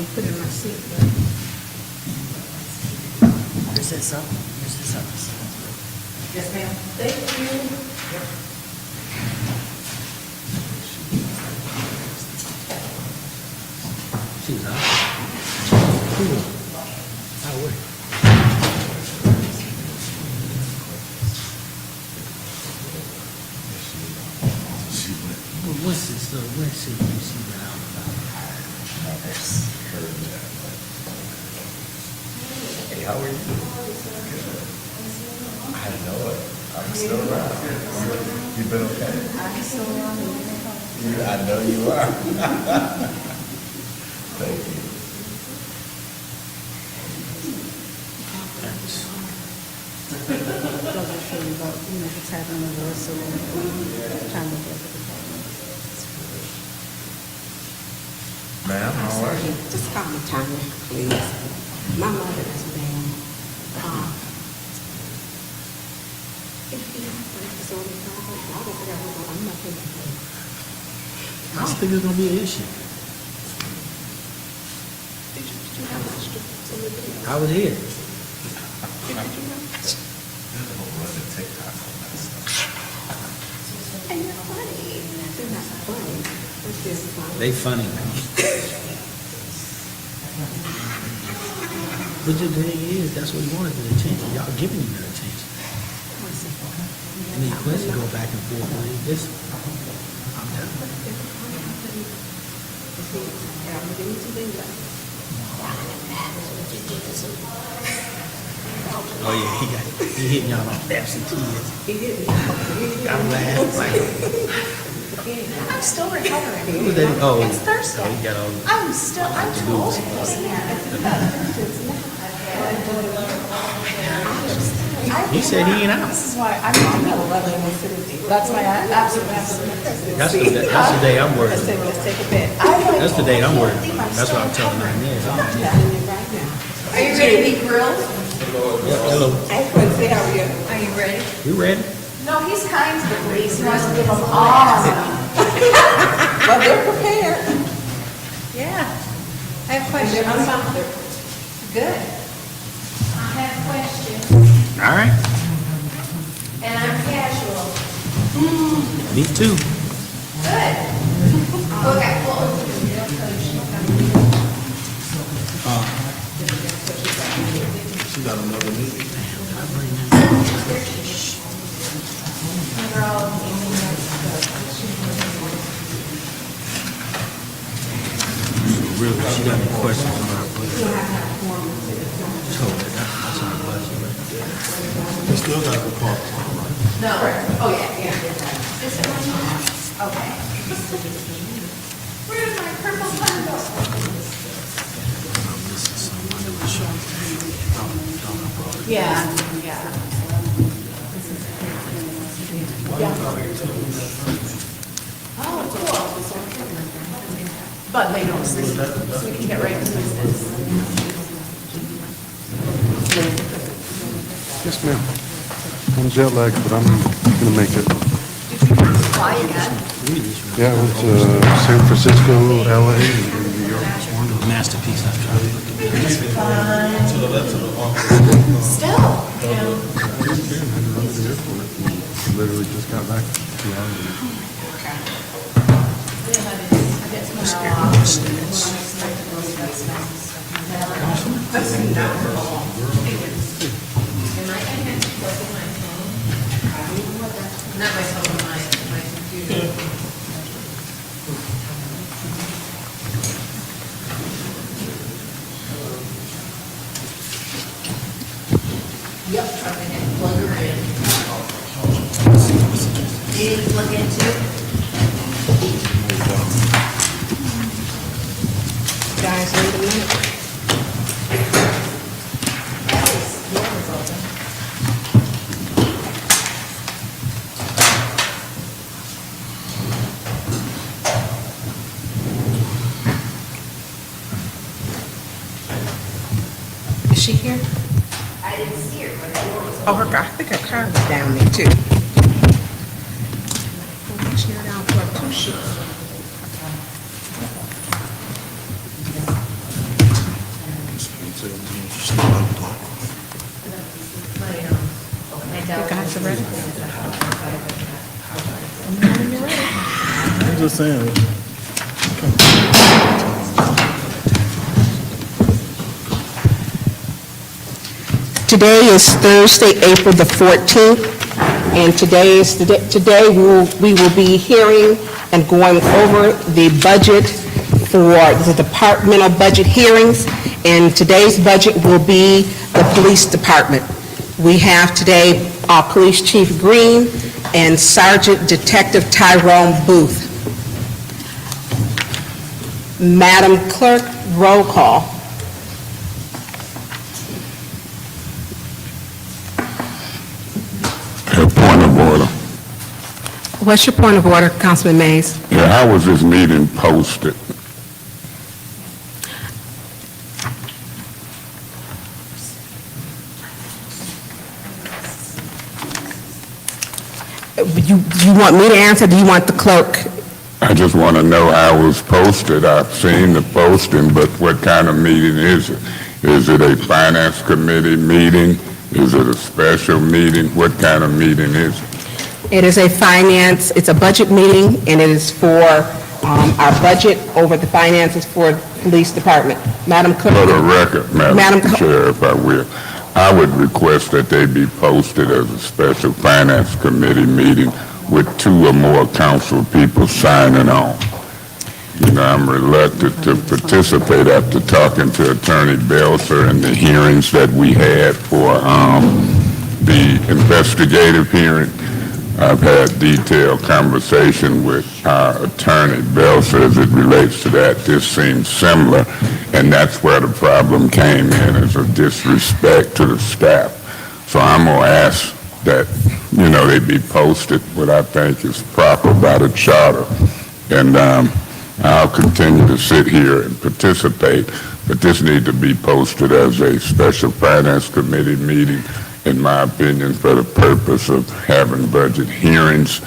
we put it in my seat. Here's this up, here's this up. Yes, ma'am. Thank you. She's out. Cool. Out where? Well, what's this, what's she been out about? Hey, how are you? I know it. I'm still around. You been okay? I'm so I know you are. Thank you. Thanks. I'll show you about, what's happening with us, so trying to get the department. Ma'am, how are you? Just call me Tanya, please. My mother has been, if you have disorder, I don't think I'm not going to. I don't think it's gonna be an issue. Did you have a stroke? I was here. Don't run the TikTok on that stuff. And you're funny. They're not funny, but they're funny. They funny. But the thing is, that's what he wanted, the attention. Y'all giving him that attention. I mean, Quincy go back and forth with this. I'm done. Oh yeah, he hitting y'all on absentees. He did. Got him laugh. Like, I'm still recovering. who was that? Oh, It's Thursday. Oh, he got all. I'm told. He said he ain't out. This is why I'm not at 11. That's why I absolutely. That's the day I'm worried. Let's take a bet. That's the day I'm worried. That's what I'm telling her now. Are you ready to be grilled? Hello. Hey, Quincy, how are you? Are you ready? You ready? No, he's kind to the police. He wants to give them all. Well, they're prepared. Yeah. I have questions. Good. I have questions, All right. and I'm casual. Me too. Good. Okay, well. She got another meeting. We're all. Really, she got any questions on her budget? Told her that's on her budget, right? We still got the call. No. Oh, yeah. This one? Okay. Where's my purple pen go? I'm missing some. I know it's short. Yeah. Oh, cool. But they don't sleep, so we can get right to business. Yes, ma'am. I'm jet lagged, but I'm gonna make it. Fly again? Yeah, I went to San Francisco, LA, and New York. Masterpiece I'm trying to look at. Still, you know. I had to run to the airport. Literally just got back 2 hours ago. Not my phone, my computer. Yep, okay, plug her in. Do you need to plug in too? Guys, wait a minute. Is she here? I didn't see her, but the door was Oh, her car, I think her car was down there too. Well, she had down for 2 sheets. You guys are ready? I'm just saying. Today is Thursday, April the 14th, and today we will be hearing and going over the budget for the departmental budget hearings, and today's budget will be the police department. We have today Police Chief Green and Sergeant Detective Tyrone Booth. Madam Clerk, roll call. Point of order. What's your point of order, Councilman Mays? Yeah, how was this meeting posted? You want me to answer, or do you want the clerk? I just want to know how it was posted. I've seen the posting, but what kind of meeting is it? Is it a finance committee meeting? Is it a special meeting? What kind of meeting is it? It is it's a budget meeting, and it is for our budget over the finances for the police department. Madam Clerk? For the record, Madam Madam Chair, if I will, I would request that they be posted as a special finance committee meeting with 2 or more council people signing on. You know, I'm reluctant to participate after talking to Attorney Belser in the hearings that we had for the investigative hearing. I've had detailed conversation with our Attorney Belser as it relates to that. This seems similar, and that's where the problem came in, is a disrespect to the staff. So I'm going to ask that, you know, they be posted what I think is proper by the charter. And I'll continue to sit here and participate, but this needs to be posted as a special finance committee meeting, in my opinion, for the purpose of having budget hearings.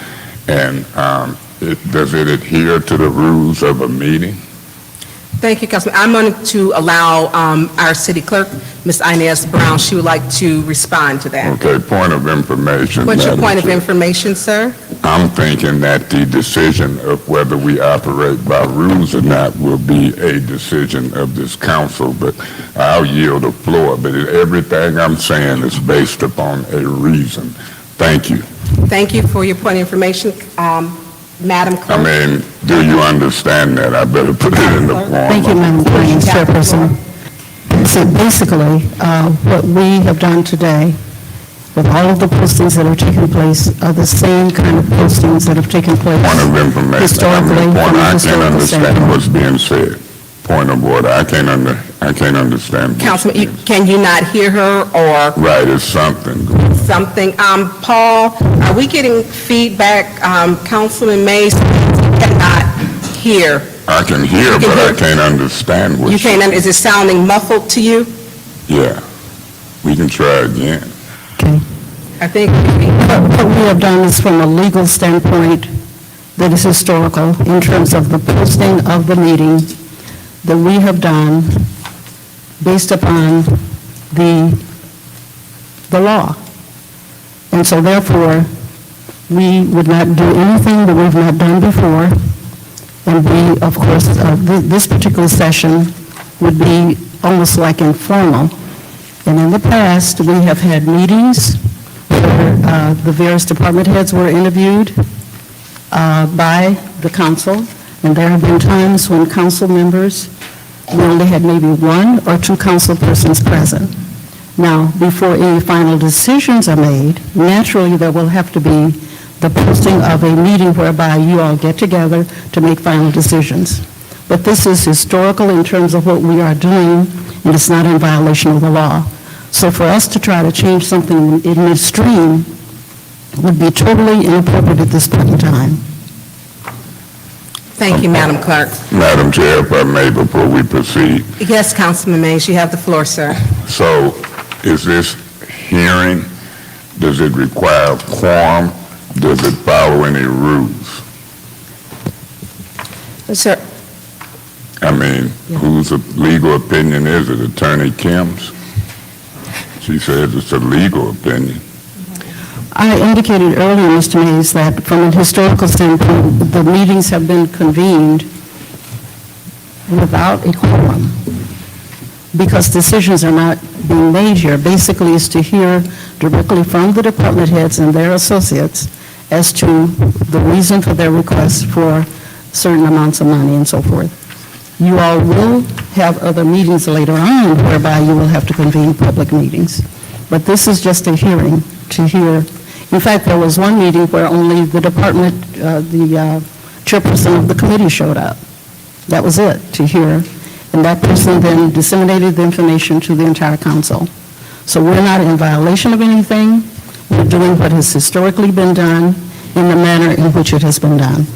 And does it adhere to the rules of a meeting? Thank you, Councilman. I'm going to allow our city clerk, Ms. Inez Brown, she would like to respond to that. Okay, point of information. What's your Madam point of Chair. information, sir? I'm thinking that the decision of whether we operate by rules or not will be a decision of this council, but I'll yield the floor. But everything I'm saying is based upon a reason. Thank you. Thank you for your point of information. Madam Clerk? I mean, do you understand that? I better put it in the form. Thank you, Madam Finance Chairperson. So basically, what we have done today, with all of the postings that have taken place, are the same kind of postings that have taken place Point of information. historically. Point, from a I can't historical understand standpoint. what's being said. Point of order. I can't understand. what's Councilman, being- can you not hear her, or Right, it's something. something? Paul, are we getting feedback? Councilman Mays cannot hear. I can hear, You can but I hear. can't understand what You can't, is it sounding muffled to you? Yeah, we can try again. Okay. I think, What we have done is from a legal standpoint that is historical in terms of the posting of the meeting that we have done based upon the law. And so therefore, we would not do anything that we've not done before. And we, of course, this particular session would be almost like informal. And in the past, we have had meetings where the various department heads were interviewed by the council, and there have been times when council members, we only had maybe 1 or 2 council persons present. Now, before any final decisions are made, naturally, there will have to be the posting of a meeting whereby you all get together to make final decisions. But this is historical in terms of what we are doing, and it's not in violation of the law. So for us to try to change something in midstream would be totally inappropriate at this point in time. thank you, Madam Clerk. Madam Chair, if I may, before we proceed. Yes, Councilman Mays, you have the floor, sir. So, is this hearing, does it require quorum? Does it follow any rules? Sir, I mean, whose legal opinion is it? Attorney Kim's? She says it's a legal opinion. I indicated earlier, Mr. Mays, that from a historical standpoint, the meetings have been convened without a quorum, because decisions are not being made here. Basically, it's to hear directly from the department heads and their associates as to the reason for their requests for certain amounts of money and so forth. You all will have other meetings later on whereby you will have to convene public meetings. But this is just a hearing to hear. In fact, there was one meeting where only the department, the chairperson of the committee showed up. That was it, to hear. And that person then disseminated the information to the entire council. So we're not in violation of anything. We're doing what has historically been done in the manner in which it has been done.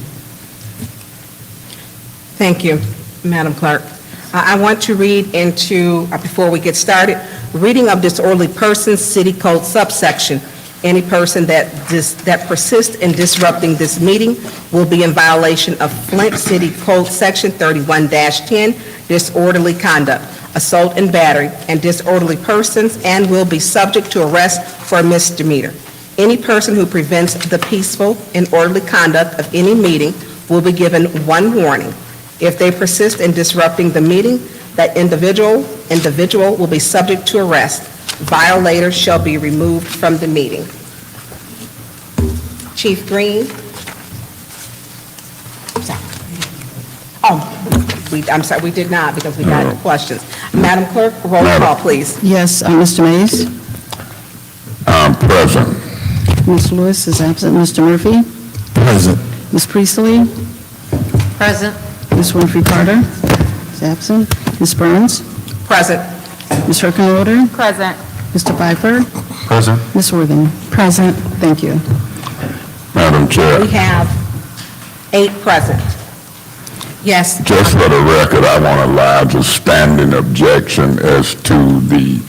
Thank you, Madam Clerk. I want to read into, before we get started, reading of disorderly persons, city code subsection. Any person that persists in disrupting this meeting will be in violation of Flint City Code Section 31-10, disorderly conduct, assault and battery, and disorderly persons, and will be subject to arrest for a misdemeanor. Any person who prevents the peaceful and orderly conduct of any meeting will be given one warning. If they persist in disrupting the meeting, that individual will be subject to arrest. Violators shall be removed from the meeting. Chief Green? I'm sorry, we did not, because we got questions. Madam Clerk, roll call, please. Yes, Mr. Mays? Present. Ms. Lewis is absent. Mr. Murphy? Present. Ms. Priestley? Present. Ms. Winfrey Carter is absent. Ms. Burns? Present. Ms. Herkenroder? Present. Mr. Pfeiffer? Present. Ms. Worthing? Present. Thank you. Madam Chair, We have 8 present. Yes. just for the record, I want to lodge a standing objection as to the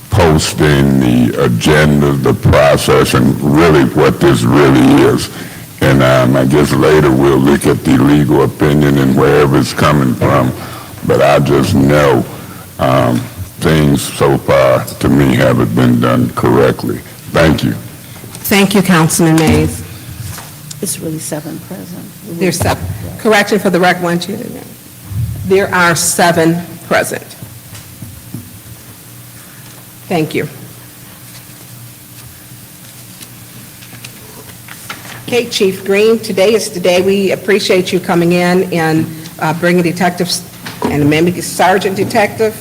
posting, the agenda, the process, and really what this really is. And I guess later we'll look at the legal opinion and wherever it's coming from. But I just know things so far, to me, haven't been done correctly. Thank you. Thank you, Councilman Mays. It's really 7 present. There's 7. Correction for the record, there are 7 present. Thank you. Okay, Chief Green, today is the day. We appreciate you coming in and bringing detectives and maybe Sergeant Detective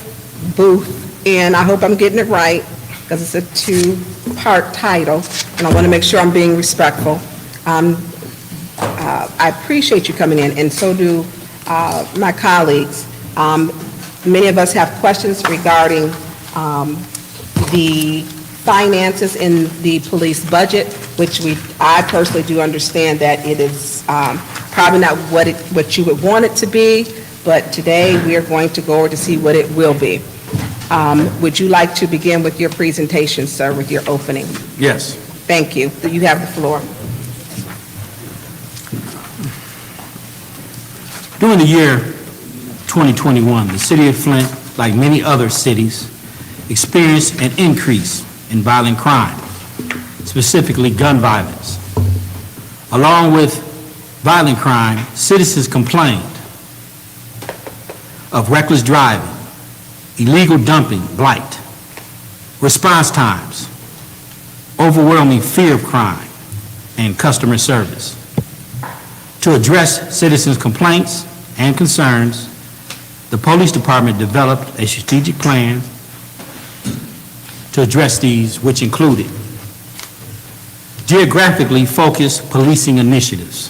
Booth, and I hope I'm getting it right, because it's a 2-part title, and I want to make sure I'm being respectful. I appreciate you coming in, and so do my colleagues. Many of us have questions regarding the finances in the police budget, which I personally do understand that it is probably not what you would want it to be, but today we are going to go over to see what it will be. Would you like to begin with your presentation, sir, with your opening? Yes. Thank you. You have the floor. During the year 2021, the city of Flint, like many other cities, experienced an increase in violent crime, specifically gun violence. Along with violent crime, citizens complained of reckless driving, illegal dumping, blight, response times, overwhelming fear of crime, and customer service. To address citizens' complaints and concerns, the police department developed a strategic plan to address these, which included geographically focused policing initiatives.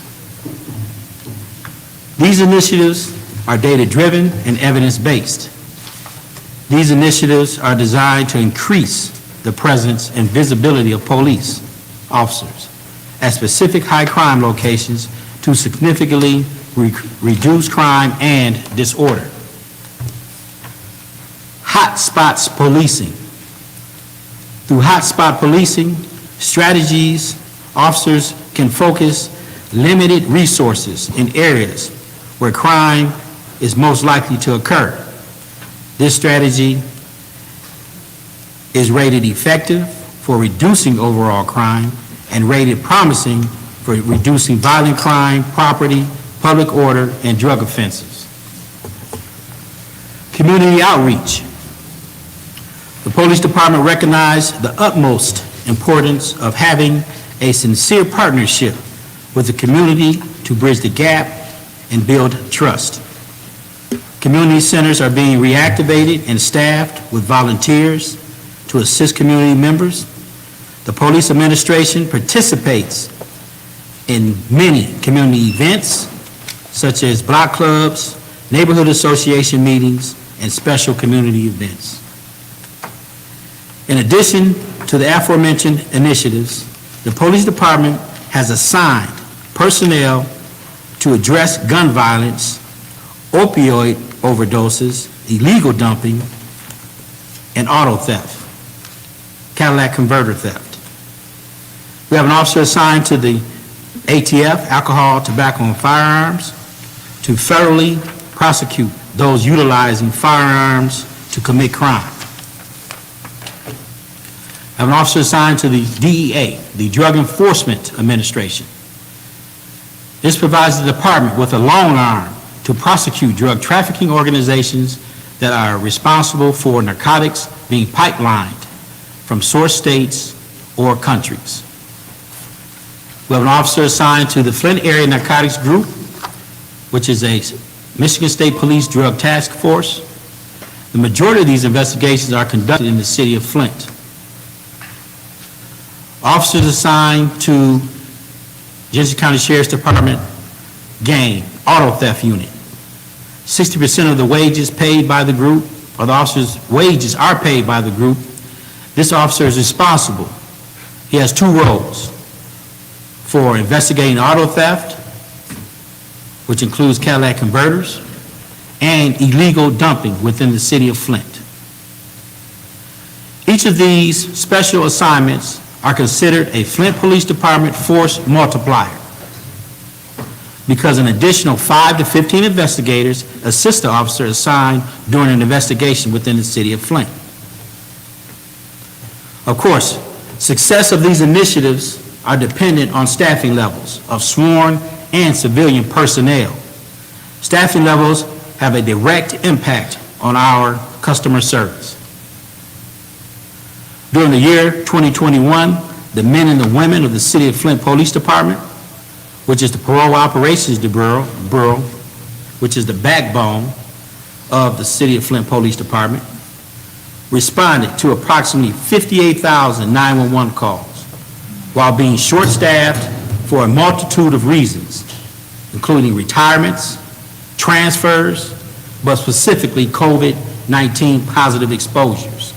These initiatives are data-driven and evidence-based. These initiatives are designed to increase the presence and visibility of police officers at specific high-crime locations to significantly reduce crime and disorder. Hot spots policing. Through hot spot policing strategies, officers can focus limited resources in areas where crime is most likely to occur. This strategy is rated effective for reducing overall crime and rated promising for reducing violent crime, property, public order, and drug offenses. Community outreach. The police department recognized the utmost importance of having a sincere partnership with the community to bridge the gap and build trust. Community centers are being reactivated and staffed with volunteers to assist community members. The police administration participates in many community events, such as block clubs, neighborhood association meetings, and special community events. In addition to the aforementioned initiatives, the police department has assigned personnel to address gun violence, opioid overdoses, illegal dumping, and auto theft, Cadillac converter theft. We have an officer assigned to the ATF, alcohol, tobacco, and firearms, to federally prosecute those utilizing firearms to commit crime. I have an officer assigned to the DEA, the Drug Enforcement Administration. This provides the department with a long arm to prosecute drug trafficking organizations that are responsible for narcotics being pipelined from source states or countries. We have an officer assigned to the Flint Area Narcotics Group, which is a Michigan State Police Drug Task Force. The majority of these investigations are conducted in the city of Flint. Officers assigned to Genesee County Sheriff's Department gang auto theft unit. 60% of the wages paid by the group, or the officer's wages are paid by the group. This officer is responsible. He has two roles: for investigating auto theft, which includes Cadillac converters, and illegal dumping within the city of Flint. Each of these special assignments are considered a Flint Police Department force multiplier, because an additional 5 to 15 investigators assist the officer assigned during an investigation within the city of Flint. Of course, success of these initiatives are dependent on staffing levels of sworn and civilian personnel. Staffing levels have a direct impact on our customer service. During the year 2021, the men and the women of the City of Flint Police Department, which is the Parole Operations Bureau, which is the backbone of the City of Flint Police Department, responded to approximately 58,000 911 calls while being short-staffed for a multitude of reasons, including retirements, transfers, but specifically COVID-19 positive exposures.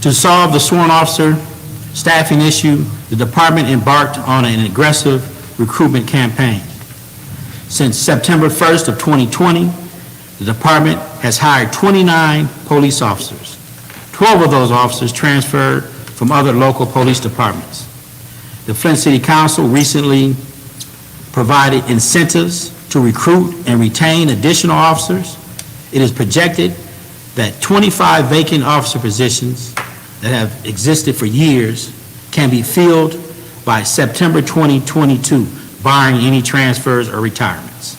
To solve the sworn officer staffing issue, the department embarked on an aggressive recruitment campaign. Since September 1st of 2020, the department has hired 29 police officers. 12 of those officers transferred from other local police departments. The Flint City Council recently provided incentives to recruit and retain additional officers. It is projected that 25 vacant officer positions that have existed for years can be filled by September 2022, barring any transfers or retirements.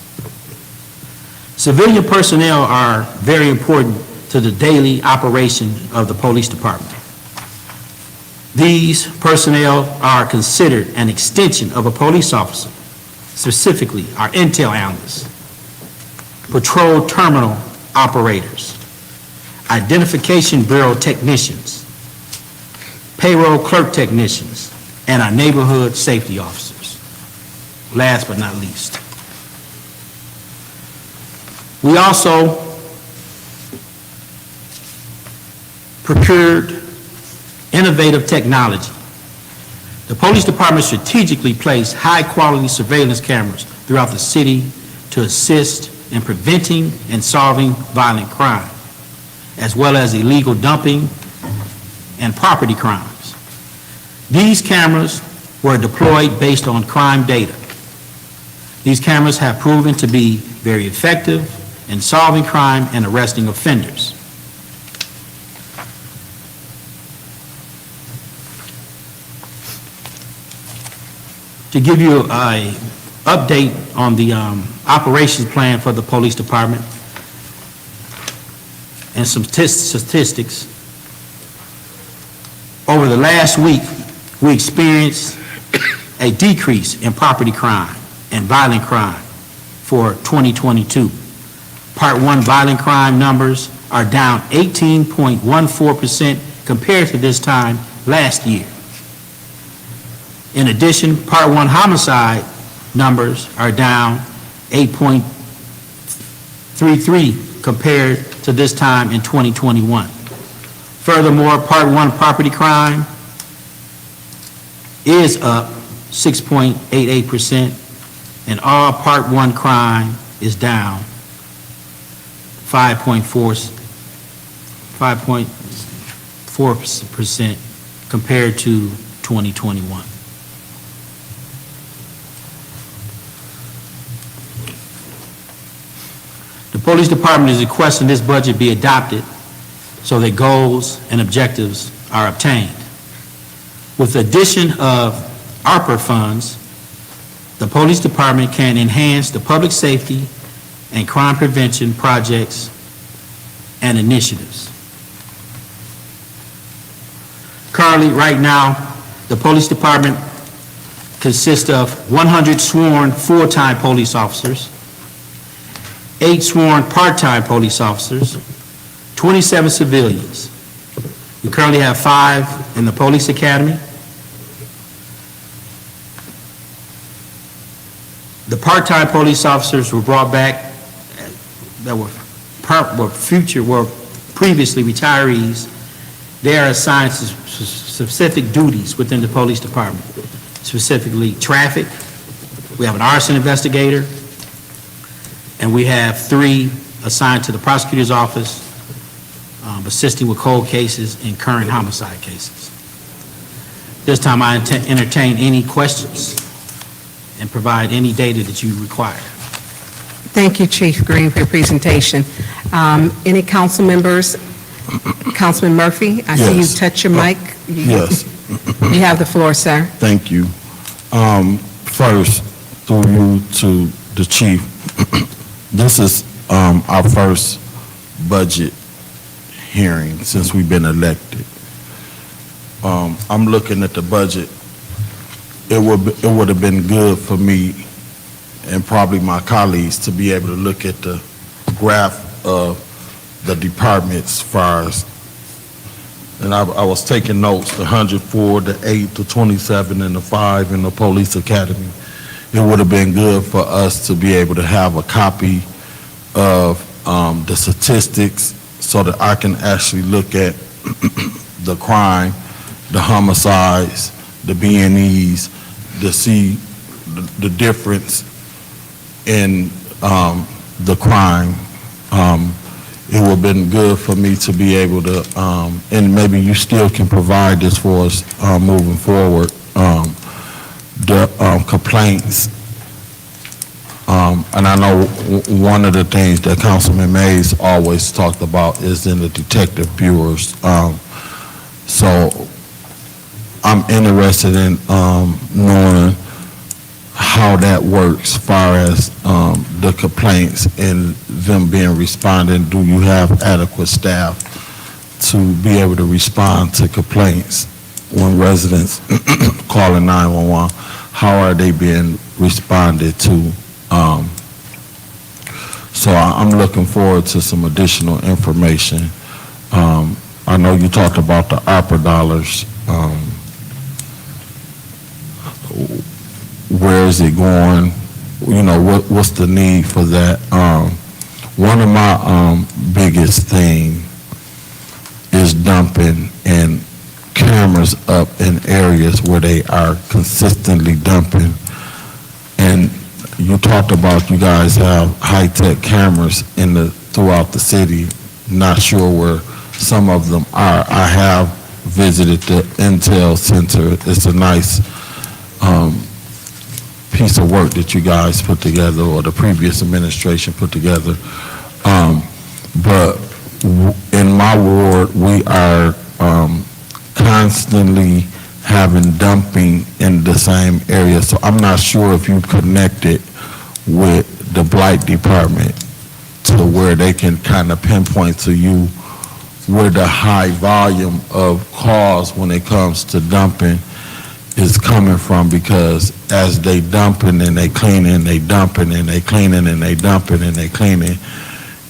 Civilian personnel are very important to the daily operation of the police department. These personnel are considered an extension of a police officer, specifically our intel analysts, patrol terminal operators, identification bureau technicians, payroll clerk technicians, and our neighborhood safety officers. Last but not least, we also procured innovative technology. The police department strategically placed high-quality surveillance cameras throughout the city to assist in preventing and solving violent crime, as well as illegal dumping and property crimes. These cameras were deployed based on crime data. These cameras have proven to be very effective in solving crime and arresting offenders. To give you an update on the operations plan for the police department and some statistics, over the last week, we experienced a decrease in property crime and violent crime for 2022. Part 1 violent crime numbers are down 18.14% compared to this time last year. In addition, Part 1 homicide numbers are down 8.33 compared to this time in 2021. Furthermore, Part 1 property crime is up 6.88%, and all Part 1 crime is down 5.4% compared to 2021. The police department is requesting this budget be adopted so that goals and objectives are obtained. With the addition of ARPA funds, the police department can enhance the public safety and crime prevention projects and initiatives. Currently, right now, the police department consists of 100 sworn full-time police officers, 8 sworn part-time police officers, 27 civilians. We currently have 5 in the police academy. The part-time police officers were brought back that were previously retirees. They are assigned to specific duties within the police department, specifically traffic. We have an arson investigator, and we have 3 assigned to the prosecutor's office, assisting with cold cases and current homicide cases. This time I entertain any questions and provide any data that you require. Thank you, Chief Green, for your presentation. Any council members? Councilman Murphy, I see you Yes. touch your mic. Yes, You have the floor, sir. thank you. First, through you to the chief, this is our first budget hearing since we've been elected. I'm looking at the budget. It would have been good for me and probably my colleagues to be able to look at the graph of the departments first. And I was taking notes, the 104, the 8, the 27, and the 5 in the police academy. It would have been good for us to be able to have a copy of the statistics so that I can actually look at the crime, the homicides, the B&Es, to see the difference in the crime. It would have been good for me to be able to, and maybe you still can provide this for us moving forward, the complaints. And I know one of the things that Councilman Mays always talked about is in the detective bureaus. So I'm interested in knowing how that works as far as the complaints and them being responded. Do you have adequate staff to be able to respond to complaints when residents calling 911? How are they being responded to? So I'm looking forward to some additional information. I know you talked about the ARPA dollars. Where is it going? You know, what's the need for that? One of my biggest thing is dumping and cameras up in areas where they are consistently dumping. And you talked about you guys have high-tech cameras throughout the city. Not sure where some of them are. I have visited the Intel Center. It's a nice piece piece of work that you guys put together, or the previous administration put together. But in my ward, we are constantly having dumping in the same area. So I'm not sure if you connected with the blight department to where they can kind of pinpoint to you where the high volume of calls when it comes to dumping is coming from, because as they dumping and they cleaning, they dumping and they cleaning and they dumping and they cleaning.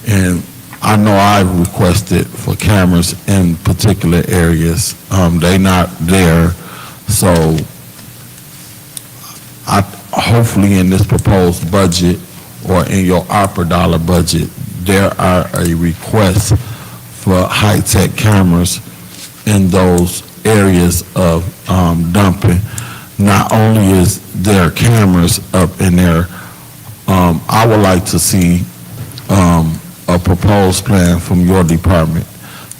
And I know I've requested for cameras in particular areas. They not there. So hopefully in this proposed budget or in your opera dollar budget, there are a request for high-tech cameras in those areas of dumping. Not only is there cameras up in there, I would like to see a proposed plan from your department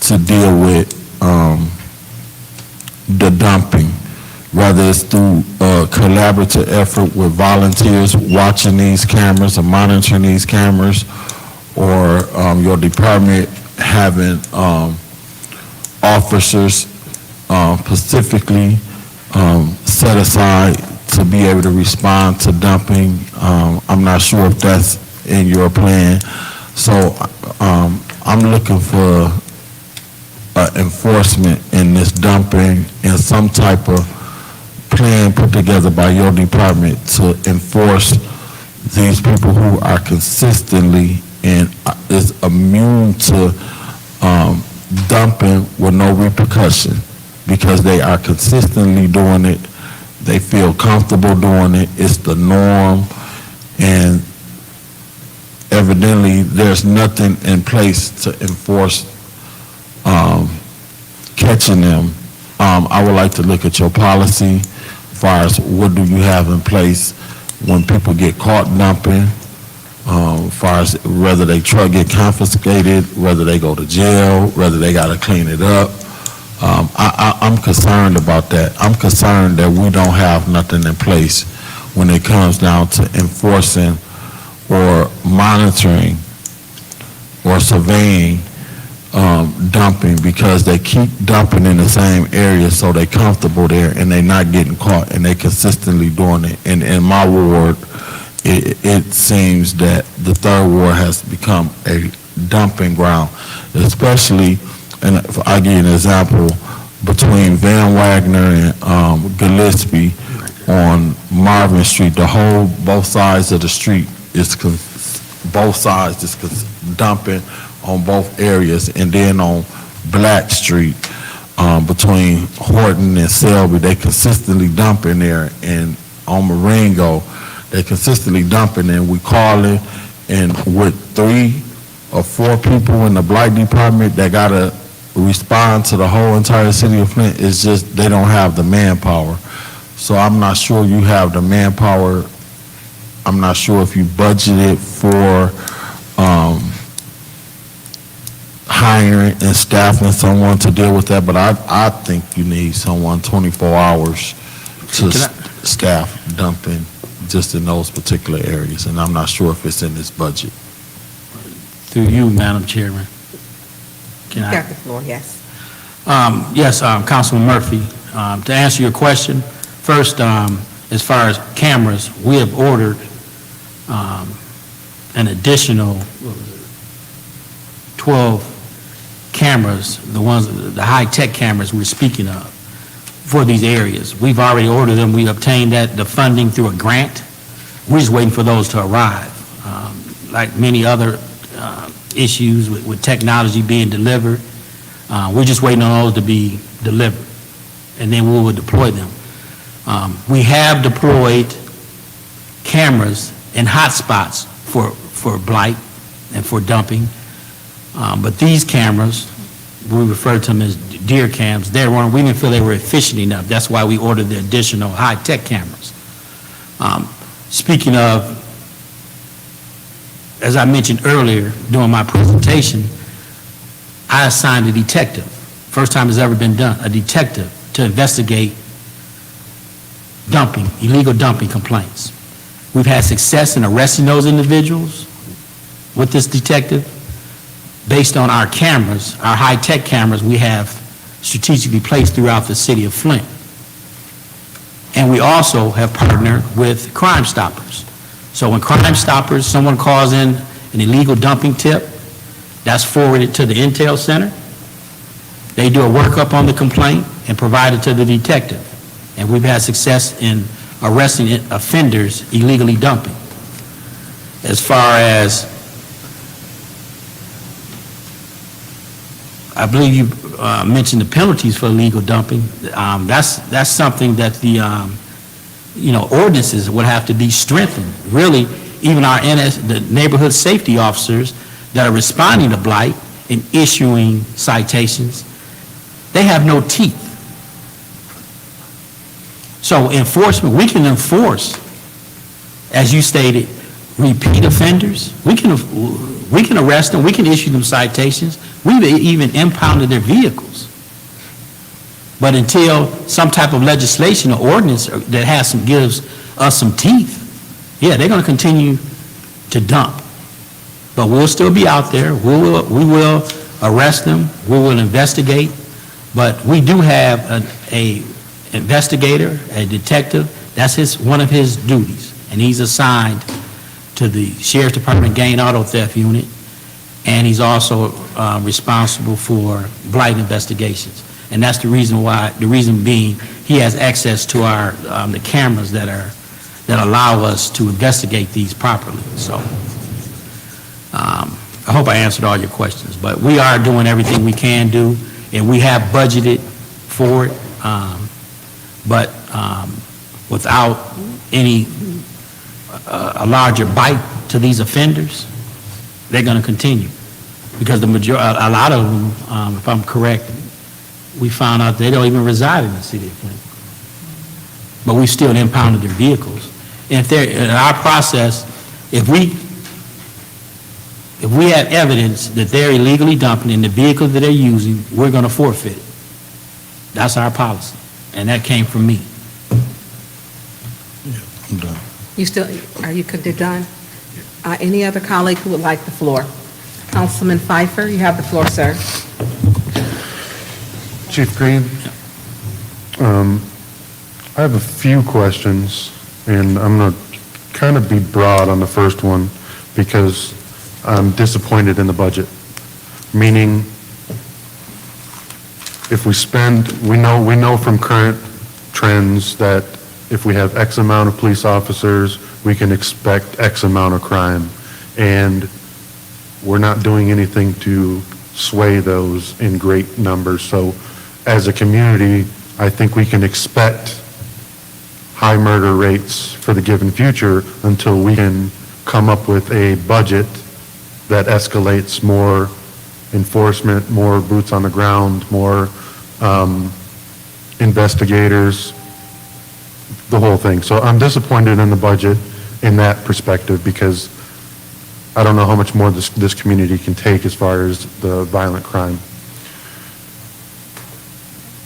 to deal with the dumping, whether it's through a collaborative effort with volunteers watching these cameras or monitoring these cameras, or your department having officers specifically set aside to be able to respond to dumping. I'm not sure if that's in your plan. So I'm looking for enforcement in this dumping and some type of plan put together by your department to enforce these people who are consistently and is immune to dumping with no repercussion, because they are consistently doing it. They feel comfortable doing it. It's the norm, and evidently there's nothing in place to enforce catching them. I would like to look at your policy as far as what do you have in place when people get caught dumping, as far as whether their truck get confiscated, whether they go to jail, whether they got to clean it up. I'm concerned about that. I'm concerned that we don't have nothing in place when it comes down to enforcing or monitoring or surveying dumping, because they keep dumping in the same area, so they're comfortable there and they're not getting caught, and they consistently doing it. And in my ward, it seems that the third ward has become a dumping ground, especially, and I'll give you an example, between Van Wagner and Gillespie on Marvin Street. Both sides of the street is dumping on both areas. And then on Black Street, between Horton and Selby, they consistently dumping there. And on Marengo, they consistently dumping, and we calling, and with 3 or 4 people in the blight department that gotta respond to the whole entire city of Flint, it's just they don't have the manpower. So I'm not sure you have the manpower. I'm not sure if you budgeted for hiring and staffing someone to deal with that, but I think you need someone 24 hours to staff dumping just in those particular areas, and I'm not sure if it's in this budget. Through you, Madam Chairman. Can I? Got the floor, yes. Yes, Councilman Murphy, to answer your question, first, as far as cameras, we have ordered an additional 12 cameras, the high-tech cameras we're speaking of, for these areas. We've already ordered them. We obtained the funding through a grant. We're just waiting for those to arrive. Like many other issues with technology being delivered, we're just waiting on those to be delivered, and then we will deploy them. We have deployed cameras in hot spots for blight and for dumping, but these cameras, we refer to them as deer cams, we didn't feel they were efficient enough. That's why we ordered the additional high-tech cameras. Speaking of, as I mentioned earlier during my presentation, I assigned a detective, first time it's ever been done, a detective to investigate dumping, illegal dumping complaints. We've had success in arresting those individuals with this detective based on our cameras, our high-tech cameras we have strategically placed throughout the city of Flint. And we also have partnered with Crime Stoppers. So when Crime Stoppers, someone calls in an illegal dumping tip, that's forwarded to the Intel Center. They do a workup on the complaint and provide it to the detective. And we've had success in arresting offenders illegally dumping. As far as, I believe you mentioned the penalties for illegal dumping. That's something that the ordinances would have to be strengthened. Really, even the neighborhood safety officers that are responding to blight and issuing citations, they have no teeth. So enforcement, we can enforce, as you stated, repeat offenders. We can arrest them, we can issue them citations. We've even impounded their vehicles. But until some type of legislation or ordinance that gives us some teeth, yeah, they're going to continue to dump. But we'll still be out there. We will arrest them. We will investigate. But we do have a investigator, a detective. That's one of his duties, and he's assigned to the Sheriff's Department Gang Auto Theft Unit, and he's also responsible for blight investigations. And that's the reason being he has access to our the cameras that allow us to investigate these properly. So I hope I answered all your questions, but we are doing everything we can do, and we have budgeted for it. But without any a larger bite to these offenders, they're going to continue, because a lot of them, if I'm correct, we found out they don't even reside in the city of Flint. But we still impounded their vehicles. And if they're in our process, if we have evidence that they're illegally dumping in the vehicle that they're using, we're going to forfeit it. That's our policy, and that came from me. I'm done. Are you done? Any other colleague who would like the floor? Councilman Pfeiffer, you have the floor, sir. Chief Green, I have a few questions, and I'm going to kind of be broad on the first one because I'm disappointed in the budget. Meaning, if we spend, we know from current trends that if we have X amount of police officers, we can expect X amount of crime. And we're not doing anything to sway those in great numbers. So as a community, I think we can expect high murder rates for the given future until we can come up with a budget that escalates more enforcement, more boots on the ground, more investigators, the whole thing. So I'm disappointed in the budget in that perspective because I don't know how much more this community can take as far as the violent crime.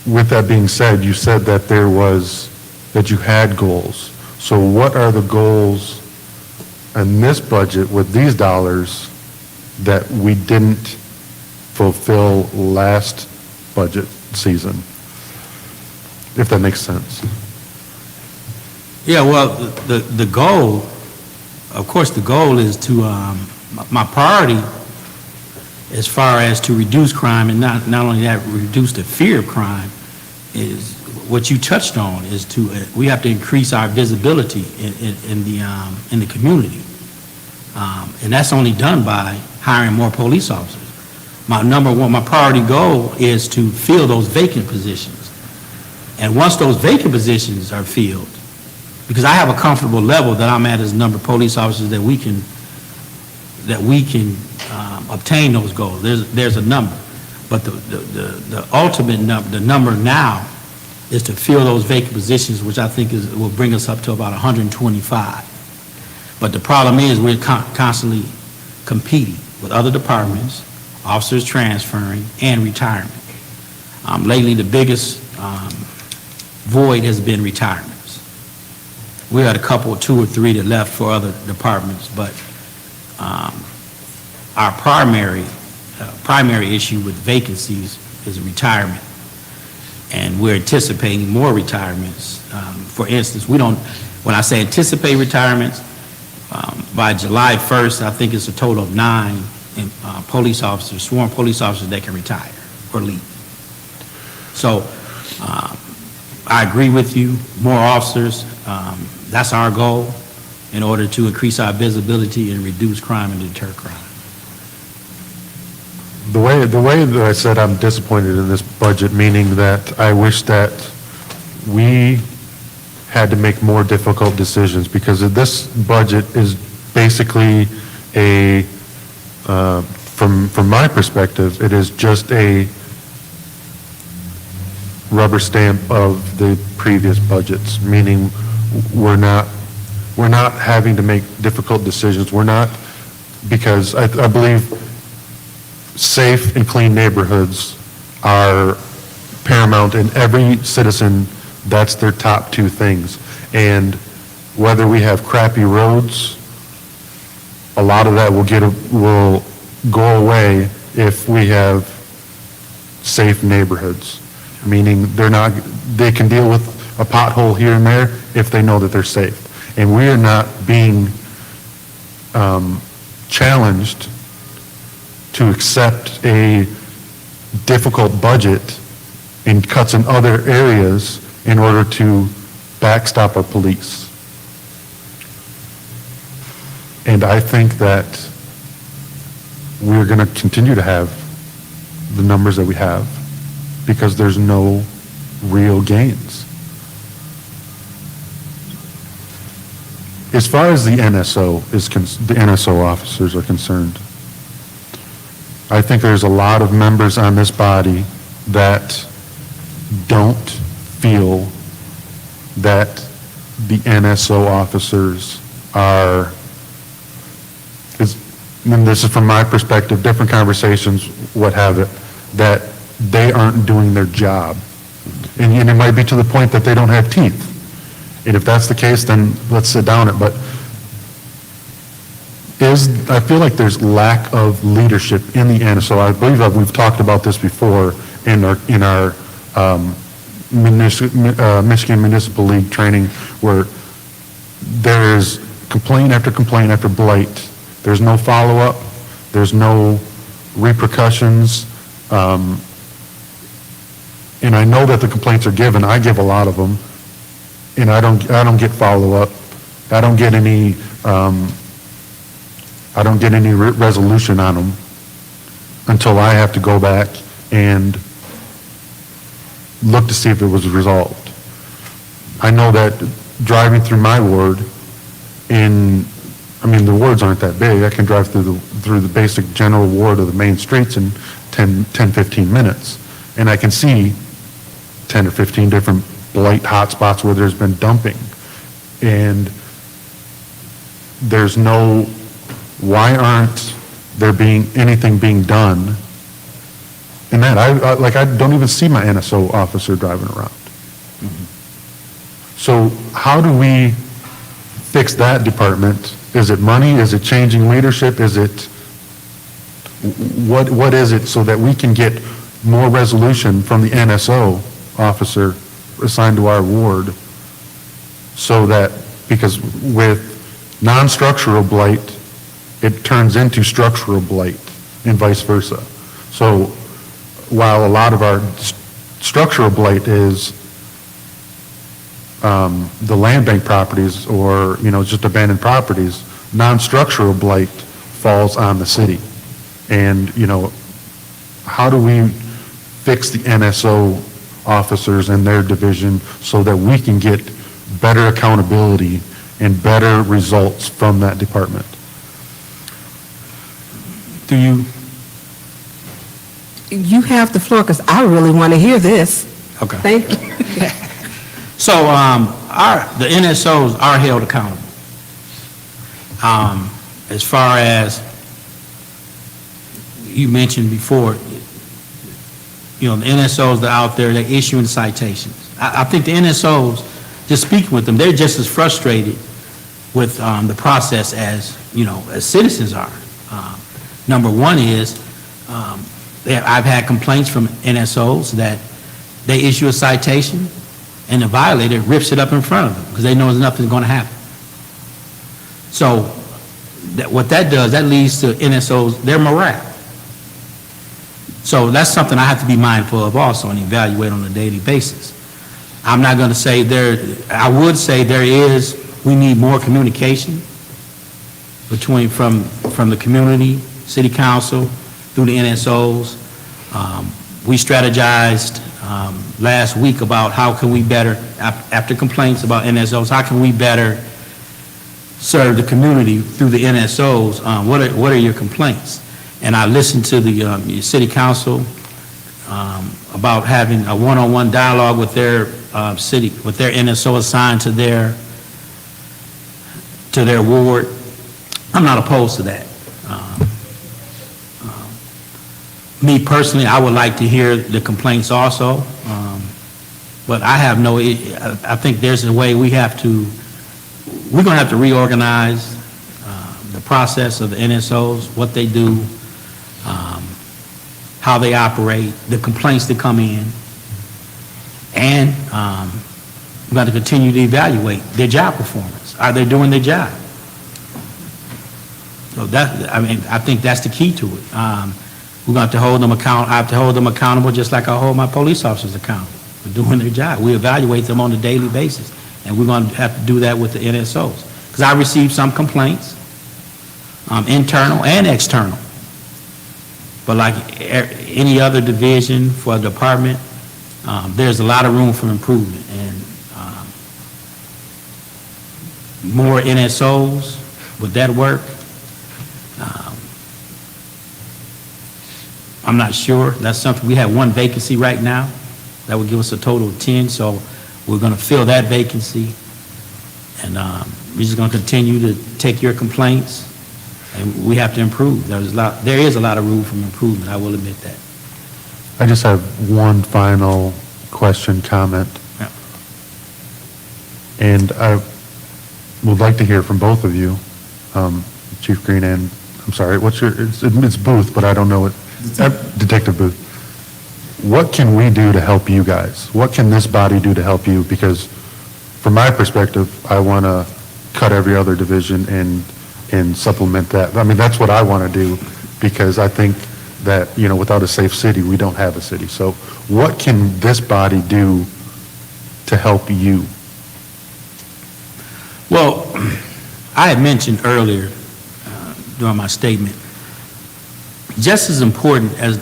With that being said, you said that that you had goals. So what are the goals in this budget with these dollars that we didn't fulfill last budget season? If that makes sense. Yeah, well, the goal, of course, the goal is to, my priority as far as to reduce crime, and not only that, reduce the fear of crime, is what you touched on, is we have to increase our visibility in the community. And that's only done by hiring more police officers. My priority goal is to fill those vacant positions. And once those vacant positions are filled, because I have a comfortable level that I'm at as a number of police officers that we can obtain those goals. There's a number, but the ultimate number, the number now, is to fill those vacant positions, which I think will bring us up to about 125. But the problem is we're constantly competing with other departments, officers transferring, and retirement. Lately, the biggest void has been retirements. We had a couple, 2 or 3 that left for other departments, but our primary issue with vacancies is retirement. And we're anticipating more retirements. For instance, when I say anticipate retirements, by July 1st, I think it's a total of 9 police officers, sworn police officers that can retire or leave. So I agree with you, more officers, that's our goal in order to increase our visibility and reduce crime and deter crime. The way that I said I'm disappointed in this budget, meaning that I wish that we had to make more difficult decisions, because this budget is basically from my perspective, it is just a rubber stamp of the previous budgets, meaning we're not having to make difficult decisions. We're not, because I believe safe and clean neighborhoods are paramount in every citizen. That's their top 2 things. And whether we have crappy roads, a lot of that will go away if we have safe neighborhoods, meaning they can deal with a pothole here and there if they know that they're safe. And we are not being challenged to accept a difficult budget and cuts in other areas in order to backstop our police. And I think that we're going to continue to have the numbers that we have because there's no real gains. As far as the NSO officers are concerned, I think there's a lot of members on this body that don't feel that the NSO officers are, and this is from my perspective, different conversations, what have it, that they aren't doing their job. And it might be to the point that they don't have teeth. And if that's the case, then let's sit down it. But I feel like there's lack of leadership in the NSO. I believe that we've talked about this before in our Michigan Municipal League training, where there's complaint after complaint after blight. There's no follow-up. There's no repercussions. And I know that the complaints are given. I give a lot of them, and I don't get follow-up. I don't get any resolution on them until I have to go back and look to see if it was resolved. I know that driving through my ward, the wards aren't that big. I can drive through the basic general ward of the main streets in 10, 15 minutes, and I can see 10 or 15 different blight hotspots where there's been dumping. And there's no, why aren't there anything being done in that? I don't even see my NSO officer driving around. Mm-hmm. So how do we fix that department? Is it money? Is it changing leadership? Is it, what is it, so that we can get more resolution from the NSO officer assigned to our ward, so that, because with non-structural blight, it turns into structural blight and vice versa. So while a lot of our structural blight is the land bank properties or, just abandoned properties, non-structural blight falls on the city. And, how do we fix the NSO officers and their division so that we can get better accountability and better results from that department? Do you? You have the floor, because I really want to hear this. Okay. Thank you. So the NSOs are held accountable. As far as you mentioned before, the NSOs that are out there, they're issuing citations. I think the NSOs just speaking with them, they're just as frustrated with the process as, as citizens are. Number one is, I've had complaints from NSOs that they issue a citation and the violator rips it up in front of them because they know nothing's going to happen. So what that does, that leads to NSOs, their morale. So that's something I have to be mindful of also and evaluate on a daily basis. I'm not going to say I would say we need more communication from the community, city council, through the NSOs. We strategized last week about how can we better, after complaints about NSOs, how can we better serve the community through the NSOs? What are your complaints? And I listened to the city council about having a one-on-one dialogue with their with their NSO assigned to their ward. I'm not opposed to that. Me personally, I would like to hear the complaints also, but I have I think there's a way we're going to have to reorganize the process of the NSOs, what they do, how they operate, the complaints that come in, and we're going to continue to evaluate their job performance. Are they doing their job? So I think that's the key to it. We're going to have to hold them I have to hold them accountable just like I hold my police officers accountable for doing their job. We evaluate them on a daily basis, and we're going to have to do that with the NSOs. Because I received some complaints, internal and external. But like any other division for a department, there's a lot of room for improvement, and more NSOs, would that work? I'm not sure. That's something, we have one vacancy right now. That would give us a total of 10, so we're going to fill that vacancy. And we're just going to continue to take your complaints, and we have to improve. There is a lot of room for improvement, I will admit that. I just have one final question, comment. Yeah. And I would like to hear from both of you, Chief Green and, I'm sorry, it's Booth, but I don't know it. Detective Booth. What can we do to help you guys? What can this body do to help you? Because from my perspective, I want to cut every other division and supplement that. I mean, that's what I want to do, because I think that, without a safe city, we don't have a city. So what can this body do to help you? Well, I had mentioned earlier during my statement, just as important as,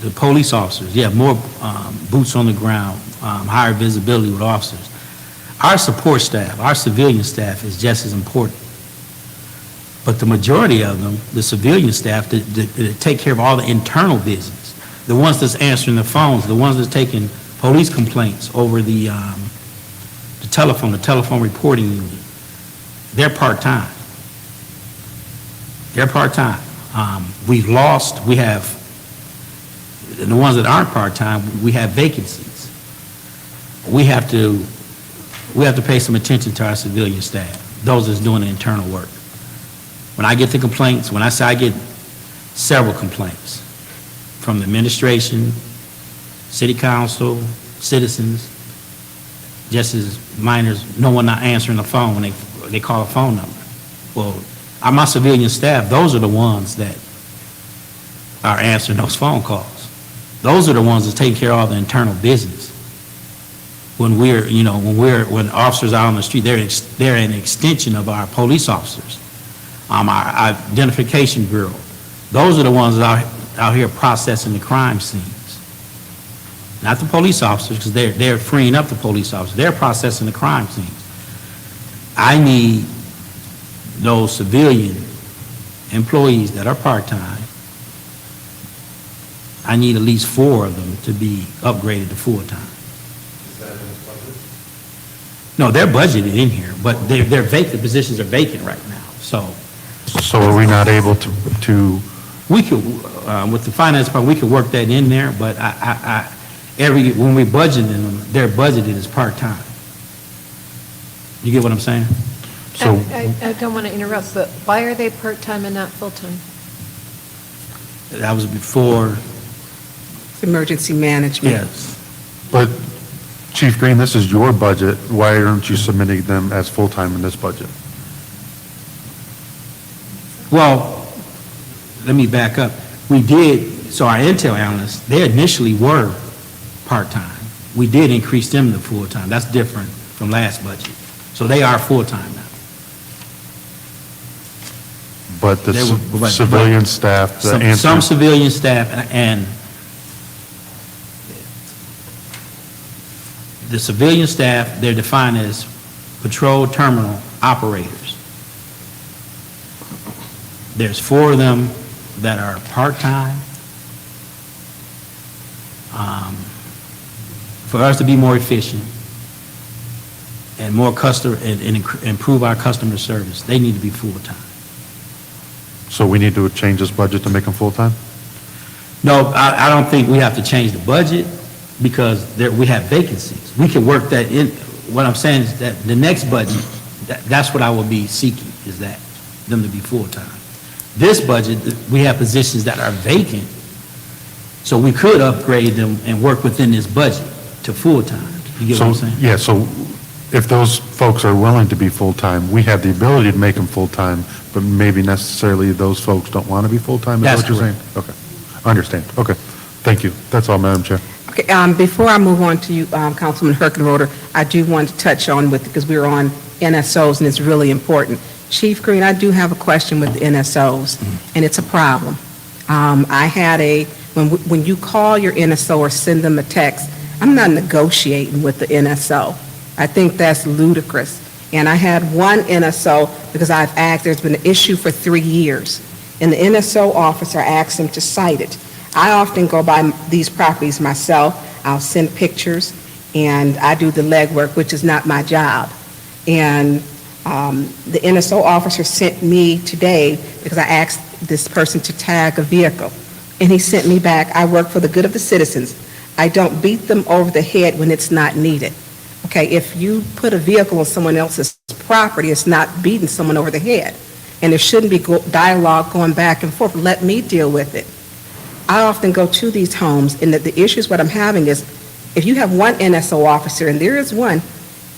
the police officers, you have more boots on the ground, higher visibility with officers. Our support staff, our civilian staff is just as important. But the majority of them, the civilian staff, that take care of all the internal business, the ones that's answering the phones, the ones that's taking police complaints over the telephone reporting unit, they're part-time. They're part-time. We have, the ones that aren't part-time, we have vacancies. We have to pay some attention to our civilian staff, those that's doing the internal work. When I get the complaints, when I say I get several complaints from the administration, city council, citizens, just as minors, no one not answering the phone when they call a phone number. Well, my civilian staff, those are the ones that are answering those phone calls. Those are the ones that take care of all the internal business. When when officers are on the street, they're an extension of our police officers. Our identification bureau. Those are the ones that are out here processing the crime scenes. Not the police officers, because they're freeing up the police officers. They're processing the crime scenes. I need those civilian employees that are part-time. I need at least 4 of them to be upgraded to full-time. Is that in the budget? No, they're budgeted in here, but they're vacant. The positions are vacant right now. So are we not able to we could, with the finance department, we could work that in there, but when we budget them, they're budgeted as part-time. You get what I'm saying? So, I don't want to interrupt, but why are they part-time and not full-time? That was before, Emergency management. yes. but Chief Green, this is your budget. Why aren't you submitting them as full-time in this budget? Well, let me back up. We did, so our intel analysts, they initially were part-time. We did increase them to full-time. That's different from last budget. So they are full-time now. But the They were- but- civilian staff, the Some answer, civilian staff and the civilian staff, they're defined as patrol terminal operators. There's 4 of them that are part-time. For us to be more efficient and more and improve our customer service, they need to be full-time. so we need to change this budget to make them full-time? No, I don't think we have to change the budget because we have vacancies. We can work that in. What I'm saying is that the next budget, that's what I will be seeking, is that, them to be full-time. This budget, we have positions that are vacant, so we could upgrade them and work within this budget to full-time. You get what I'm saying? Yeah, so if those folks are willing to be full-time, we have the ability to make them full-time, but maybe necessarily those folks don't want to be full-time, is That's what you're saying? Okay, understand, okay. Thank you. That's all, Madam Chair. Okay, before I move on to you, Councilman Herkenroder, I do want to touch on because we were on NSOs and it's really important. Chief Green, I do have a question with the NSOs, and it's a problem. I had when you call your NSO or send them a text, I'm not negotiating with the NSO. I think that's ludicrous. And I had one NSO, because I've asked, there's been an issue for 3 years, and the NSO officer asked him to cite it. I often go by these properties myself. I'll send pictures, and I do the legwork, which is not my job. And the NSO officer sent me today, because I asked this person to tag a vehicle, and he sent me back, I work for the good of the citizens. I don't beat them over the head when it's not needed. Okay, if you put a vehicle on someone else's property, it's not beating someone over the head. And there shouldn't be dialogue going back and forth. Let me deal with it. I often go to these homes, and the issues what I'm having is, if you have one NSO officer, and there is one,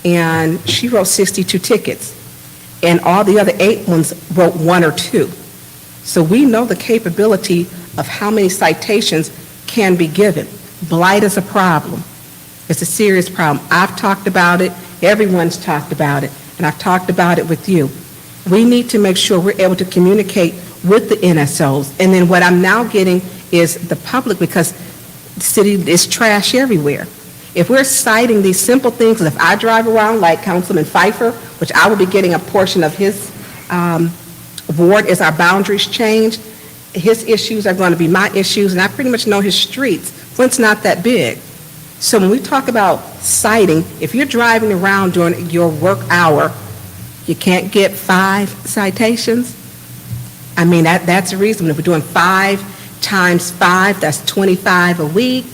and she wrote 62 tickets, and all the other 8 ones wrote 1 or 2. So we know the capability of how many citations can be given. Blight is a problem. It's a serious problem. I've talked about it, everyone's talked about it, and I've talked about it with you. We need to make sure we're able to communicate with the NSOs. And then what I'm now getting is the public, because the city is trash everywhere. If we're citing these simple things, if I drive around like Councilman Pfeiffer, which I will be getting a portion of his ward as our boundaries change, his issues are going to be my issues, and I pretty much know his streets. Flint's not that big. So when we talk about citing, if you're driving around during your work hour, you can't get 5 citations? I mean, that's a reason. If we're doing 5 times 5, that's 25 a week,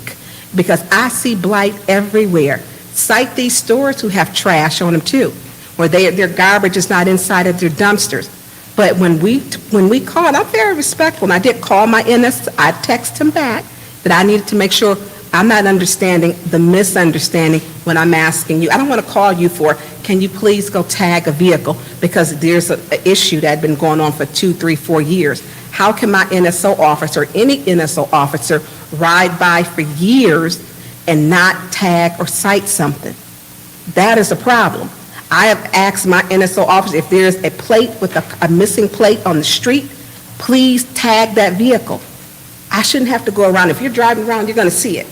because I see blight everywhere. Cite these stores who have trash on them too, where their garbage is not inside of their dumpsters. But when we called, I'm very respectful, and I did call my NS, I texted him back that I needed to make sure I'm not understanding the misunderstanding when I'm asking you. I don't want to call you for, can you please go tag a vehicle, because there's an issue that had been going on for 2, 3, 4 years. How can my NSO officer, any NSO officer, ride by for years and not tag or cite something? That is a problem. I have asked my NSO officer if there's a plate with a missing plate on the street, please tag that vehicle. I shouldn't have to go around. If you're driving around, you're going to see it,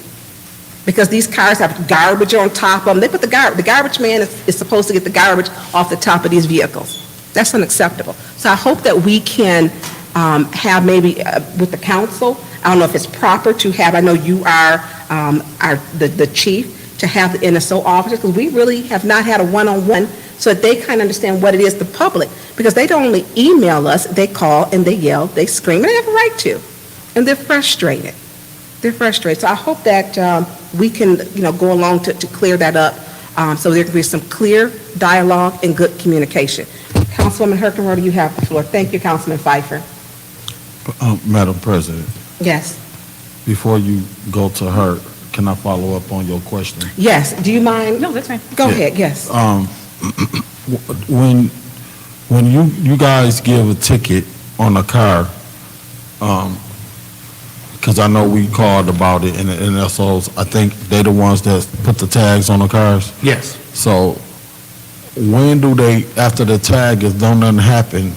because these cars have garbage on top of them. They put the garbage man is supposed to get the garbage off the top of these vehicles. That's unacceptable. So I hope that we can have maybe with the council, I don't know if it's proper to have, I know you are the chief, to have the NSO officers, because we really have not had a one-on-one so that they kind of understand what it is, the public, because they don't only email us, they call and they yell, they scream, and they have a right to, and they're frustrated. They're frustrated. So I hope that we can, go along to clear that up so there can be some clear dialogue and good communication. Councilwoman Herkenrode, you have the floor. Thank you, Councilman Pfeiffer. Madam President, Yes. before you go to her, can I follow up on your question? Yes, do you mind? No, that's fine. Go Yeah. ahead, yes. When you guys give a ticket on a car, because I know we called about it in the NSOs, I think they the ones that put the tags on the cars. Yes. So when do they, after the tag is, don't nothing happen?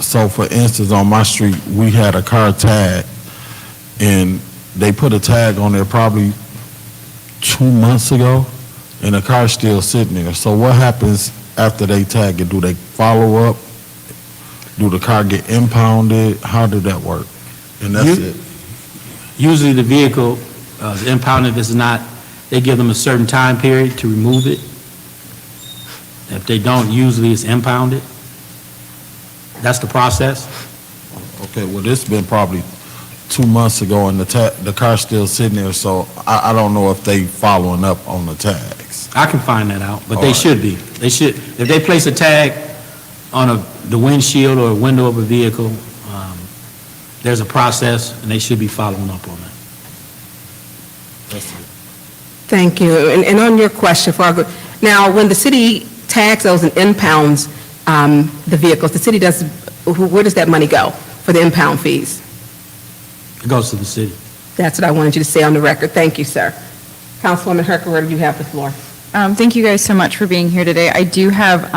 So for instance, on my street, we had a car tag and they put a tag on there probably 2 months ago and the car's still sitting there. So what happens after they tag it? Do they follow up? Do the car get impounded? How did that work? And that's You- it. Usually the vehicle is impounded. If it's not, they give them a certain time period to remove it. If they don't, usually it's impounded. That's the process. Okay, well, this been probably 2 months ago and the car's still sitting there, so I don't know if they following up on the tags. I can find that out, but All they right. should be. They should, if they place a tag on the windshield or a window of a vehicle, there's a process, and they should be following up on that. That's it. Thank you. And on your question, now, when the city tags those and impounds the vehicles, the city does, where does that money go for the impound fees? It goes to the city. That's what I wanted you to say on the record. Thank you, sir. Councilwoman Herkenrode, you have the floor. Thank you guys so much for being here today. I do have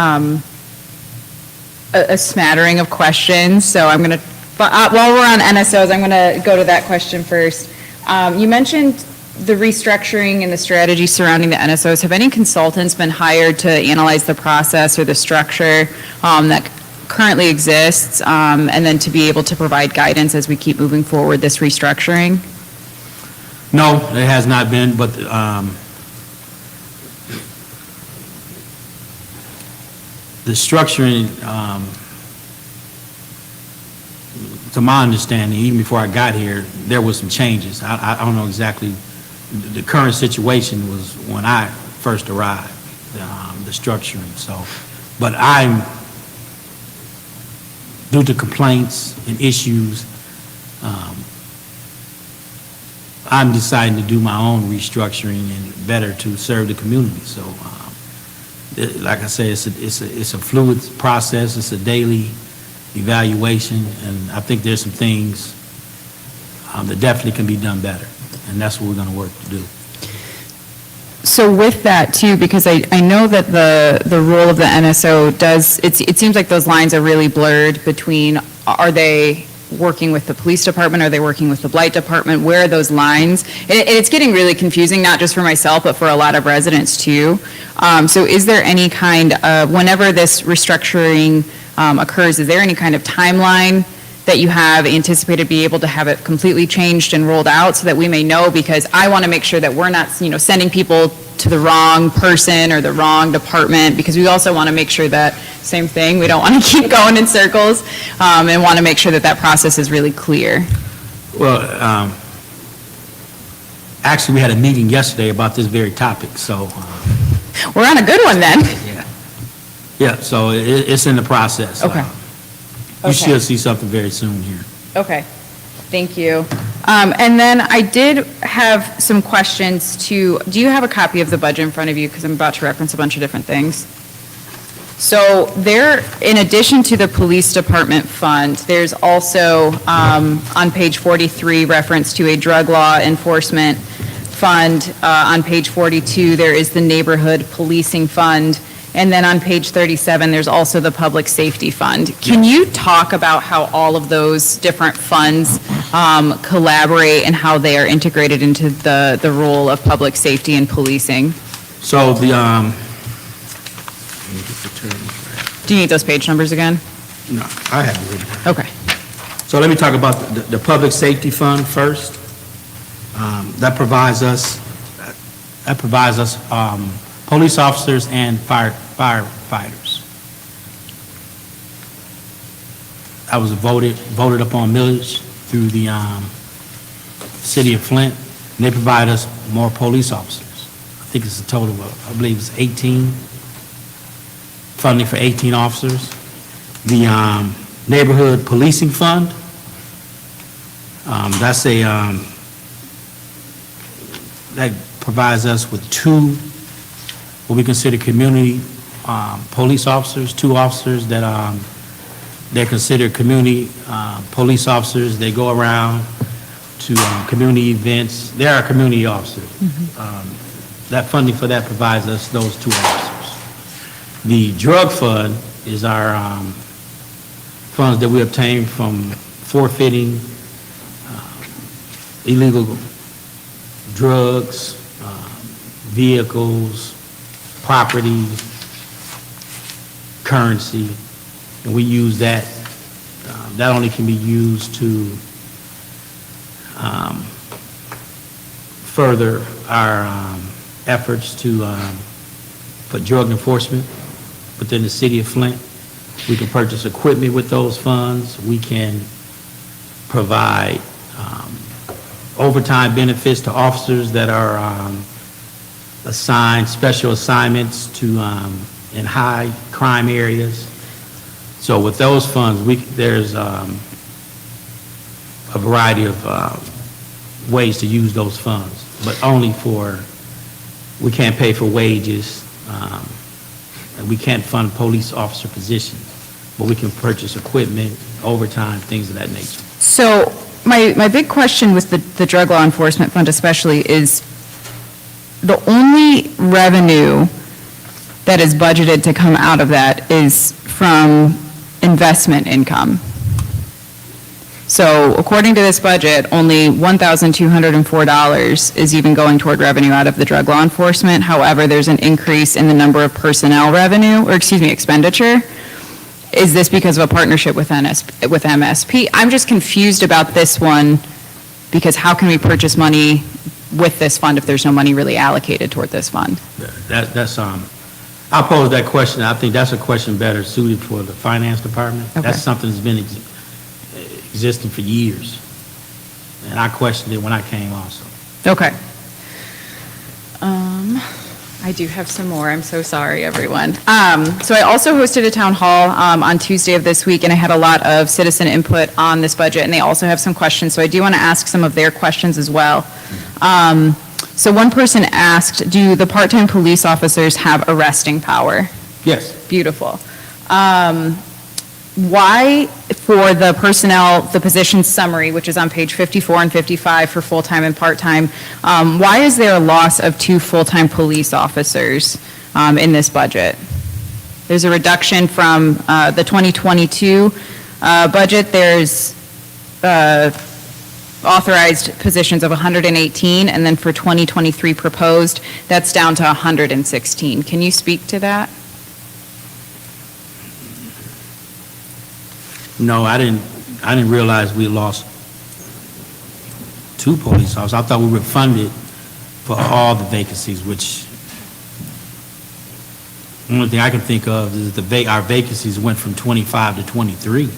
a smattering of questions, so I'm going to, while we're on NSOs, I'm going to go to that question first. You mentioned the restructuring and the strategy surrounding the NSOs. Have any consultants been hired to analyze the process or the structure that currently exists, and then to be able to provide guidance as we keep moving forward this restructuring? No, it has not been, but the structuring, to my understanding, even before I got here, there was some changes. I don't know exactly, the current situation was when I first arrived, the structuring, so, but due to complaints and issues, I'm deciding to do my own restructuring and better to serve the community. So, like I say, it's a fluid process. It's a daily evaluation, and I think there's some things that definitely can be done better, and that's what we're going to work to do. So with that too, because I know that the role of the NSO does, it seems like those lines are really blurred between, are they working with the police department, are they working with the blight department, where are those lines? It's getting really confusing, not just for myself, but for a lot of residents too. So is there any kind of, whenever this restructuring occurs, is there any kind of timeline that you have anticipated be able to have it completely changed and rolled out so that we may know? Because I want to make sure that we're not, sending people to the wrong person or the wrong department, because we also want to make sure that, same thing, we don't want to keep going in circles, and want to make sure that that process is really clear. Well, actually, we had a meeting yesterday about this very topic, so. We're on a good one then. Yeah, so it's in the process. Okay. You Okay. should see something very soon here. Okay, thank you. And then I did have some questions to, do you have a copy of the budget in front of you? Because I'm about to reference a bunch of different things. So there, in addition to the police department fund, there's also, on page 43, reference to a drug law enforcement fund. On page 42, there is the neighborhood policing fund. And then on page 37, there's also the public safety fund. Can you talk about how all of those different funds collaborate and how they are integrated into the role of public safety and policing? So the, Do you need those page numbers again? no, I have it written down. Okay. So let me talk about the public safety fund first. That provides us police officers and firefighters. I was voted upon millage through the city of Flint, and they provide us more police officers. I think it's a total of, I believe it's 18, funding for 18 officers. The Neighborhood Policing Fund, that's that provides us with two, what we consider community police officers, two officers that they're considered community police officers. They go around to community events. They are community officers. That funding for that provides us those two officers. The drug fund is our funds that we obtain from forfeiting illegal drugs, vehicles, property, currency, and we use that. That only can be used to further our efforts to for drug enforcement within the city of Flint. We can purchase equipment with those funds. We can provide overtime benefits to officers that are assigned special assignments to in high crime areas. So with those funds, there's a variety of ways to use those funds, but only for, we can't pay for wages, and we can't fund police officer positions, but we can purchase equipment, overtime, things of that nature. So my big question with the Drug Law Enforcement Fund especially is the only revenue that is budgeted to come out of that is from investment income. So according to this budget, only $1,204 is even going toward revenue out of the drug law enforcement. However, there's an increase in the number of personnel revenue, or excuse me, expenditure. Is this because of a partnership with MSP? I'm just confused about this one, because how can we purchase money with this fund if there's no money really allocated toward this fund? That's I'll pose that question. I think that's a question better suited for the finance department. Okay. That's something that's been existing for years, and I questioned it when I came also. Okay. I do have some more. I'm so sorry, everyone. So I also hosted a town hall on Tuesday of this week, and I had a lot of citizen input on this budget, and they also have some questions. So I do want to ask some of their questions as well. So one person asked, do the part-time police officers have arresting power? Yes. Beautiful. Why, for the personnel, the position summary, which is on page 54 and 55 for full-time and part-time, why is there a loss of 2 full-time police officers in this budget? There's a reduction from the 2022 budget. There's authorized positions of 118, and then for 2023 proposed, that's down to 116. Can you speak to that? No, I didn't realize we lost 2 police officers. I thought we were funded for all the vacancies, which the only thing I can think of is our vacancies went from 25 to 23.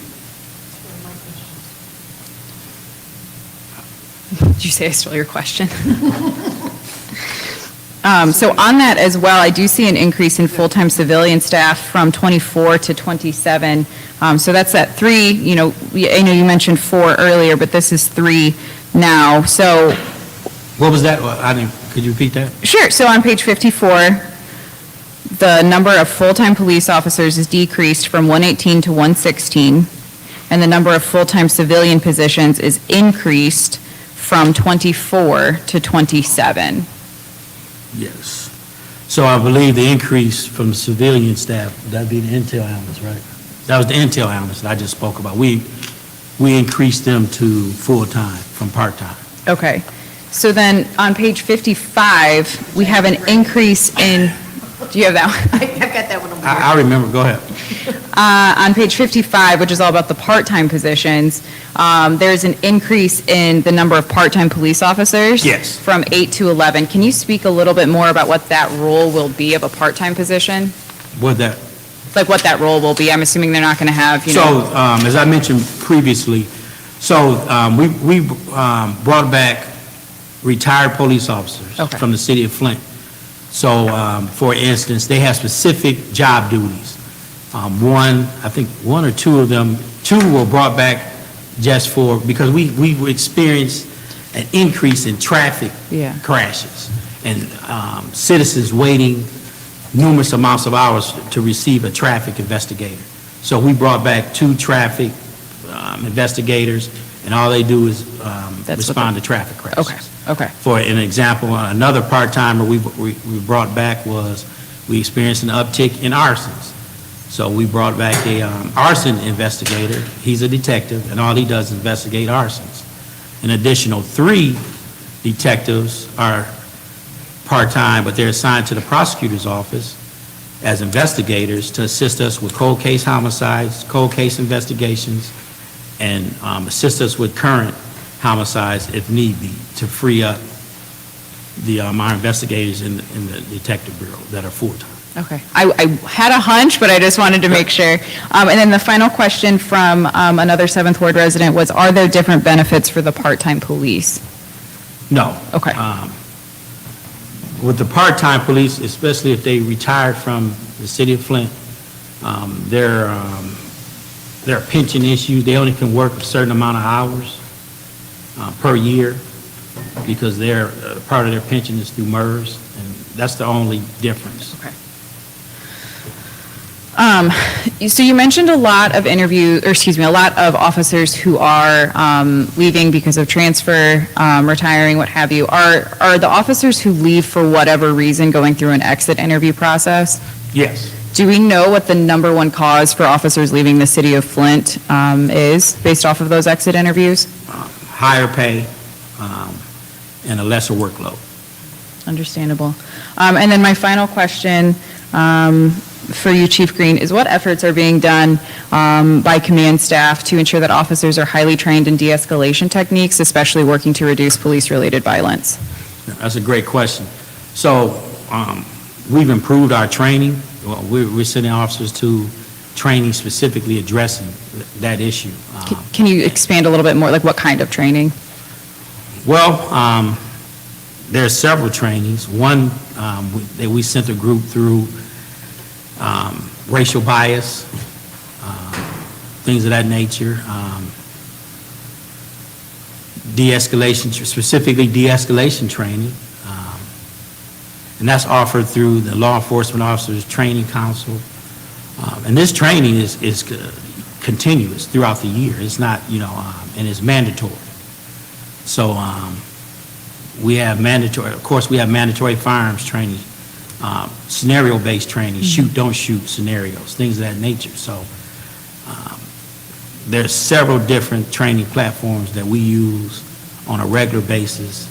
Did you say I stole your question? So on that as well, I do see an increase in full-time civilian staff from 24 to 27. So that's at 3, I know you mentioned 4 earlier, but this is 3 now. So. What was that? Could you repeat that? Sure. So on page 54, the number of full-time police officers is decreased from 118 to 116, and the number of full-time civilian positions is increased from 24 to 27. Yes. So I believe the increase from civilian staff, that'd be the intel analysts, right? That was the intel analysts that I just spoke about. We increased them to full-time from part-time. Okay. So then on page 55, we have an increase in, do you have that one? I've got that one over here. I remember. Go ahead. On page 55, which is all about the part-time positions, there's an increase in the number of part-time police officers. Yes. From 8 to 11. Can you speak a little bit more about what that role will be of a part-time position? What that? Like what that role will be? I'm assuming they're not going to have, So, as I mentioned previously, we brought back retired police officers Okay. from the city of Flint. So, for instance, they have specific job duties. I think one or two of them, two were brought back just for, because we experienced an increase in traffic Yeah. crashes and citizens waiting numerous amounts of hours to receive a traffic investigator. So we brought back 2 traffic investigators, and all they do is That's what respond to traffic crashes. Okay, okay. For an example, another part-timer we brought back was, we experienced an uptick in arsons. So we brought back a arson investigator. He's a detective, and all he does is investigate arsons. An additional 3 detectives are part-time, but they're assigned to the prosecutor's office as investigators to assist us with cold case homicides, cold case investigations, and assist us with current homicides if need be, to free up our investigators in the Detective Bureau that are full-time. Okay. I had a hunch, but I just wanted to make sure. And then the final question from another 7th Ward resident was, are there different benefits for the part-time police? No. Okay. With the part-time police, especially if they retired from the city of Flint, there are pension issues. They only can work a certain amount of hours per year because part of their pension is through MERS, and that's the only difference. Okay. So you mentioned a lot of a lot of officers who are leaving because of transfer, retiring, what have you. Are the officers who leave for whatever reason going through an exit interview process? Yes. Do we know what the #1 cause for officers leaving the city of Flint is, based off of those exit interviews? Higher pay and a lesser workload. Understandable. And then my final question for you, Chief Green, is what efforts are being done by command staff to ensure that officers are highly trained in de-escalation techniques, especially working to reduce police-related violence? That's a great question. So we've improved our training. Well, we're sending officers to training specifically addressing that issue. Can you expand a little bit more, like what kind of training? Well, there are several trainings. One that we sent a group through racial bias, things of that nature, de-escalation, specifically de-escalation training, and that's offered through the Law Enforcement Officers Training Council. And this training is continuous throughout the year. It's not, and it's mandatory. So we have mandatory firearms training, scenario-based training, shoot, don't shoot scenarios, things of that nature. So there's several different training platforms that we use on a regular basis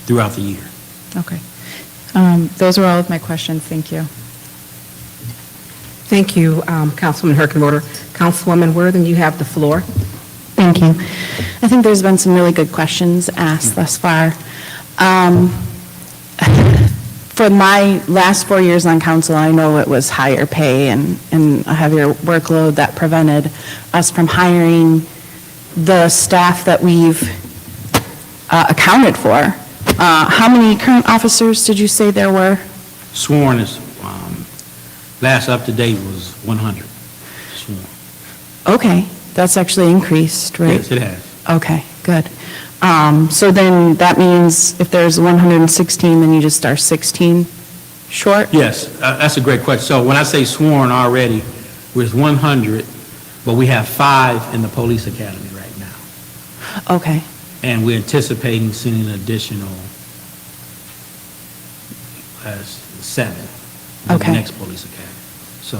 throughout the year. Okay. Those are all of my questions. Thank you. Thank you, Councilwoman Herkenroder. Councilwoman Worthen, you have the floor. Thank you. I think there's been some really good questions asked thus far. For my last 4 years on council, I know it was higher pay and a heavier workload that prevented us from hiring the staff that we've accounted for. How many current officers did you say there were? Sworn is, last up to date was 100 sworn. Okay, that's actually increased, right? Yes, it has. Okay, good. So then that means if there's 116, then you just are 16 short? Yes, that's a great question. So when I say sworn already, we're 100, but we have 5 in the police academy right now. Okay, And we're anticipating sending an additional 7 in the Okay. next police academy. So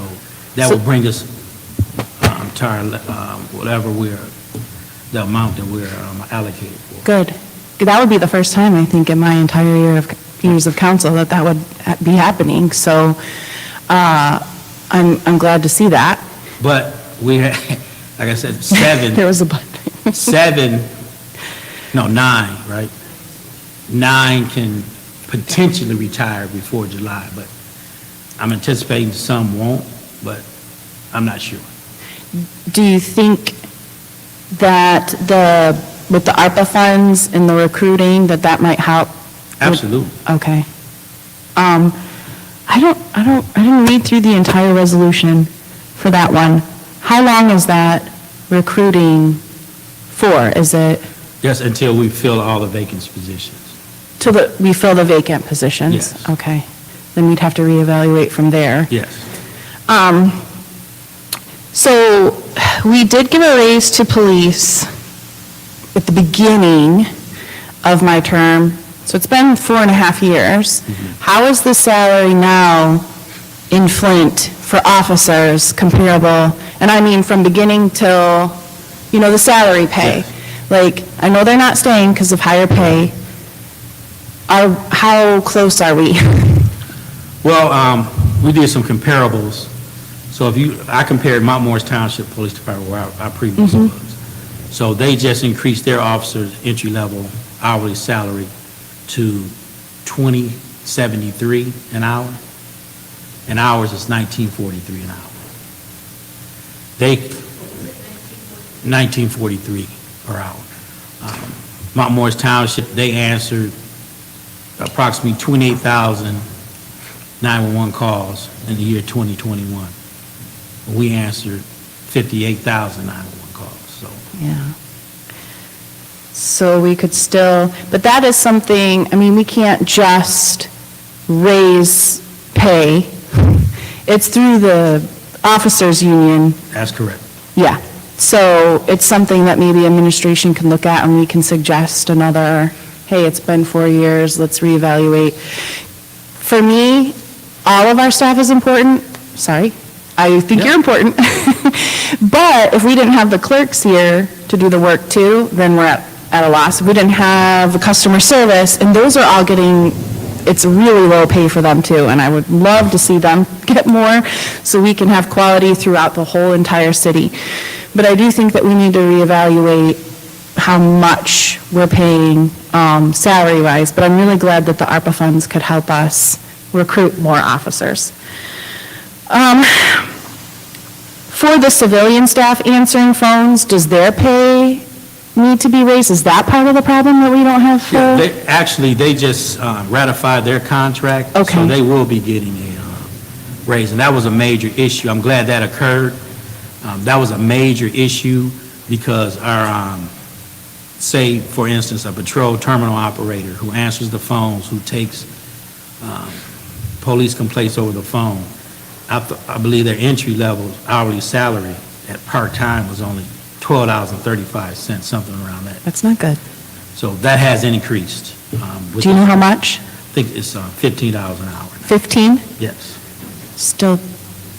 that will bring us to our, whatever the amount that we're allocated for. good. That would be the first time, I think, in my entire years of council that would be happening. So I'm glad to see that. But we, like I said, 7. There was a but. 9, right? 9 can potentially retire before July, but I'm anticipating some won't, but I'm not sure. Do you think that with the ARPA funds and the recruiting, that might help? Absolutely. Okay. I didn't read through the entire resolution for that one. How long is that recruiting for? Is it Just until we fill all the vacant positions. till we fill the vacant positions? Yes. Okay. Then we'd have to reevaluate from there. Yes. So we did give a raise to police at the beginning of my term. So it's been 4.5 years. How is the salary now inflate for officers comparable? And I mean from beginning till, the salary pay. Like, I know they're not staying because of higher pay. How close are we? Well, we did some comparables. So I compared Mount Morris Township Police Department where our previous was. So they just increased their officers' entry-level hourly salary to $20.73 an hour, and ours is $19.43 an hour. They, $19.43 per hour. Mount Morris Township, they answered approximately 28,000 911 calls in the year 2021. We answered 58,000 911 calls, so. Yeah. So we could still, but that is something, we can't just raise pay. It's through the officers' union. That's correct. Yeah. So it's something that maybe administration can look at and we can suggest another, hey, it's been 4 years, let's reevaluate. For me, all of our staff is important. Sorry. I think you're important. But if we didn't have the clerks here to do the work too, then we're at a loss. If we didn't have the customer service, and those are all getting, it's really low pay for them too, and I would love to see them get more so we can have quality throughout the whole entire city. But I do think that we need to reevaluate how much we're paying salary-wise, but I'm really glad that the ARPA funds could help us recruit more officers. For the civilian staff answering phones, does their pay need to be raised? Is that part of the problem that we don't have for? Yeah, they just ratified their contract. Okay. So they will be getting a raise, and that was a major issue. I'm glad that occurred. That was a major issue because our, say, for instance, a patrol terminal operator who answers the phones, who takes police complaints over the phone, I believe their entry-level hourly salary at part-time was only $12.35, something around that. That's not good. So that has increased. Do you know how much? I think it's $15 an hour. 15? Yes. Still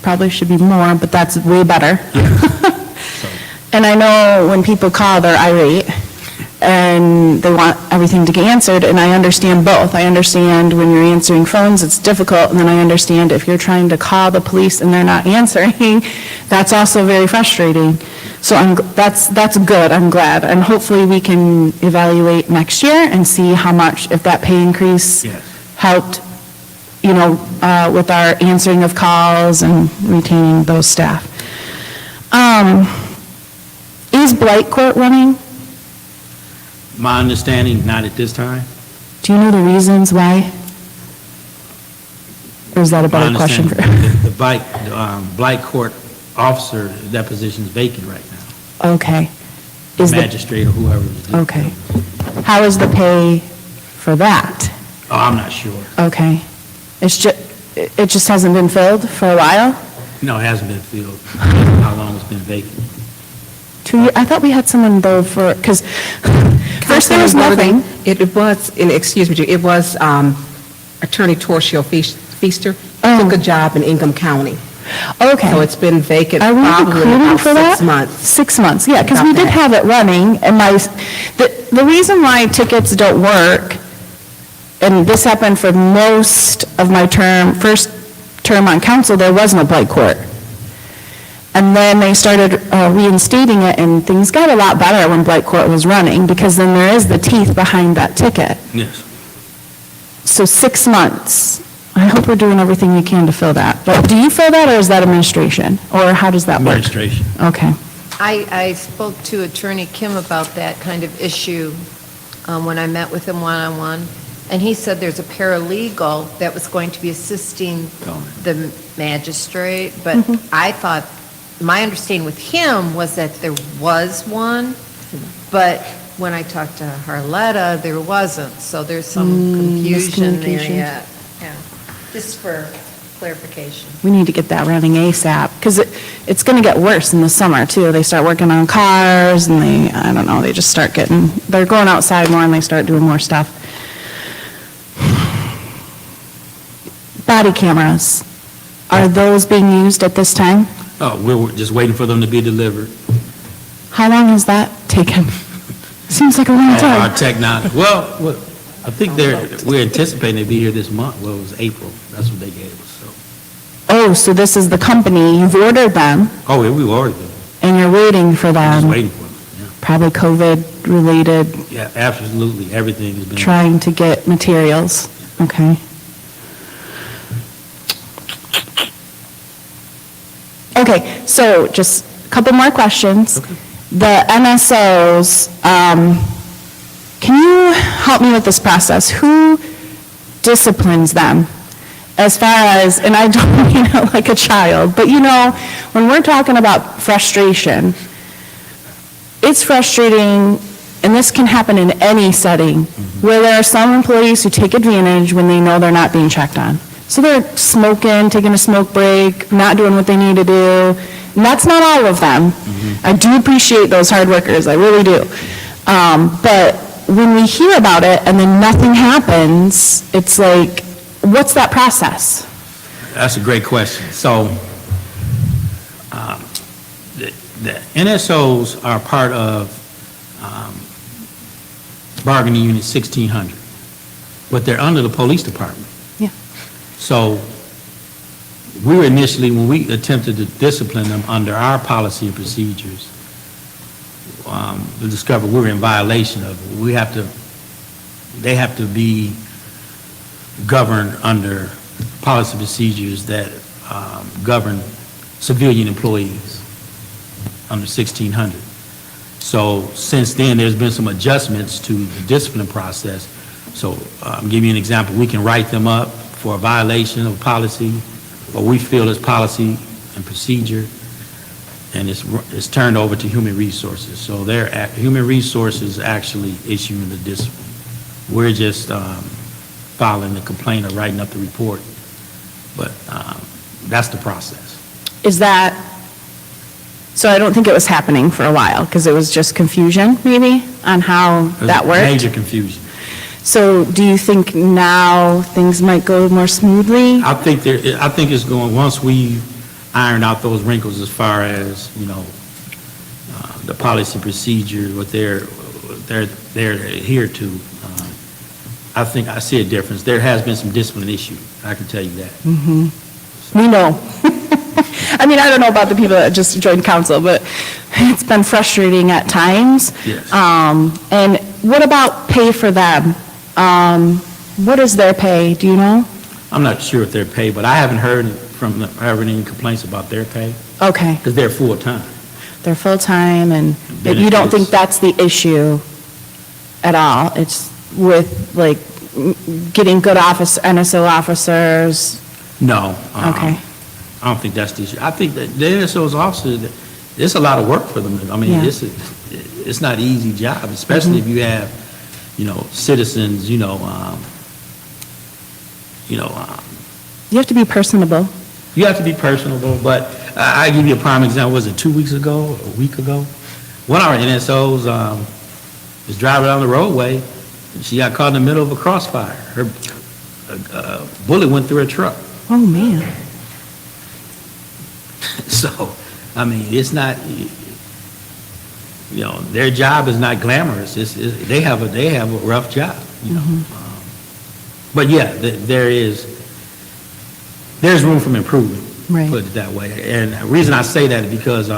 probably should be more, but that's way better. So, And I know when people call, they're irate, and they want everything to get answered, and I understand both. I understand when you're answering phones, it's difficult, and then I understand if you're trying to call the police and they're not answering, that's also very frustrating. So that's good, I'm glad, and hopefully we can evaluate next year and see how much, if that pay increase yes. helped, with our answering of calls and retaining those staff. Is Blight Court running? My understanding, not at this time. Do you know the reasons why? Or is that a My better question for? understanding, the Blight Court officer, that position is vacant right now. Okay. The Is the, magistrate or whoever is doing it. okay. How is the pay for that? Oh, I'm not sure. Okay. It just hasn't been filled for a while? No, it hasn't been filled. How long it's been vacant? 2 years? I thought we had someone though for, because first there was nothing. It was, and excuse me, it was Attorney Torcio Feaster Oh. took a job in Ingham County. Okay. So it's been vacant Are we probably recruiting about for that? 6 months. 6 months, yeah, because we About did that. have it running, and the reason why tickets don't work, and this happened for most of my first term on council, there wasn't a Blight Court. And then they started reinstating it, and things got a lot better when Blight Court was running, because then there is the teeth behind that ticket. Yes. So 6 months. I hope we're doing everything we can to fill that. But do you fill that, or is that administration? Or how does that work? Administration. Okay. I spoke to Attorney Kim about that kind of issue when I met with him one-on-one, And he said there's a paralegal that was going to be assisting the magistrate, but I thought, my understanding with him was that there was one, but when I talked to Harletta, there wasn't, so there's some confusion there, miscommunication. yeah. Just for clarification. We need to get that running ASAP, because it's going to get worse in the summer, too. They start working on cars, and I don't know, they just start they're going outside more, and they start doing more stuff. Body cameras, are those being used at this time? Oh, we're just waiting for them to be delivered. How long has that taken? Seems like a long Our time. technology, well, I think we're anticipating they'll be here this month. Well, it was April. That's what they gave us, so. Oh, so this is the company, you've ordered them, Oh, yeah, we ordered them. and you're waiting for We're just them, waiting for them, probably COVID-related, yeah. Yeah, absolutely. Everything has been. trying to get materials. Okay. Okay, so just a couple more questions. The NSOs, can you help me with this process? Who disciplines them? As far as, and I don't mean it like a child, but when we're talking about frustration, it's frustrating, and this can happen in any setting, where there are some employees who take advantage when they know they're not being checked on. So they're smoking, taking a smoke break, not doing what they need to do. And that's not all of them. I do appreciate those hard workers, I really do. But when we hear about it and then nothing happens, it's like, what's that process? That's a great question. So, the NSOs are part of bargaining unit 1600, but they're under the police department. Yeah. So, we were initially, when we attempted to discipline them under our policy and procedures, we discovered we were in violation of it. They have to be governed under policy and procedures that govern civilian employees under 1600. So since then, there's been some adjustments to the discipline process. So I'll give you an example. We can write them up for a violation of policy, what we feel is policy and procedure, and it's turned over to Human Resources. So Human Resources actually issuing the discipline. We're just filing the complaint or writing up the report, but that's the process. Is that, so I don't think it was happening for a while, because it was just confusion, maybe, on how that worked? Major confusion. So do you think now things might go more smoothly? I think it's going, once we iron out those wrinkles as far as, the policy procedure, what they're adhered to, I think I see a difference. There has been some discipline issue, I can tell you that. We know. I mean, I don't know about the people that just joined council, but it's been frustrating at times. Yes. And what about pay for them? What is their pay, do you know? I'm not sure if they're paid, but I haven't heard from them, any complaints about their pay, Okay, because they're full-time. they're full-time, and you don't think that's the issue at all? It's with, like, getting good NSO officers? No. Okay. I don't think that's the issue. I think that the NSO's officers, it's a lot of work for them. I mean, Yeah. it's not an easy job, especially if you have, citizens, You have to be personable. you have to be personable, but I give you a prime example. Was it 2 weeks ago, or a week ago? One of our NSOs was driving down the roadway, and she got caught in the middle of a crossfire. Her bullet went through her truck. Oh, man. So, I mean, it's not, their job is not glamorous. They have a rough job, But yeah, there's room for improvement, Right. put it that way. And the reason I say that is because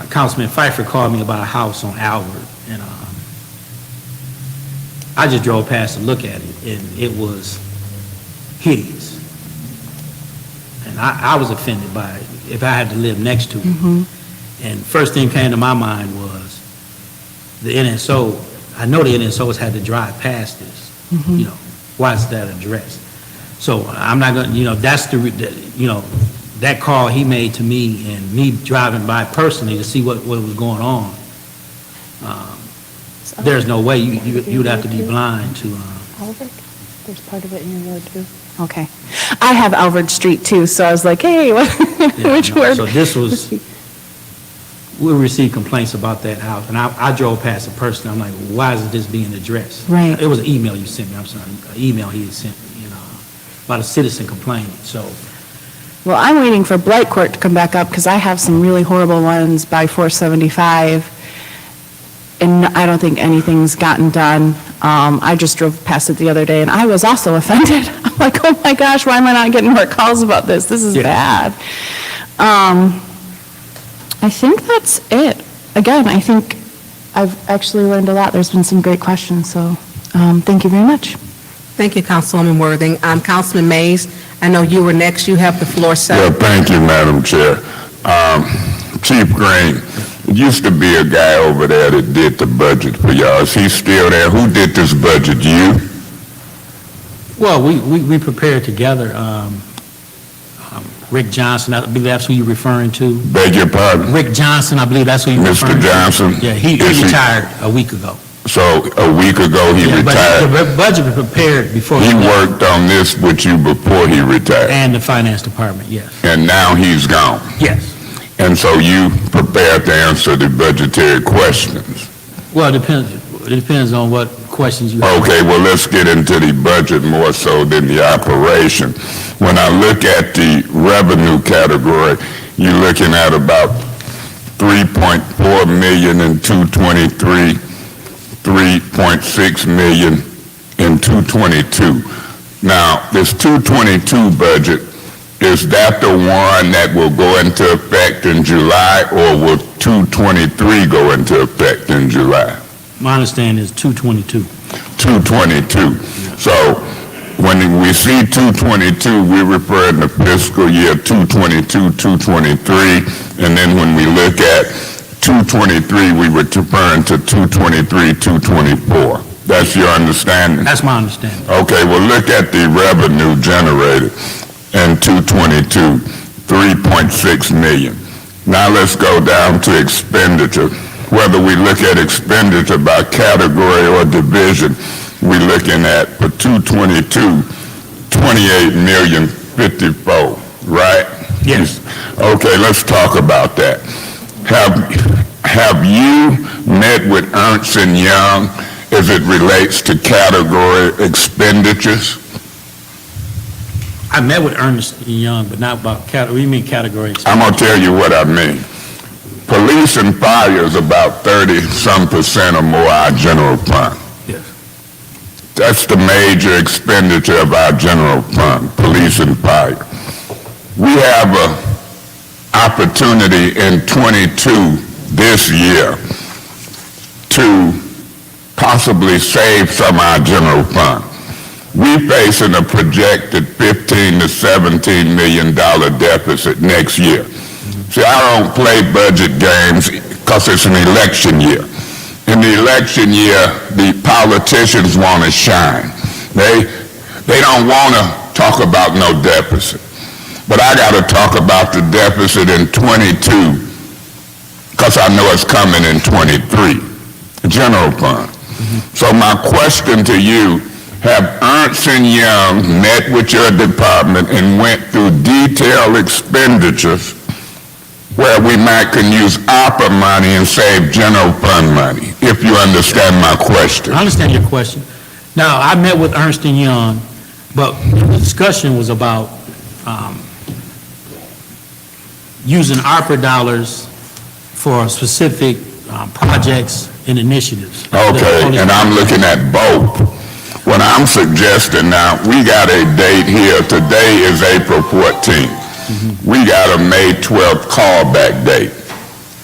Councilman Pfeiffer called me about a house on Albert, and I just drove past to look at it, and it was hideous. And I was offended by it, if I had to live next to it. And first thing came to my mind was the NSO. I know the NSOs had to drive past this. You know, why is that addressed? So I'm not going to, that's that call he made to me and me driving by personally to see what was going on. There's no way you'd have to be blind to. Albert? There's part of it in your ward too? Okay. I have Albert Street too, so I was like, hey, which word? So this was, we received complaints about that house, and I drove past it personally. I'm like, why is this being addressed? Right. It was an email you sent me, I'm sorry, an email he had sent me, about a citizen complaining, so. Well, I'm waiting for Blight Court to come back up because I have some really horrible ones by 475, and I don't think anything's gotten done. I just drove past it the other day, and I was also offended. I'm like, oh my gosh, why am I not getting more calls about this? This is bad. I think that's it. Again, I think I've actually learned a lot. There's been some great questions, so thank you very much. Thank you, Councilwoman Worthing. Councilman Mays, I know you were next. You have the floor, sir. Yeah, thank you, Madam Chair. Chief Green, it used to be a guy over there that did the budget for y'all. Is he still there? Who did this budget? You? Well, we prepared together. Rick Johnson, I believe that's who you're referring to. Beg your pardon? Rick Johnson, I believe that's who you're Mr. referring to. Johnson? Yeah, he retired a week ago. So a week ago he Yeah, retired? But the budget was prepared before He left. worked on this with you before he retired? And the finance department, yes. And now he's gone? Yes. And so you prepared to answer the budgetary questions? Well, it depends on what questions you have. Okay, well, let's get into the budget more so than the operation. When I look at the revenue category, you're looking at about 3.4 million in 223, 3.6 million in 222. Now, this 222 budget, is that the one that will go into effect in July, or will 223 go into effect in July? My understanding is 222. 222. So when we see 222, we're referring to fiscal year 222, 223, and then when we look at 223, we were referring to 223, 224. That's your understanding? That's my understanding. Okay, well, look at the revenue generated in 222, 3.6 million. Now let's go down to expenditure. Whether we look at expenditure by category or division, we're looking at, for 222, 28,054,000, right? Yes. Okay, let's talk about that. Have you met with Ernst & Young as it relates to category expenditures? I met with Ernest Young, but not about category. What do you mean category? I'm going to tell you what I mean. Police and fire is about 30-some% or more our general fund. Yes. That's the major expenditure of our general fund, police and fire. We have an opportunity in 22 this year to possibly save some of our general fund. We're facing a projected $15 to $17 million deficit next year. See, I don't play budget games because it's an election year. In the election year, the politicians want to shine. They don't want to talk about no deficit. But I got to talk about the deficit in 22 because I know it's coming in 23, general fund. So my question to you, have Ernst & Young met with your department and went through detailed expenditures where we can use ARPA money and save general fund money, if you understand my question? I understand your question. Now, I met with Ernst & Young, but the discussion was about using ARPA dollars for specific projects and initiatives. Okay, and I'm looking at both. What I'm suggesting now, we got a date here. Today is April 14th. We got a May 12th callback date.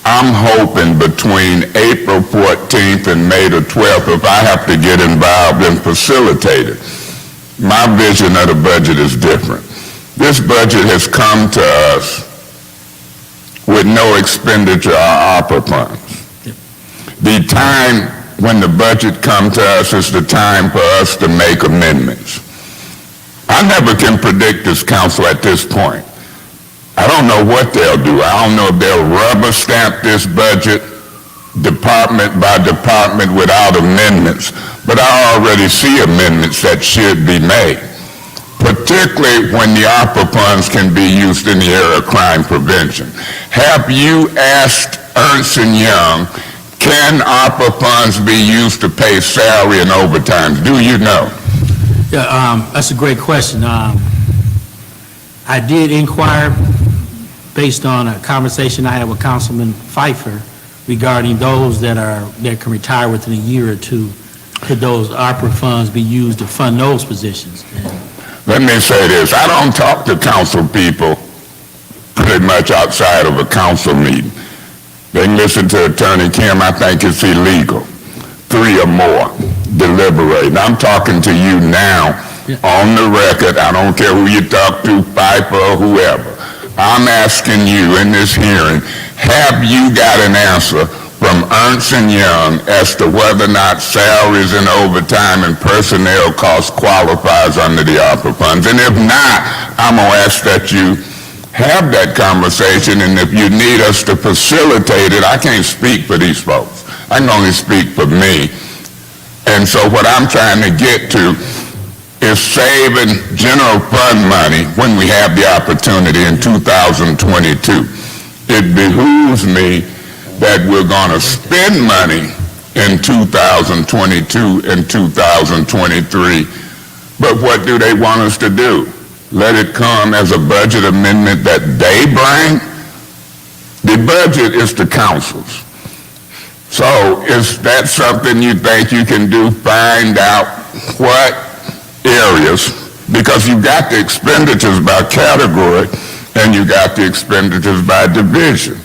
I'm hoping between April 14th and May the 12th, if I have to get involved and facilitate it. My vision of the budget is different. This budget has come to us with no expenditure or ARPA funds. The time when the budget comes to us, it's the time for us to make amendments. I never can predict this council at this point. I don't know what they'll do. I don't know if they'll rubber stamp this budget department by department without amendments, but I already see amendments that should be made, particularly when the ARPA funds can be used in the area of crime prevention. Have you asked Ernst & Young, can ARPA funds be used to pay salary and overtime? Do you know? Yeah, that's a great question. I did inquire based on a conversation I had with Councilman Pfeiffer regarding those that can retire within a year or two. Could those ARPA funds be used to fund those positions? Let me say this. I don't talk to council people pretty much outside of a council meeting. They can listen to Attorney Kim. I think it's illegal. 3 or more deliberate. I'm talking to you now on the record. I don't care who you talk to, Pfeiffer or whoever. I'm asking you in this hearing, have you got an answer from Ernst & Young as to whether or not salaries and overtime and personnel costs qualifies under the ARPA funds? And if not, I'm going to ask that you have that conversation, and if you need us to facilitate it, I can't speak for these folks. I can only speak for me. And so what I'm trying to get to is saving general fund money when we have the opportunity in 2022. It behooves me that we're going to spend money in 2022 and 2023, but what do they want us to do? Let it come as a budget amendment that they bring? The budget is the council's. So is that something you think you can do? Find out what areas, because you've got the expenditures by category and you got the expenditures by division.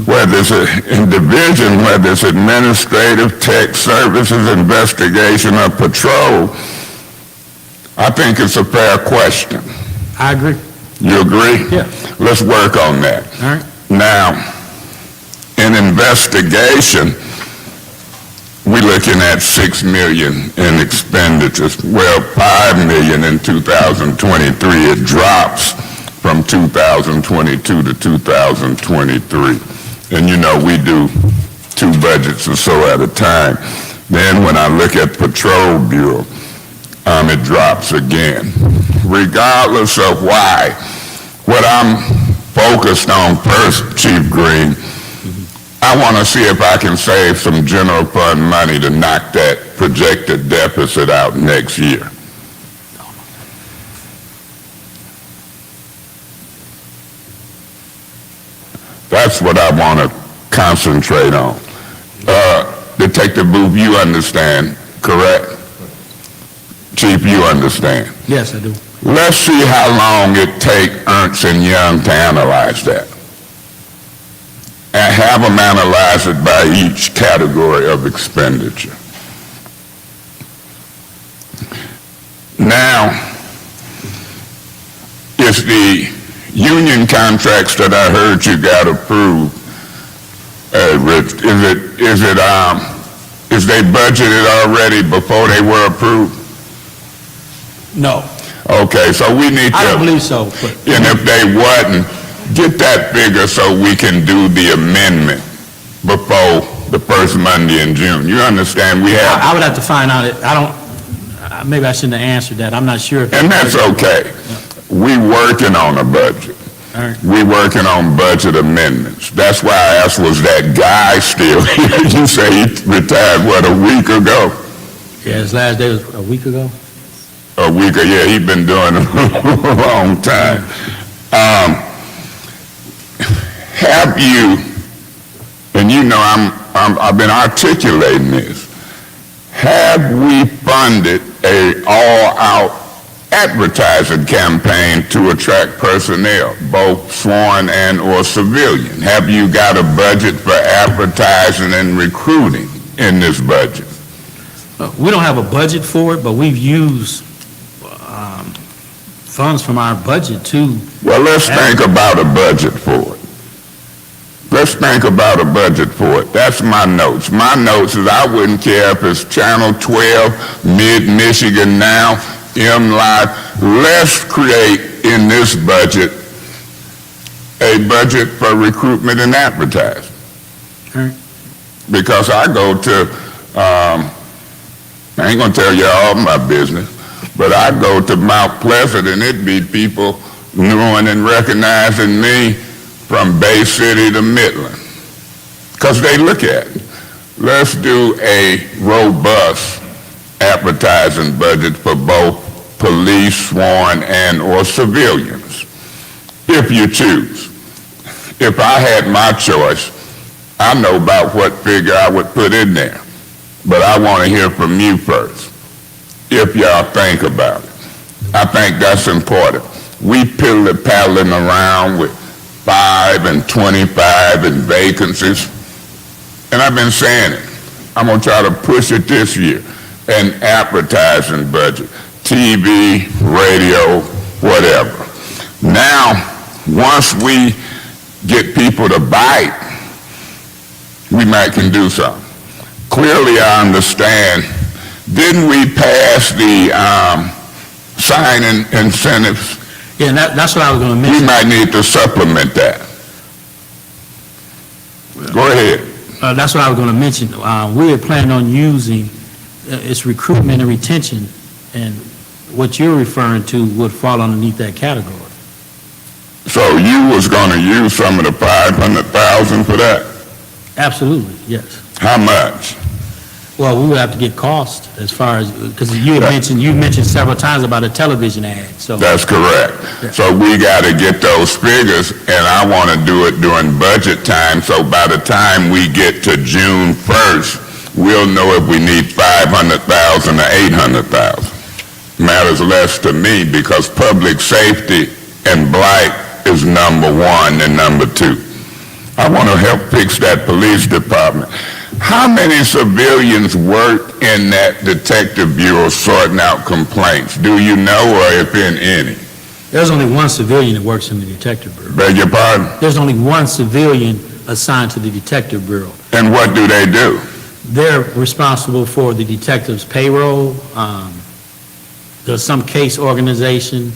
Whether it's in division, whether it's administrative, tech services, investigation, or patrol, I think it's a fair question. I agree. You agree? Yeah. Let's work on that. All right. Now, in investigation, we're looking at $6 million in expenditures. Well, $5 million in 2023. It drops from 2022 to 2023. And you know, we do 2 budgets or so at a time. Then when I look at Patrol Bureau, it drops again. Regardless of why, what I'm focused on first, Chief Green, I want to see if I can save some general fund money to knock that projected deficit out next year. That's what I want to concentrate on. Detective Booth, you understand, correct? Chief, you understand. Yes, I do. Let's see how long it takes Ernst & Young to analyze that. And have them analyze it by each category of expenditure. Now, it's the union contracts that I heard you got approved. Rich, is they budgeted already before they were approved? No. Okay, so we need to. I don't believe so. But And if they wasn't, get that figure so we can do the amendment before the first Monday in June. You understand? We have. I would have to find out. Maybe I shouldn't have answered that. I'm not sure. And that's okay. We working on a budget. All right. We working on budget amendments. That's why I asked, was that guy still here? You say he retired, what, a week ago? Yeah, his last day was a week ago. A week ago, yeah, he's been doing it a long time. Have you, and you know I've been articulating this, have we funded a all-out advertising campaign to attract personnel, both sworn and or civilian? Have you got a budget for advertising and recruiting in this budget? We don't have a budget for it, but we've used funds from our budget to. Well, let's think about a budget for it. Let's think about a budget for it. That's my notes. My notes is I wouldn't care if it's Channel 12, Mid-Michigan Now, M-Live. Let's create in this budget a budget for recruitment and advertising. Because I go to, I ain't gonna tell you all my business, but I go to Mount Pleasant and it'd be people knowing and recognizing me from Bay City to Midland, because they look at it. Let's do a robust advertising budget for both police, sworn, and or civilians, if you choose. If I had my choice, I know about what figure I would put in there, but I want to hear from you first, if y'all think about it. I think that's important. We paddling around with 5 and 25 and vacancies, and I've been saying it. I'm going to try to push it this year. An advertising budget, TV, radio, whatever. Now, once we get people to bite, we might can do something. Clearly, I understand. Didn't we pass the sign-in incentives? Yeah, that's what I was going to mention. We might need to supplement that. Go ahead. That's what I was going to mention. We are planning on using its recruitment and retention, and what you're referring to would fall underneath that category. So you was going to use some of the 500,000 for that? Absolutely, yes. How much? Well, we would have to get cost as far as, because you mentioned several times about a television ad, so. That's correct. Yeah. So we got to get those figures, and I want to do it during budget time, so by the time we get to June 1st, we'll know if we need 500,000 or 800,000. Matters less to me because public safety and blight is number one and number two. I want to help fix that police department. How many civilians work in that detective bureau sorting out complaints? Do you know, or if in any? There's only one civilian that works in the detective bureau. Beg your pardon? There's only one civilian assigned to the detective bureau. And what do they do? They're responsible for the detective's payroll. There's some case organization.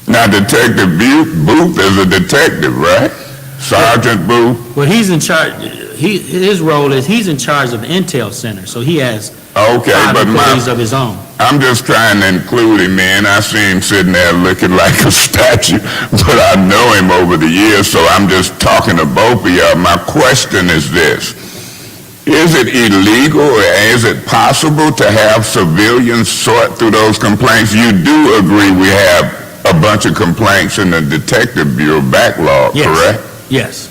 Now, Detective Booth is a detective, right? Sergeant Booth? Well, he's in charge, his role is he's in charge of the Intel Center, so he has Okay, 5 but employees of his own. I'm just trying to include him, man. I see him sitting there looking like a statue, but I know him over the years, so I'm just talking to both of y'all. My question is this. Is it illegal or is it possible to have civilians sort through those complaints? You do agree we have a bunch of complaints in the Detective Bureau backlog, Yes. correct? Yes.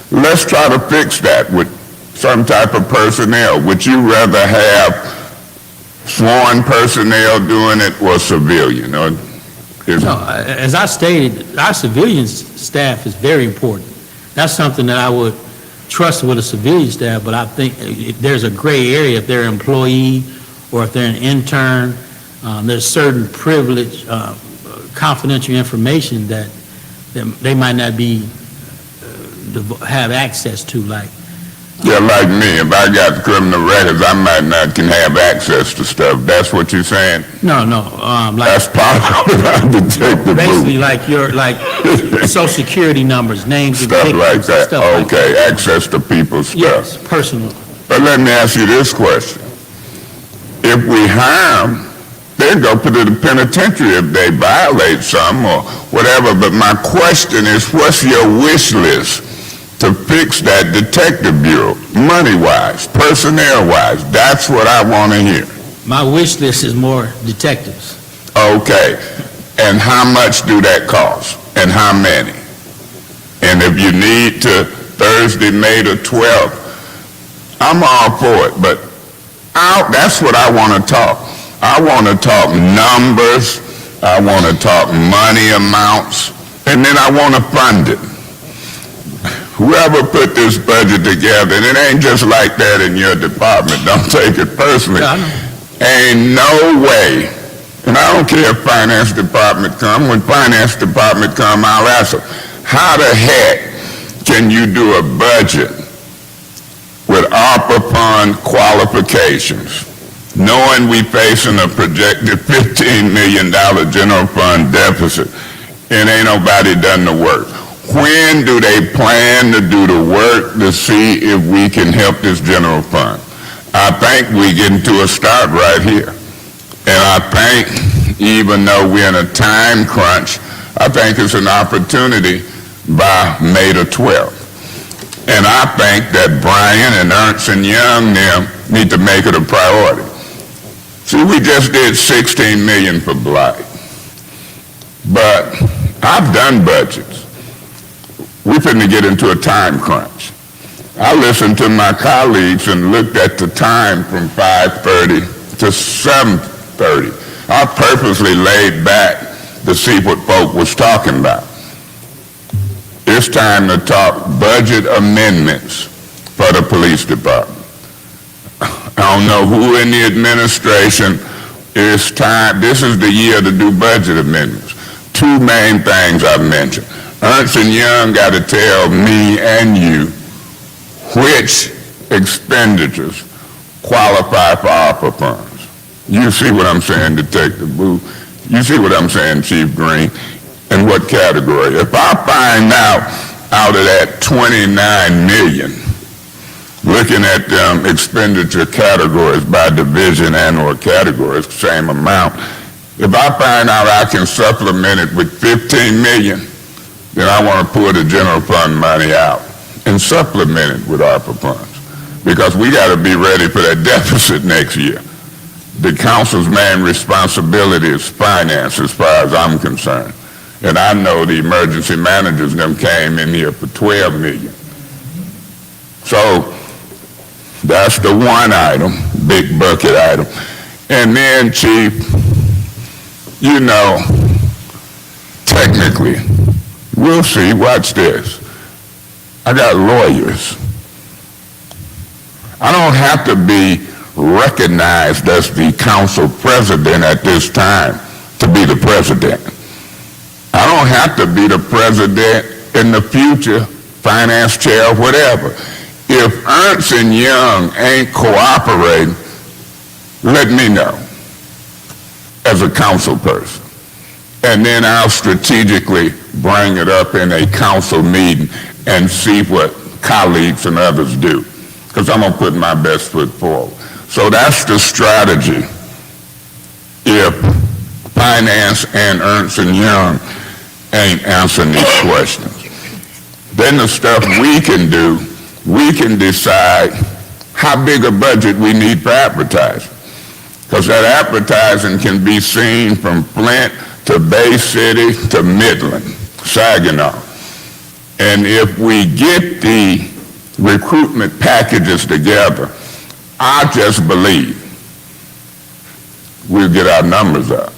Let's try to fix that with some type of personnel. Would you rather have sworn personnel doing it or civilian? Or is No, as I stated, our civilian staff is very important. That's something that I would trust with a civilian staff, but I think there's a gray area if they're an employee or if they're an intern. There's certain privilege, confidential information that they might not be have access to, like. Yeah, like me. If I got criminal records, I might not can have access to stuff. That's what you're saying? No, like. That's possible. Detective Basically, Booth. like social security numbers, names of Stuff victims, like that. stuff like that. Okay, access to people's stuff. Yes, personal. But let me ask you this question. If we hire them, they'll go to the penitentiary if they violate something or whatever. But my question is, what's your wish list to fix that detective bureau, money-wise, personnel-wise? That's what I want to hear. My wish list is more detectives. Okay. And how much do that cost? And how many? And if you need to Thursday, May the 12th, I'm all for it, but that's what I want to talk. I want to talk numbers, I want to talk money amounts, and then I want to fund it. Whoever put this budget together, and it ain't just like that in your department, don't take it personally. Yeah, I know. Ain't no way, and I don't care if finance department come, when finance department come, I'll ask them, How the heck can you do a budget with ARPA fund qualifications, knowing we facing a projected $15 million general fund deficit, and ain't nobody done the work? When do they plan to do the work to see if we can help this general fund? I think we getting to a start right here. And I think, even though we're in a time crunch, I think it's an opportunity by May the 12th. And I think that Brian and Ernst and Young them need to make it a priority. See, we just did 16 million for blight. But I've done budgets. We're finna get into a time crunch. I listened to my colleagues and looked at the time from 5:30 to 7:30. I purposely laid back to see what folk was talking about. It's time to talk budget amendments for the police department. I don't know who in the administration, it's time, this is the year to do budget amendments. Two main things I've mentioned. Ernst & Young got to tell me and you which expenditures qualify for ARPA funds. You see what I'm saying, Detective Booth? You see what I'm saying, Chief Green? In what category? If I find out of that 29 million, looking at them expenditure categories by division and or categories, same amount, if I find out I can supplement it with 15 million, then I want to pull the general fund money out and supplement it with ARPA funds, because we got to be ready for that deficit next year. The council's main responsibility is finance as far as I'm concerned. And I know the emergency managers them came in here for 12 million. So that's the one item, big bucket item. And then, Chief, you know, technically, we'll see, watch this. I got lawyers. I don't have to be recognized as the council president at this time to be the president. I don't have to be the president in the future, finance chair, whatever. If Ernst & Young ain't cooperating, let me know as a council person. And then I'll strategically bring it up in a council meeting and see what colleagues and others do, because I'm going to put my best foot forward. So that's the strategy if finance and Ernst & Young ain't answering these questions. Then the stuff we can do, we can decide how big a budget we need for advertising. Because that advertising can be seen from Flint to Bay City to Midland, Saginaw. And if we get the recruitment packages together, I just believe we'll get our numbers up.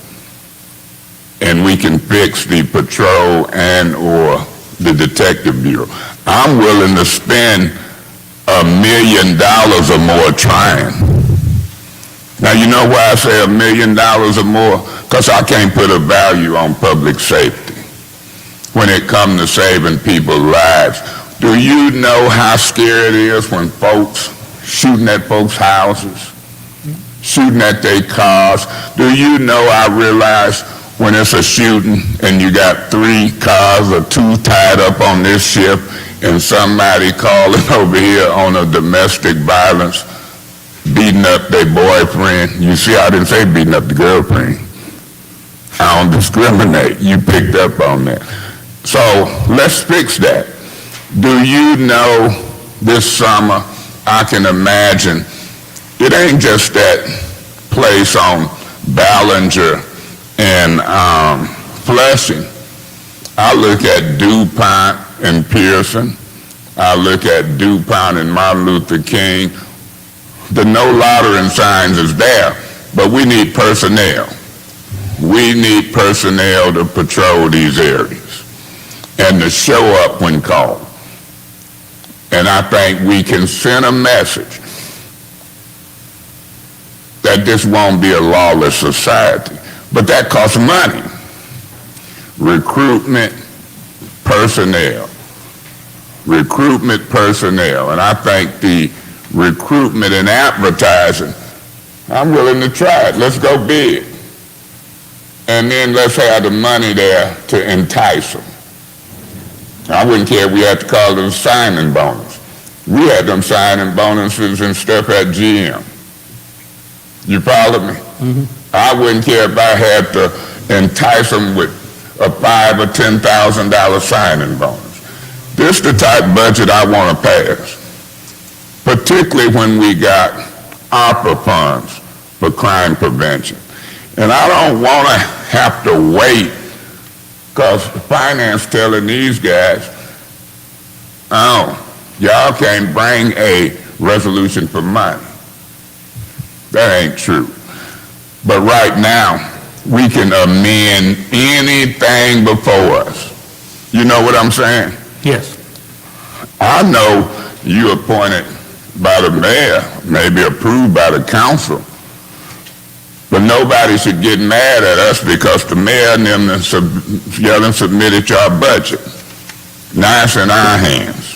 And we can fix the patrol and or the detective bureau. I'm willing to spend $1 million or more trying. Now, you know why I say $1 million or more? Because I can't put a value on public safety when it comes to saving people's lives. Do you know how scary it is when folks shooting at folks' houses, shooting at their cars? Do you know I realize when it's a shooting and you got 3 cars or 2 tied up on this ship and somebody calling over here on a domestic violence, beating up their boyfriend? You see, I didn't say beating up the girlfriend. I don't discriminate. You picked up on that. So let's fix that. Do you know this summer, I can imagine, it ain't just that place on Ballinger and Flushing. I look at DuPont and Pearson. I look at DuPont and Martin Luther King. The no loitering signs is there, but we need personnel. We need personnel to patrol these areas and to show up when called. And I think we can send a message that this won't be a lawless society. But that costs money. Recruitment, personnel. Recruitment personnel. And I think the recruitment and advertising, I'm willing to try it. Let's go big. And then let's have the money there to entice them. I wouldn't care if we had to call it a signing bonus. We had them signing bonuses and stuff at GM. You follow me? Mm-hmm. I wouldn't care if I had to entice them with a $5,000 or $10,000 signing bonus. This is the type of budget I want to pass, particularly when we got ARPA funds for crime prevention. And I don't want to have to wait, because the finance telling these guys, oh, y'all can't bring a resolution for money. That ain't true. But right now, we can amend anything before us. You know what I'm saying? Yes. I know you appointed by the mayor, maybe approved by the council, but nobody should get mad at us because the mayor and them submitted your budget. Now it's in our hands.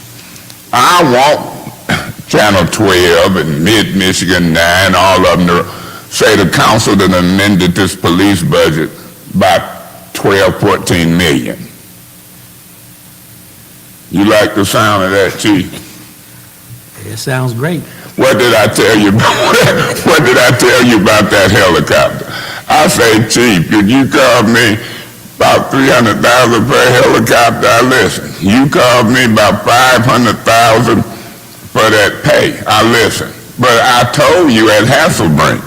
I want Channel 12 and Mid-Michigan 9, all of them to say the council that amended this police budget by 12, 14 million. You like the sound of that, Chief? It sounds great. What did I tell you about what did I tell you about that helicopter? I say, Chief, could you call me about $300,000 per helicopter? I listen. You called me about $500,000 for that pay. I listen. But I told you at Hasselbrink,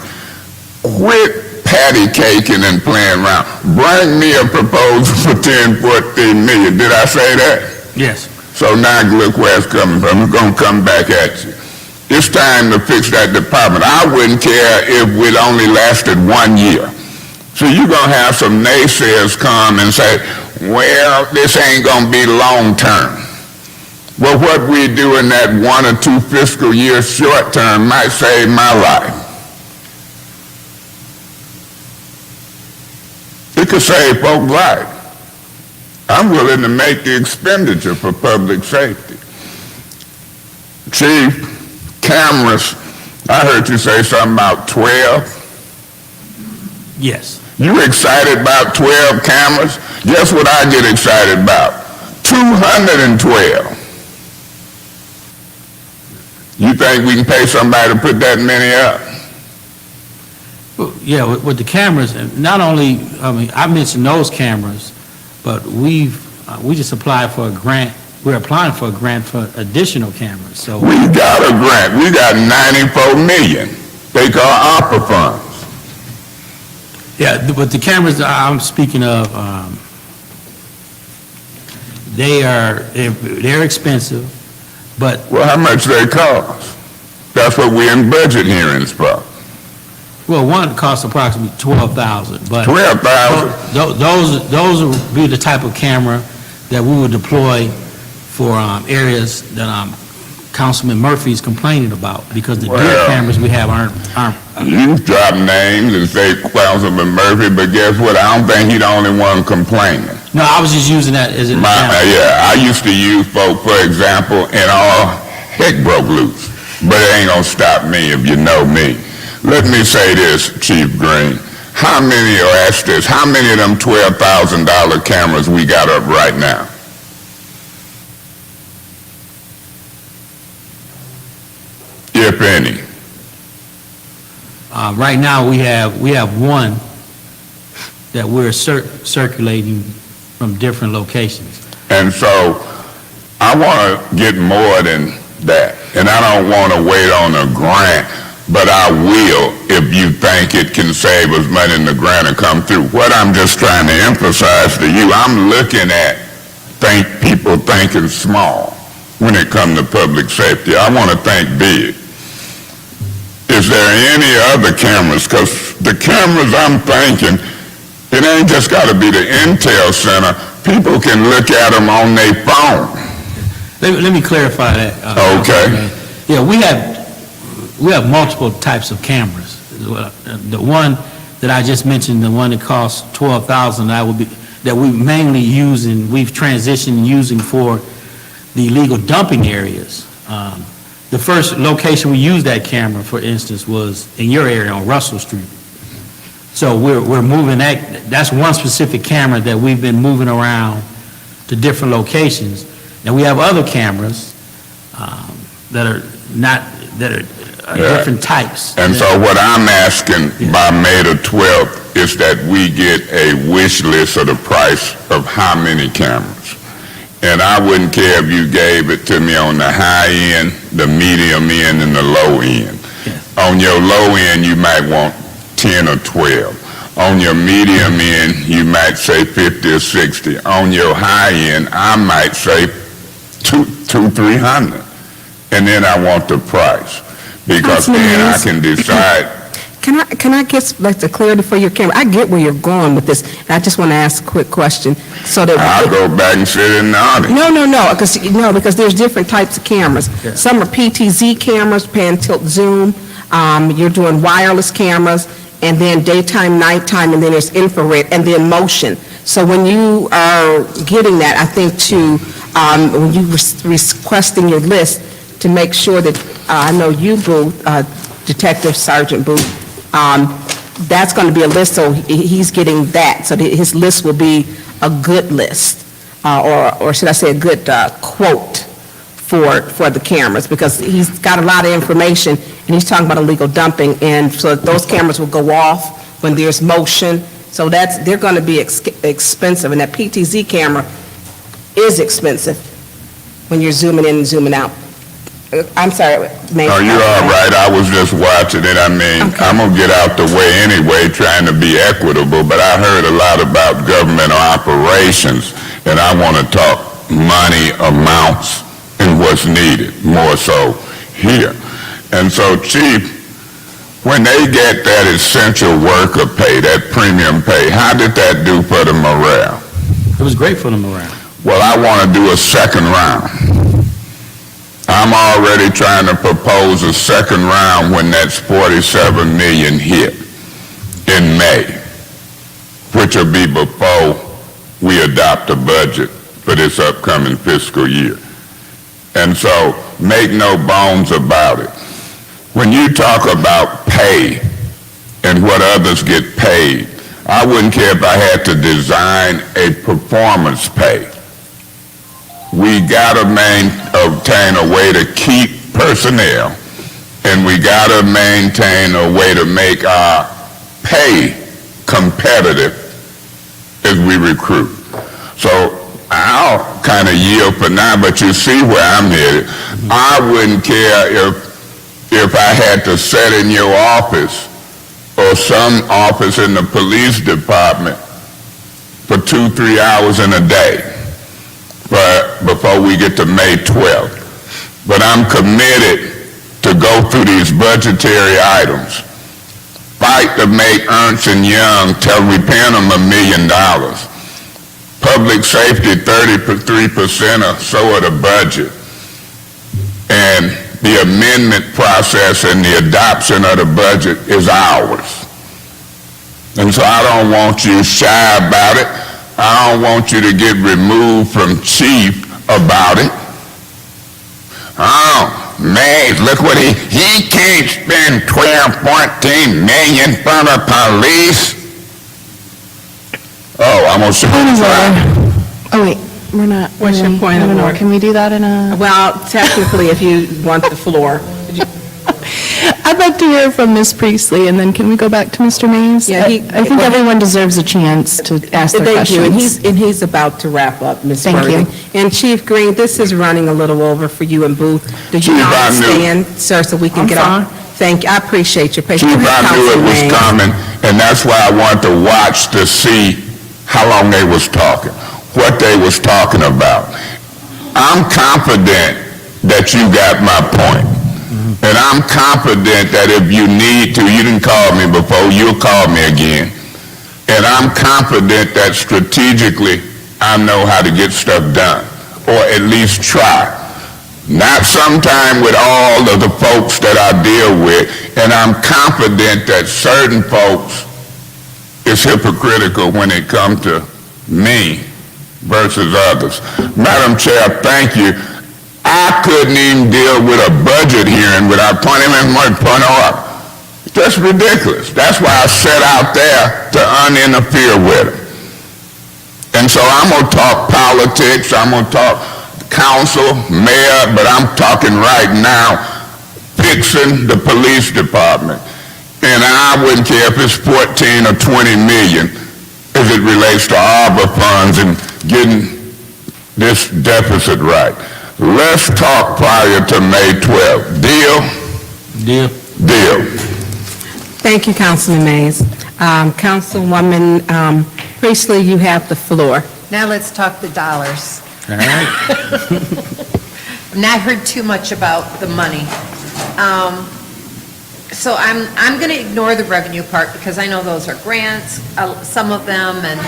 quit patty caking and playing around. Bring me a proposal for 10, 14 million. Did I say that? Yes. So now look where it's coming from. It's going to come back at you. It's time to fix that department. I wouldn't care if it only lasted 1 year. So you're going to have some naysayers come and say, well, this ain't going to be long term. Well, what we do in that 1 or 2 fiscal years short term might save my life. It could save folks' lives. I'm willing to make the expenditure for public safety. Chief, cameras, I heard you say something about 12. Yes. You excited about 12 cameras? Guess what I get excited about? 212. You think we can pay somebody to put that many up? Well, yeah, with the cameras, not only, I mentioned those cameras, but we just applied for a grant. We're applying for a grant for additional cameras. So we got a grant. We got $94 million. They call ARPA funds. yeah, but the cameras I'm speaking of, they're expensive, but Well, how much they cost? That's what we're in budget hearings for. well, one costs approximately $12,000, but 12,000. those would be the type of camera that we would deploy for areas that Councilman Murphy is complaining about, because the deer Well, cameras we have aren't. You drop names and say Councilman Murphy, but guess what? I don't think he's the only one complaining. No, I was just using that as an example. Yeah, I used to use folk, for example, and all heck broke loose. But it ain't gonna stop me if you know me. Let me say this, Chief Green. How many, or ask this, how many of them $12,000 cameras we got up right now? If any. Right now, we have one that we're circulating from different locations. And so I want to get more than that. And I don't want to wait on a grant, but I will if you think it can save us money in the grant and come through. What I'm just trying to emphasize to you, I'm looking at people thinking small when it comes to public safety. I want to think big. Is there any other cameras? Because the cameras I'm thinking, it ain't just got to be the Intel Center. People can look at them on their phone. Let me clarify that. Okay. Yeah, we have multiple types of cameras. The one that I just mentioned, the one that costs $12,000, that we mainly using, we've transitioned using for the illegal dumping areas. The first location we used that camera, for instance, was in your area on Russell Street. So we're moving that's one specific camera that we've been moving around to different locations. And we have other cameras that are different types. And so what I'm asking by May the 12th is that we get a wish list of the price of how many cameras. And I wouldn't care if you gave it to me on the high end, the medium end, and the low end. On your low end, you might want 10 or 12. On your medium end, you might say 50 or 60. On your high end, I might say 300. And then I want the price, because then I can decide. Can I get like the clarity for your camera? I get where you're going with this, and I just want to ask a quick question so that I'll go back and sit in the audience. No, because there's different types of cameras. Yeah. Some are PTZ cameras, pan, tilt, zoom. You're doing wireless cameras, and then daytime, nighttime, and then there's infrared, and then motion. So when you are getting that, I think when you requesting your list, to make sure that, I know you, Booth, Detective Sergeant Booth, that's going to be a list, so he's getting that, so that his list will be a good list, or should I say a good quote for the cameras, because he's got a lot of information, and he's talking about illegal dumping, and so those cameras will go off when there's motion, so they're going to be expensive, and that PTZ camera is expensive when you're zooming in and zooming out. I'm sorry, Mayor. No, you're all right. I was just watching it. I mean, Okay. I'm going to get out the way anyway, trying to be equitable, but I heard a lot about governmental operations, and I want to talk money, amounts, and what's needed, more so here. And so, Chief, when they get that essential worker pay, that premium pay, how did that do for the morale? It was great for them around. Well, I want to do a second round. I'm already trying to propose a second round when that's 47 million hit in May, which will be before we adopt a budget for this upcoming fiscal year. And so make no bones about it. When you talk about pay and what others get paid, I wouldn't care if I had to design a performance pay. We got to obtain a way to keep personnel, and we got to maintain a way to make our pay competitive as we recruit. So I'll kind of yield for now, but you see where I'm headed. I wouldn't care if I had to sit in your office or some office in the police department for 2-3 hours in a day before we get to May 12th. But I'm committed to go through these budgetary items, fight to make Ernst & Young till we pay them $1 million. Public safety, 33% or so of the budget. And the amendment process and the adoption of the budget is ours. And so I don't want you shy about it. I don't want you to get removed from chief about it. Oh, man, look what he can't spend 12-14 million for the police. Oh, I'm going to show Oh, wait, we're not. What's your point of I don't know. order? Can we do that in a? Well, technically, if you want the floor. I'd like to hear from Ms. Priestley, and then can we go back to Mr. Mays? Yeah, I think everyone deserves a chance to ask their Thank you, questions. and he's about to wrap up, Ms. Thank you. Worthing. And Chief Green, this is running a little over for you and Booth. Do you Chief, I knew- understand, sir, so we can I'm get fine. on? Thank you, I appreciate your patience. Chief, I knew it was Councilman. coming, and that's why I wanted to watch to see how long they was talking, what they was talking about. I'm confident that you got my point. And I'm confident that if you need to, you didn't call me before, you'll call me again. And I'm confident that strategically, I know how to get stuff done, or at least try. Not sometime with all of the folks that I deal with, and I'm confident that certain folks is hypocritical when it comes to me versus others. Madam Chair, thank you. I couldn't even deal with a budget hearing without putting him in my front up. That's ridiculous. That's why I set out there to uninterfere with it. And so I'm going to talk politics, I'm going to talk council, mayor, but I'm talking right now fixing the police department. And I wouldn't care if it's 14 or 20 million as it relates to ARPA funds and getting this deficit right. Let's talk prior to May 12th. Deal? Deal. Deal. Thank you, Councilman Mays. Councilwoman Priestley, you have the floor. Now let's talk the dollars. All right. I've not heard too much about the money. So I'm going to ignore the revenue part because I know those are grants, some of them, and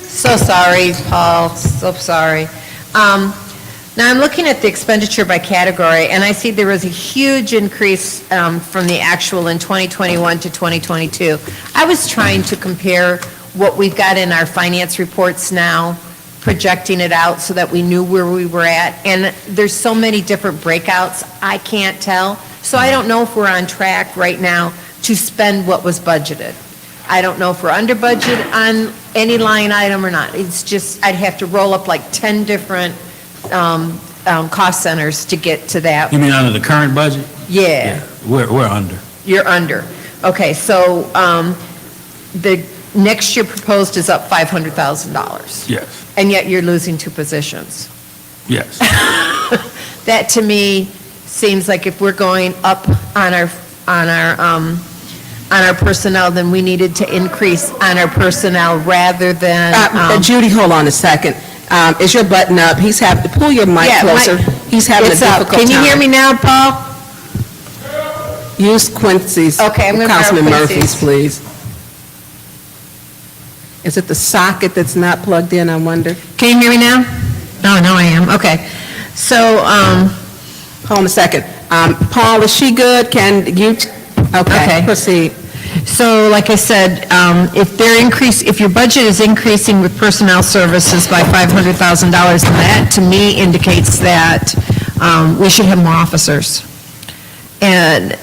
so sorry, Paul, so sorry. Now I'm looking at the expenditure by category, and I see there was a huge increase from the actual in 2021 to 2022. I was trying to compare what we've got in our finance reports now, projecting it out so that we knew where we were at, and there's so many different breakouts, I can't tell. So I don't know if we're on track right now to spend what was budgeted. I don't know if we're under budget on any line item or not. It's just, I'd have to roll up like 10 different cost centers to get to that. You mean under the current budget? Yeah. We're under. You're under. Okay, so the next year proposed is up $500,000. Yes. And yet you're losing 2 positions. Yes. That to me seems like if we're going up on our personnel, then we needed to increase on our personnel rather than. Judy, hold on a second. Is your button up? He's having to pull your mic closer. He's having a It's up. difficult time. Can you hear me now, Paul? Use Quincy's. Okay, I'm gonna borrow Councilman Quincy's. Murphy's, please. Is it the socket that's not plugged in, I wonder? Can you hear me now? No, I am. Okay. So, Hold on a second. Paul, is she good? Can you, okay, proceed. So, like I said, if your budget is increasing with personnel services by $500,000, then that, to me, indicates that we should have more officers. And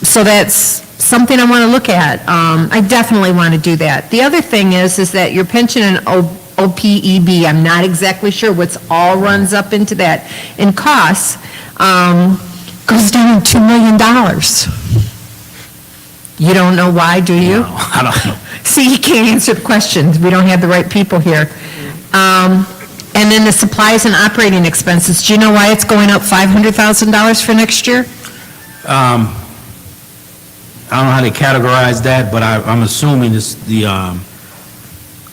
so that's something I want to look at. I definitely want to do that. The other thing is that your pension and OPEB, I'm not exactly sure what's all runs up into that, in costs, goes down $2 million. You don't know why, do you? No, I don't know. See, he can't answer the questions. We don't have the right people here. And then the supplies and operating expenses, do you know why it's going up $500,000 for next year? I don't know how they categorize that, but I'm assuming it's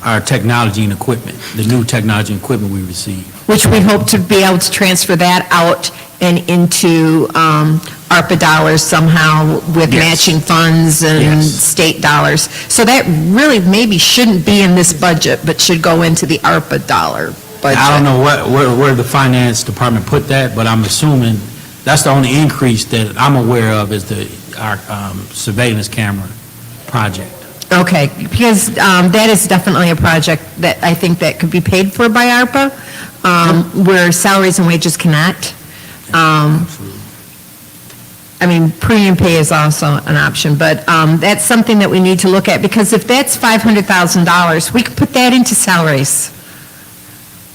our technology and equipment, the new technology and equipment we receive. Which we hope to be able to transfer that out and into ARPA dollars somehow with Yes. matching funds and Yes. state dollars. So that really maybe shouldn't be in this budget, but should go into the ARPA dollar budget. I don't know where the finance department put that, but I'm assuming that's the only increase that I'm aware of is our surveillance camera project. Okay, because that is definitely a project that I think that could be paid for by ARPA, where salaries and wages cannot. I mean, premium pay is also an option, but that's something that we need to look at, because if that's $500,000, we could put that into salaries.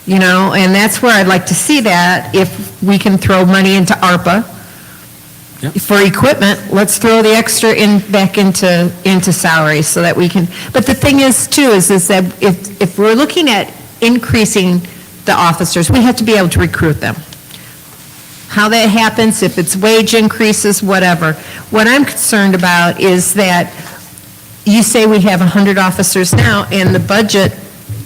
You know, and that's where I'd like to see that, if we can throw money into ARPA. Yep. For equipment, let's throw the extra back into salaries so that we can, but the thing is too, is that if we're looking at increasing the officers, we have to be able to recruit them. How that happens, if it's wage increases, whatever. What I'm concerned about is that you say we have 100 officers now, and the budget,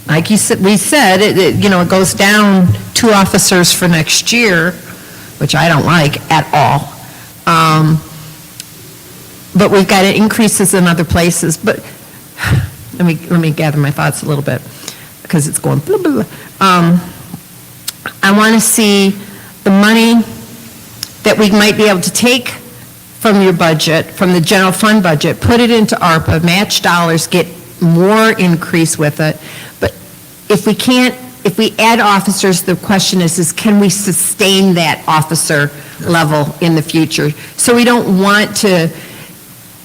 like you said, it goes down 2 officers for next year, which I don't like at all. But we've got increases in other places. But let me gather my thoughts a little bit, because it's going blah, blah, blah. I want to see the money that we might be able to take from your budget, from the general fund budget, put it into ARPA, match dollars, get more increase with it. But if we add officers, the question is can we sustain that officer level in the future? So we don't want to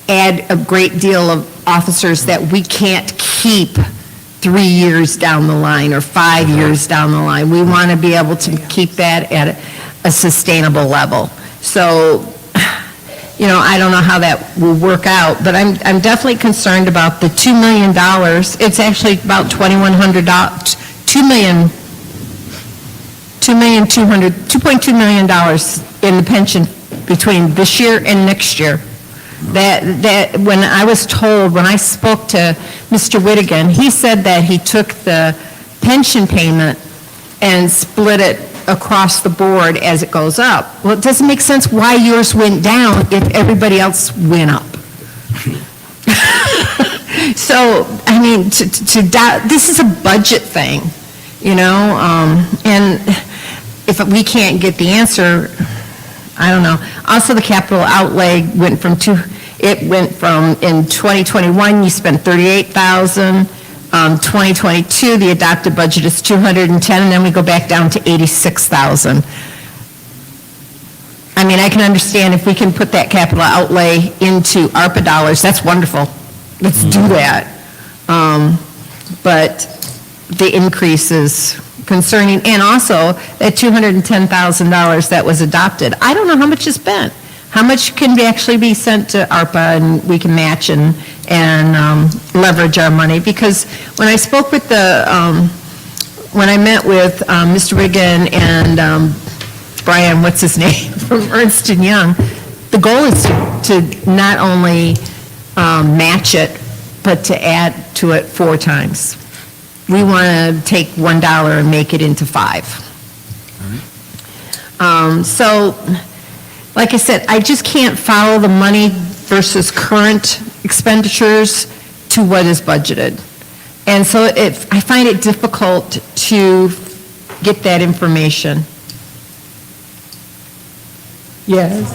add a great deal of officers that we can't keep 3 years down the line or 5 years down the line. We want to be able to keep that at a sustainable level. So, I don't know how that will work out, but I'm definitely concerned about the $2 million. It's actually about $2.2 million in the pension between this year and next year. That when I spoke to Mr. Whittigan, he said that he took the pension payment and split it across the board as it goes up. Well, it doesn't make sense why yours went down if everybody else went up. So, I mean, this is a budget thing, and if we can't get the answer, I don't know. Also, the capital outlay went from in 2021, you spent $38,000. 2022, the adopted budget is $210, and then we go back down to $86,000. I mean, I can understand if we can put that capital outlay into ARPA dollars, that's wonderful. Let's do that. But the increase is concerning, and also that $210,000 that was adopted. I don't know how much is spent. How much can actually be sent to ARPA and we can match and leverage our money? Because when I spoke with when I met with Mr. Riggin and Brian, what's his name, from Ernst & Young, the goal is to not only match it, but to add to it 4 times. We want to take $1 and make it into 5. So, like I said, I just can't follow the money versus current expenditures to what is budgeted. And so I find it difficult to get that information. Yes.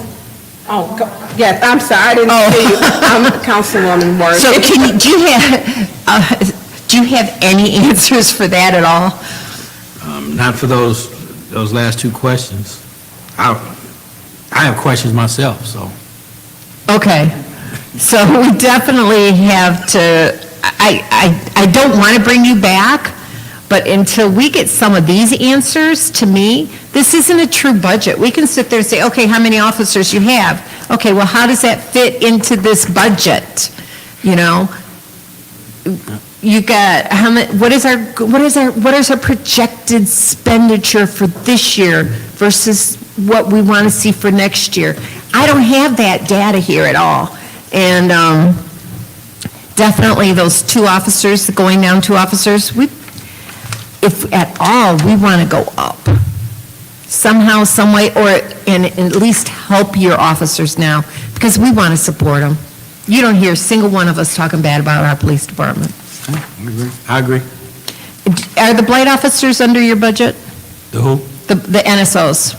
Yes, I'm sorry, I didn't see you. I'm Councilwoman Morgan. So do you have any answers for that at all? Not for those last 2 questions. I have questions myself, so. Okay, so we definitely have to, I don't want to bring you back, but until we get some of these answers, to me, this isn't a true budget. We can sit there and say, okay, how many officers you have? Okay, well, how does that fit into this budget? You got, what is our projected expenditure for this year versus what we want to see for next year? I don't have that data here at all. And definitely those 2 officers, going down 2 officers, if at all, we want to go up. Somehow, some way, and at least help your officers now, because we want to support them. You don't hear a single one of us talking bad about our police department. I agree. Are the blight officers under your budget? The who? The NSOs?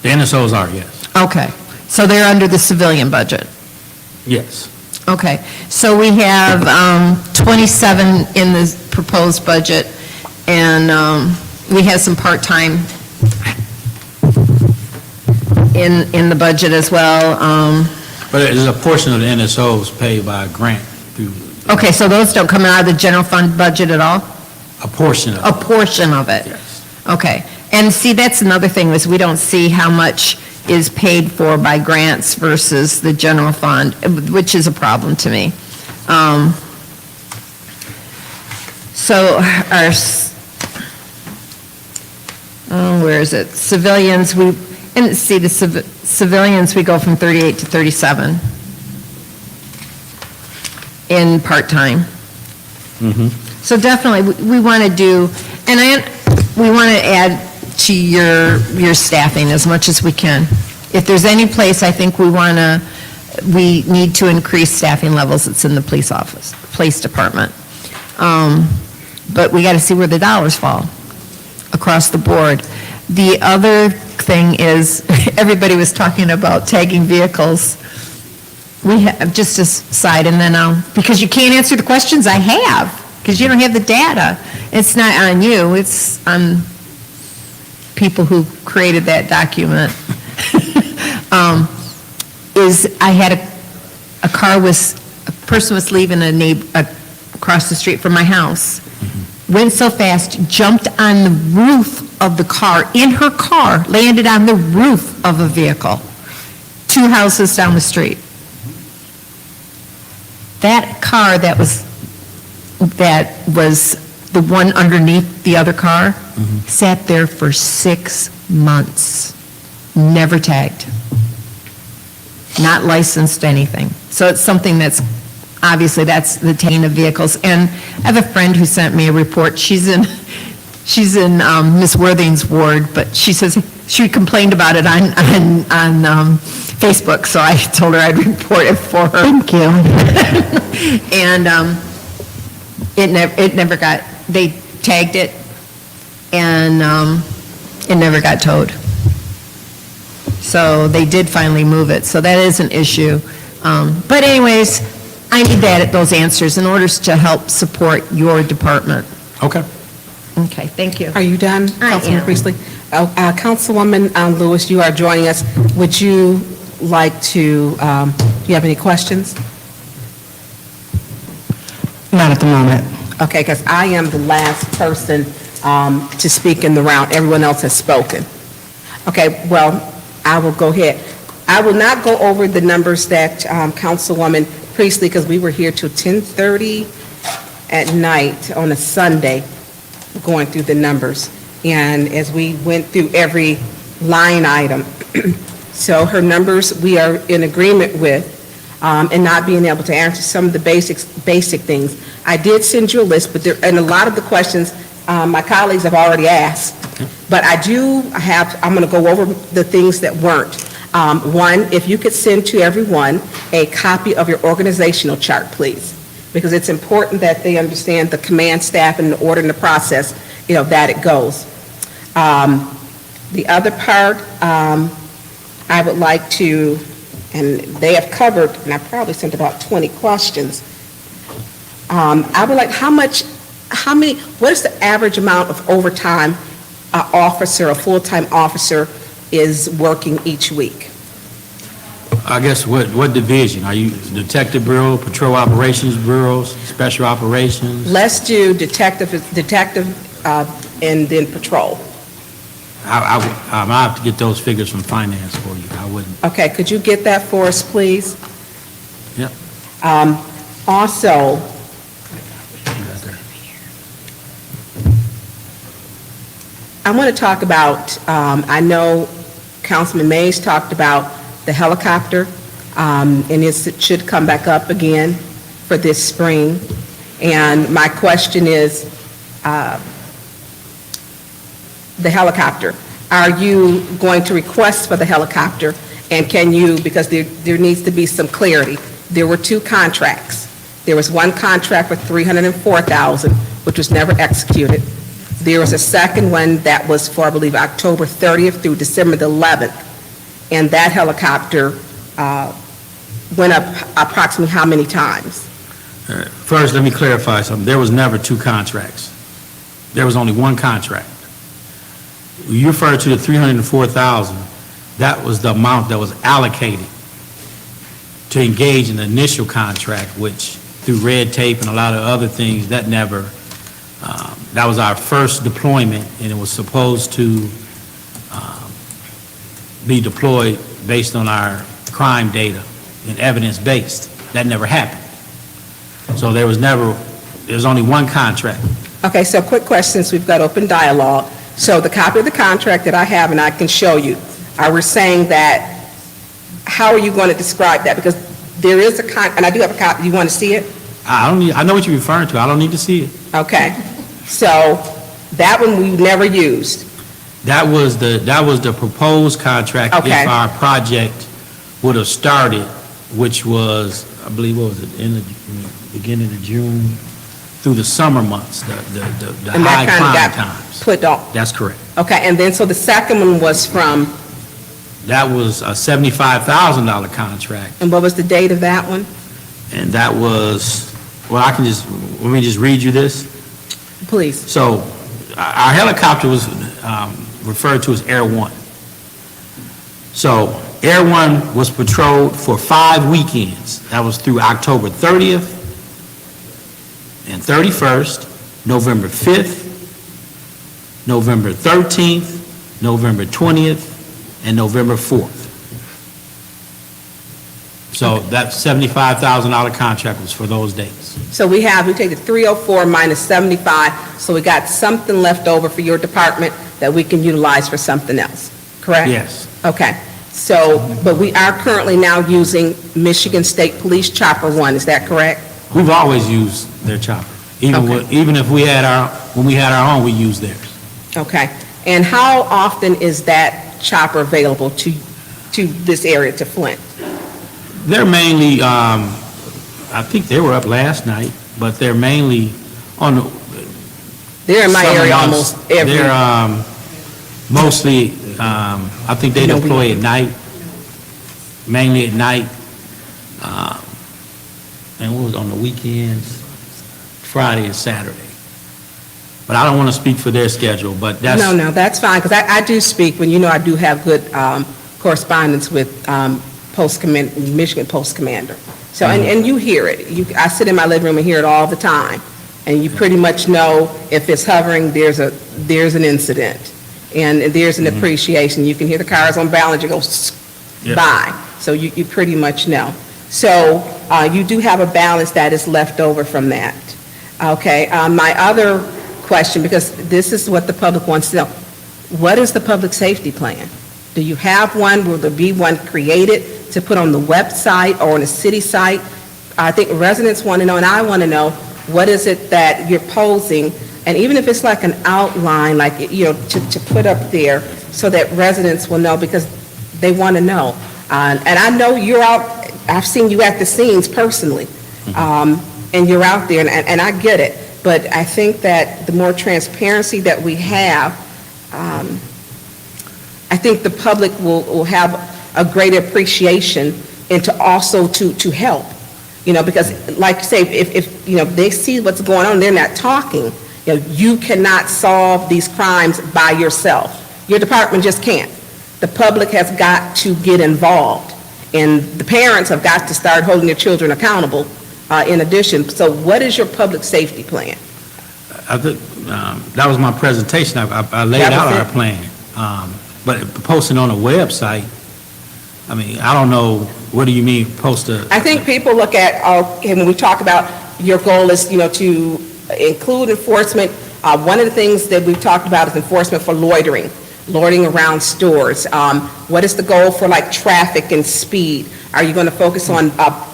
The NSOs are, yes. Okay, so they're under the civilian budget? Yes. Okay, so we have 27 in the proposed budget, and we have some part-time in the budget as well. But there's a portion of the NSOs paid by a grant through. Okay, so those don't come out of the general fund budget at all? A portion of it. A portion of it? Yes. Okay, and see, that's another thing, is we don't see how much is paid for by grants versus the general fund, which is a problem to me. So our, where is it? Civilians, and see, the civilians, we go from 38 to 37 in part-time. So definitely, we want to do, and we want to add to your staffing as much as we can. If there's any place I think we need to increase staffing levels, it's in the police department. But we got to see where the dollars fall across the board. The other thing is, everybody was talking about tagging vehicles. we have, just a side, and then because you can't answer the questions I have, because you don't have the data. It's not on you, it's on people who created that document. I had a person was leaving across the street from my house, went so fast, jumped on the roof of the car, in her car, landed on the roof of a vehicle, 2 houses down the street. That car that was the one underneath the other car, sat there for 6 months, never tagged, not licensed, anything. So it's something that's, obviously, that's the tagging of vehicles. And I have a friend who sent me a report. She's in Miss Worthing's ward, but she says she complained about it on Facebook, so I told her I'd report it for her. Thank you. And it never got, they tagged it, and it never got towed. So they did finally move it, so that is an issue. But anyways, I need those answers in order to help support your department. Okay. Okay, thank you. Are you done, I Councilman am. Priestley? Councilwoman Lewis, you are joining us. Would you like to, do you have any questions? Not at the moment. Okay, because I am the last person to speak in the round. Everyone else has spoken. Okay, well, I will go ahead. I will not go over the numbers that Councilwoman Priestley, because we were here till 10:30 at night on a Sunday, going through the numbers. And as we went through every line item, so her numbers, we are in agreement with, and not being able to answer some of the basic things. I did send you a list, but and a lot of the questions my colleagues have already asked. But I'm going to go over the things that weren't. One, if you could send to everyone a copy of your organizational chart, please, because it's important that they understand the command staff and the order and the process, that it goes. The other part, I would like to, and they have covered, and I probably sent about 20 questions. I would like, what is the average amount of overtime a full-time officer is working each week? I guess what division? Are you Detective Bureau, Patrol Operations Bureau, Special Operations? Let's do detective, and then patrol. I have to get those figures from finance for you. I wouldn't. Okay, could you get that for us, please? Yep. Also, I want to talk about, I know Councilman Mays talked about the helicopter, and it should come back up again for this spring. And my question is, the helicopter, are you going to request for the helicopter? And can you, because there needs to be some clarity. There were 2 contracts. There was one contract for $304,000, which was never executed. There was a second one that was for, I believe, October 30th through December the 11th. And that helicopter went up approximately how many times? First, let me clarify something. There was never 2 contracts. There was only 1 contract. You refer to the $304,000. That was the amount that was allocated to engage in the initial contract, which through red tape and a lot of other things, that never, that was our first deployment, and it was supposed to be deployed based on our crime data and evidence-based. That never happened. So there was only 1 contract. Okay, so quick question, since we've got open dialogue. So the copy of the contract that I have, and I can show you, we're saying that, how are you going to describe that? Because there is and I do have a copy. You want to see it? I know what you're referring to. I don't need to see it. Okay. So that one we never used. That was the proposed contract. Okay. If our project would have started, which was, I believe, what was it, in the beginning of June through the summer months, the And that high kind of crime got times. put off. That's correct. Okay, and then so the second one was from That was a $75,000 contract, And what was the date of that one? and that was, well, let me just read you this. Please. So, our helicopter was referred to as Air One. So, Air One was patrolled for 5 weekends. That was through October 30th and 31st, November 5th, November 13th, November 20th, and November 4th. So that $75,000 contract was for those dates. So we take the 304 minus 75, so we got something left over for your department that we can utilize for something else, correct? Yes. Okay, so, but we are currently now using Michigan State Police Chopper 1, is that correct? We've always used their chopper. Even if when we had our own, we used theirs. Okay, and how often is that chopper available to this area, to Flint? They're mainly, I think they were up last night, but they're mainly on the. They're in my summer area months. almost every. They're mostly, I think they deploy at night, mainly at night. And what was on the weekends? Friday and Saturday. But I don't want to speak for their schedule, but that's. No, that's fine, because I do speak, when I do have good correspondence with Michigan Post Commander. So, and you hear it. I sit in my living room and hear it all the time. And you pretty much know if it's hovering, there's an incident. And there's an appreciation. You can hear the cars on balance, you go by. So you pretty much know. So you do have a balance that is left over from that. Okay, my other question, because this is what the public wants to know. What is the public safety plan? Do you have one? Will there be one created to put on the website or on a city site? I think residents want to know, and I want to know, what is it that you're posing? And even if it's like an outline, like, to put up there so that residents will know, because they want to know. And I know you're out, I've seen you at the scenes personally, and you're out there, and I get it. But I think that the more transparency that we have, I think the public will have a greater appreciation and to also to help, because like you say, if they see what's going on, they're not talking, you cannot solve these crimes by yourself. Your department just can't. The public has got to get involved, and the parents have got to start holding their children accountable in addition. So what is your public safety plan? I think that was my presentation. I laid out our plan. But posting on a website, I mean, I don't know, what do you mean, post a? I think people look at, when we talk about your goal is, to include enforcement. One of the things that we've talked about is enforcement for loitering around stores. What is the goal for like traffic and speed? Are you going to focus on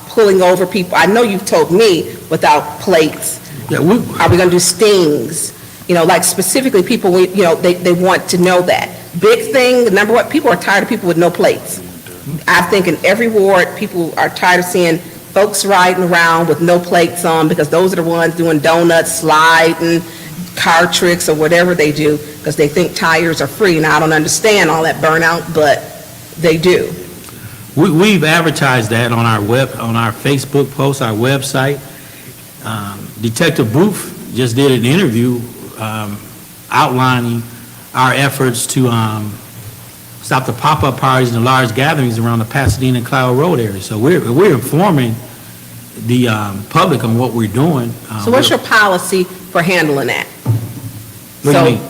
pulling over people? I know you've told me without plates. Yeah, Are we going to do stings? Like specifically people, they want to know that. Big thing, number one, people are tired of people with no plates. I think in every ward, people are tired of seeing folks riding around with no plates on, because those are the ones doing donuts, sliding, car tricks, or whatever they do, because they think tires are free. Now, I don't understand all that burnout, but they do. We've advertised that on our Facebook post, our website. Detective Booth just did an interview outlining our efforts to stop the pop-up parties and the large gatherings around the Pasadena and Cloud Road area. So we're informing the public on what we're doing. So what's your policy for handling that? What do you mean?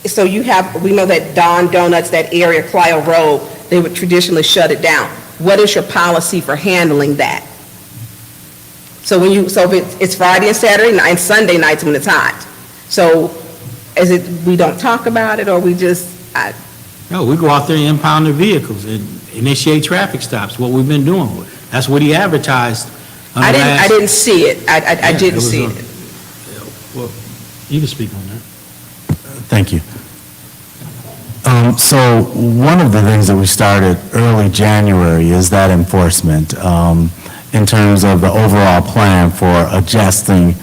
So we know that Don Donuts, that area, Cloud Road, they would traditionally shut it down. What is your policy for handling that? So if it's Friday and Saturday night and Sunday nights when it's hot. So is it we don't talk about it, or we just? No, we go out there and impound their vehicles and initiate traffic stops. What we've been doing. That's what he advertised. I didn't see it. I didn't see it. Well, you can speak on that. Thank you. So one of the things that we started early January is that enforcement in terms of the overall plan for adjusting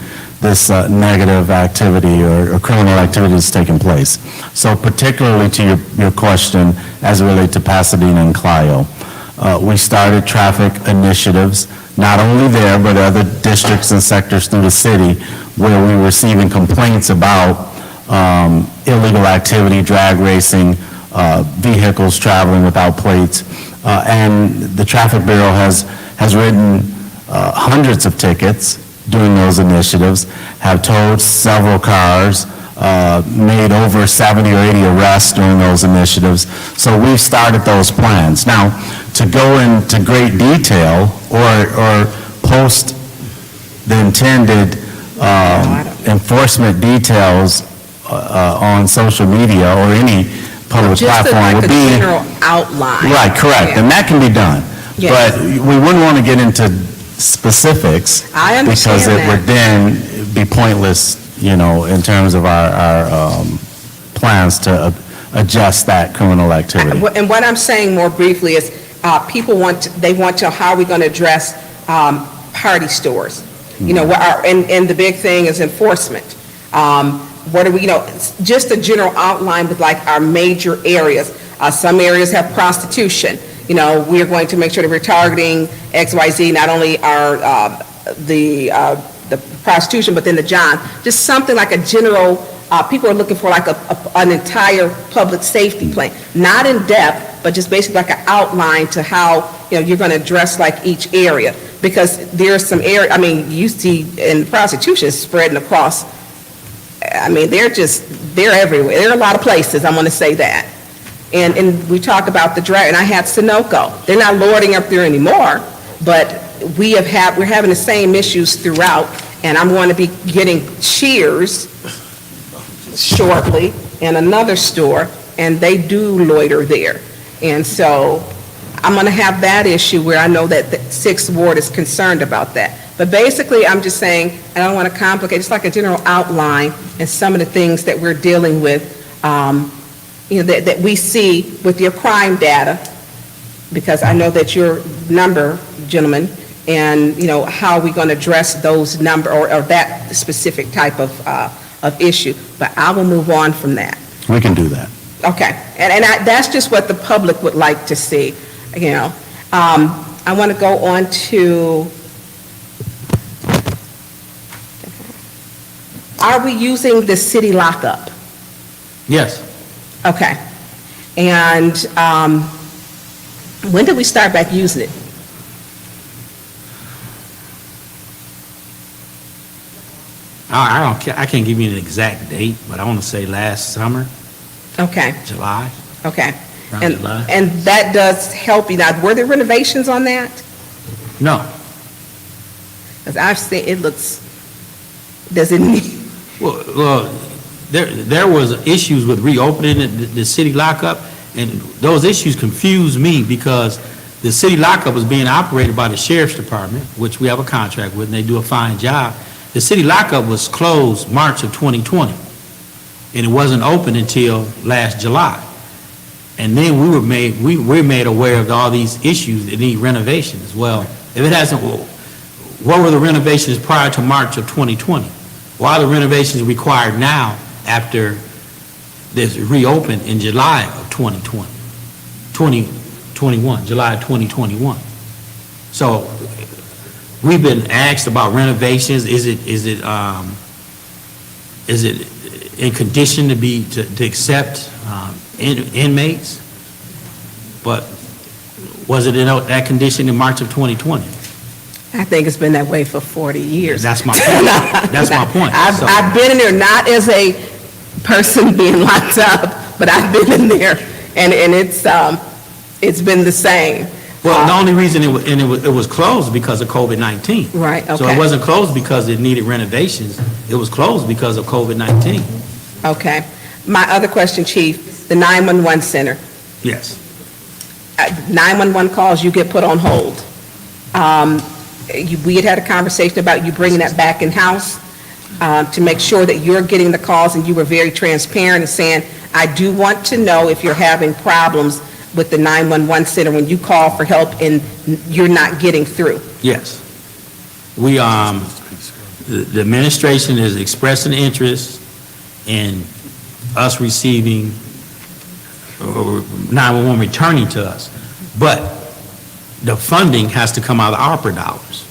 this negative activity or criminal activity that's taking place. So particularly to your question as it relates to Pasadena and Clio, we started traffic initiatives, not only there, but other districts and sectors through the city where we were receiving complaints about illegal activity, drag racing, vehicles traveling without plates. And the Traffic Bureau has written hundreds of tickets during those initiatives, have towed several cars, made over 70 or 80 arrests during those initiatives. So we've started those plans. Now, to go into great detail or post the intended enforcement details on social media or any public platform would be... Just like a general outline. Right, correct, Yeah. and that can be done. Yes. But we wouldn't want to get into specifics. I understand Because it that. would then be pointless, in terms of our plans to adjust that criminal activity. And what I'm saying more briefly is, people they want to know how are we going to address party stores? And the big thing is enforcement. What are we, just a general outline with like our major areas. Some areas have prostitution. We are going to make sure that we're targeting XYZ, not only the prostitution, but then the John. Just something like a general, people are looking for like an entire public safety plan. Not in depth, but just basically like an outline to how, you're going to address like each area. Because there's some area, you see in prostitution is spreading across, they're everywhere. There are a lot of places, I'm going to say that. And we talk about the drag, and I had Sunoco. They're not lording up there anymore, but we're having the same issues throughout, and I'm going to be getting Cheers shortly in another store, and they do loiter there. And so I'm going to have that issue where I know that the 6th Ward is concerned about that. But basically, I'm just saying, I don't want to complicate, it's like a general outline and some of the things that we're dealing with, that we see with your crime data, because I know that your number, gentlemen, and, how are we going to address those number or that specific type of issue. But I will move on from that. We can do that. Okay. And that's just what the public would like to see, I want to go on to, are we using the city lockup? Yes. Okay. And when did we start back using it? I can't give you an exact date, but I want to say last summer, Okay, July. okay. Around And July. and that does help you. Now, were there renovations on that? No. Because I've seen, it looks, does it need, Well, there was issues with reopening the city lockup, and those issues confused me because the city lockup was being operated by the sheriff's department, which we have a contract with, and they do a fine job. The city lockup was closed March of 2020, and it wasn't open until last July. And then we were made aware of all these issues that need renovations. Well, if it hasn't, what were the renovations prior to March of 2020? Why are the renovations required now after this reopened in July of 2021, July of 2021? So we've been asked about renovations. Is it in condition to accept inmates? But was it in that condition in March of 2020? I think it's been that way for 40 years. That's my point. That's my point. So- I've been in there not as a person being locked up, but I've been in there, and it's been the same. Well, the only reason it was closed because of COVID-19. Right, So okay. it wasn't closed because it needed renovations. It was closed because of COVID-19. Okay. My other question, Chief, the 911 center. Yes. 911 calls, you get put on hold. We had a conversation about you bringing that back in-house to make sure that you're getting the calls, and you were very transparent and saying, I do want to know if you're having problems with the 911 center when you call for help and you're not getting through. Yes. We the administration is expressing interest in us receiving, or 911 returning to us. But the funding has to come out of ARPA dollars.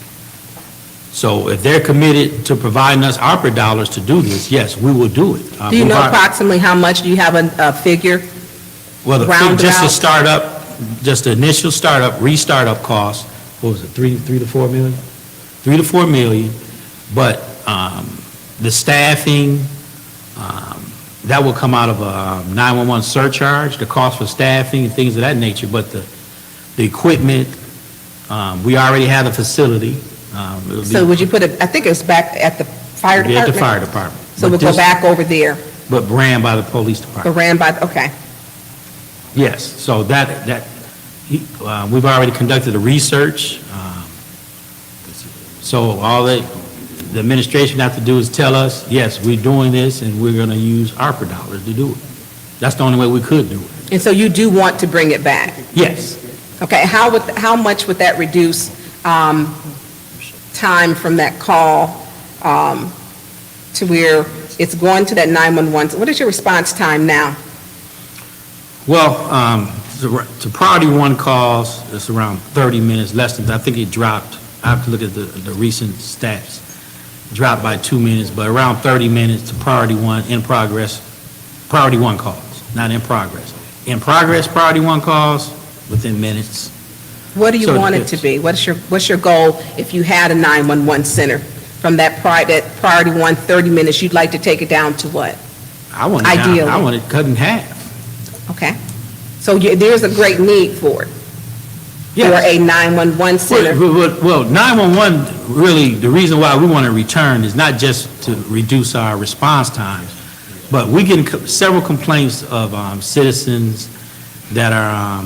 So if they're committed to providing us ARPA dollars to do this, yes, we will do it. Do you know approximately how much? Do you have a figure? Well, round just the about? startup, just the initial startup, restart-up cost, what was it, 3 to 4 million? 3 to 4 million, but the staffing, that will come out of a 911 surcharge, the cost for staffing and things of that nature, but the equipment, we already have a facility. So would you put it, I think it was back at the fire It'll be department? at the fire department. So But we'll go this- back over there, But ran by the police but department. ran by, okay. Yes, so we've already conducted a research. So all the administration have to do is tell us, yes, we're doing this and we're going to use ARPA dollars to do it. That's the only way we could do it. And so you do want to bring it back? Yes. Okay, how much would that reduce time from that call to where it's going to that 911? What is your response time now? Well, to priority one calls, it's around 30 minutes, less than, I think it dropped, I have to look at the recent stats, dropped by 2 minutes, but around 30 minutes to priority one in progress, priority one calls, not in progress. In progress, priority one calls, within minutes. What do you So want it to be? What's your goal if you had a 911 center? From that priority one, 30 minutes, you'd like to take it down to what? I want it Ideally. down, I want it cut in half. Okay. So there's a great need for it? For a 911 center? Well, 911, really, the reason why we want to return is not just to reduce our response times, but we get several complaints of citizens that are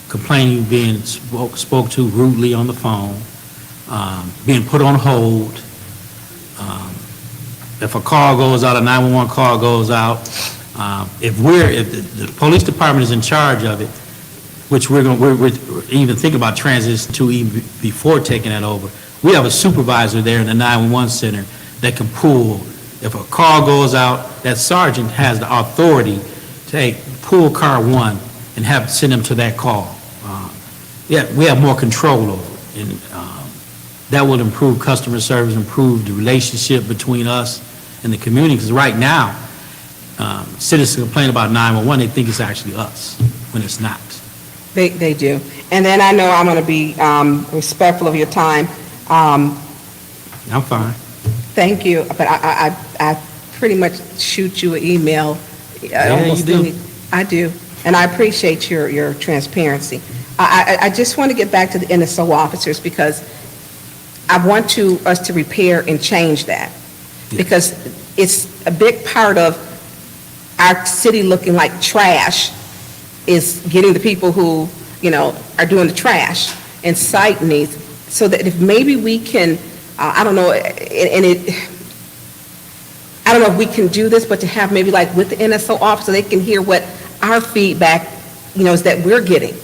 complaining being spoke to rudely on the phone, being put on hold. If a call goes out, a 911 call goes out, if the police department is in charge of it, which we're even thinking about transition to even before taking that over, we have a supervisor there in the 911 center that can pull. If a call goes out, that sergeant has the authority to pull car one and send them to that call. We have more control over it, and that will improve customer service, improve the relationship between us and the community, because right now, citizens complain about 911, they think it's actually us, when it's not. They do. And then I know I'm going to be respectful of your time. I'm fine. Thank you, but I pretty much shoot you an email. You do. I do, and I appreciate your transparency. I just want to get back to the NSO officers because I want us to repair and change that. Yeah. Because it's a big part of our city looking like trash is getting the people who, are doing the trash and citing these, so that if maybe we can, I don't know if we can do this, but to have maybe like with the NSO officer, they can hear what our feedback, is that we're getting.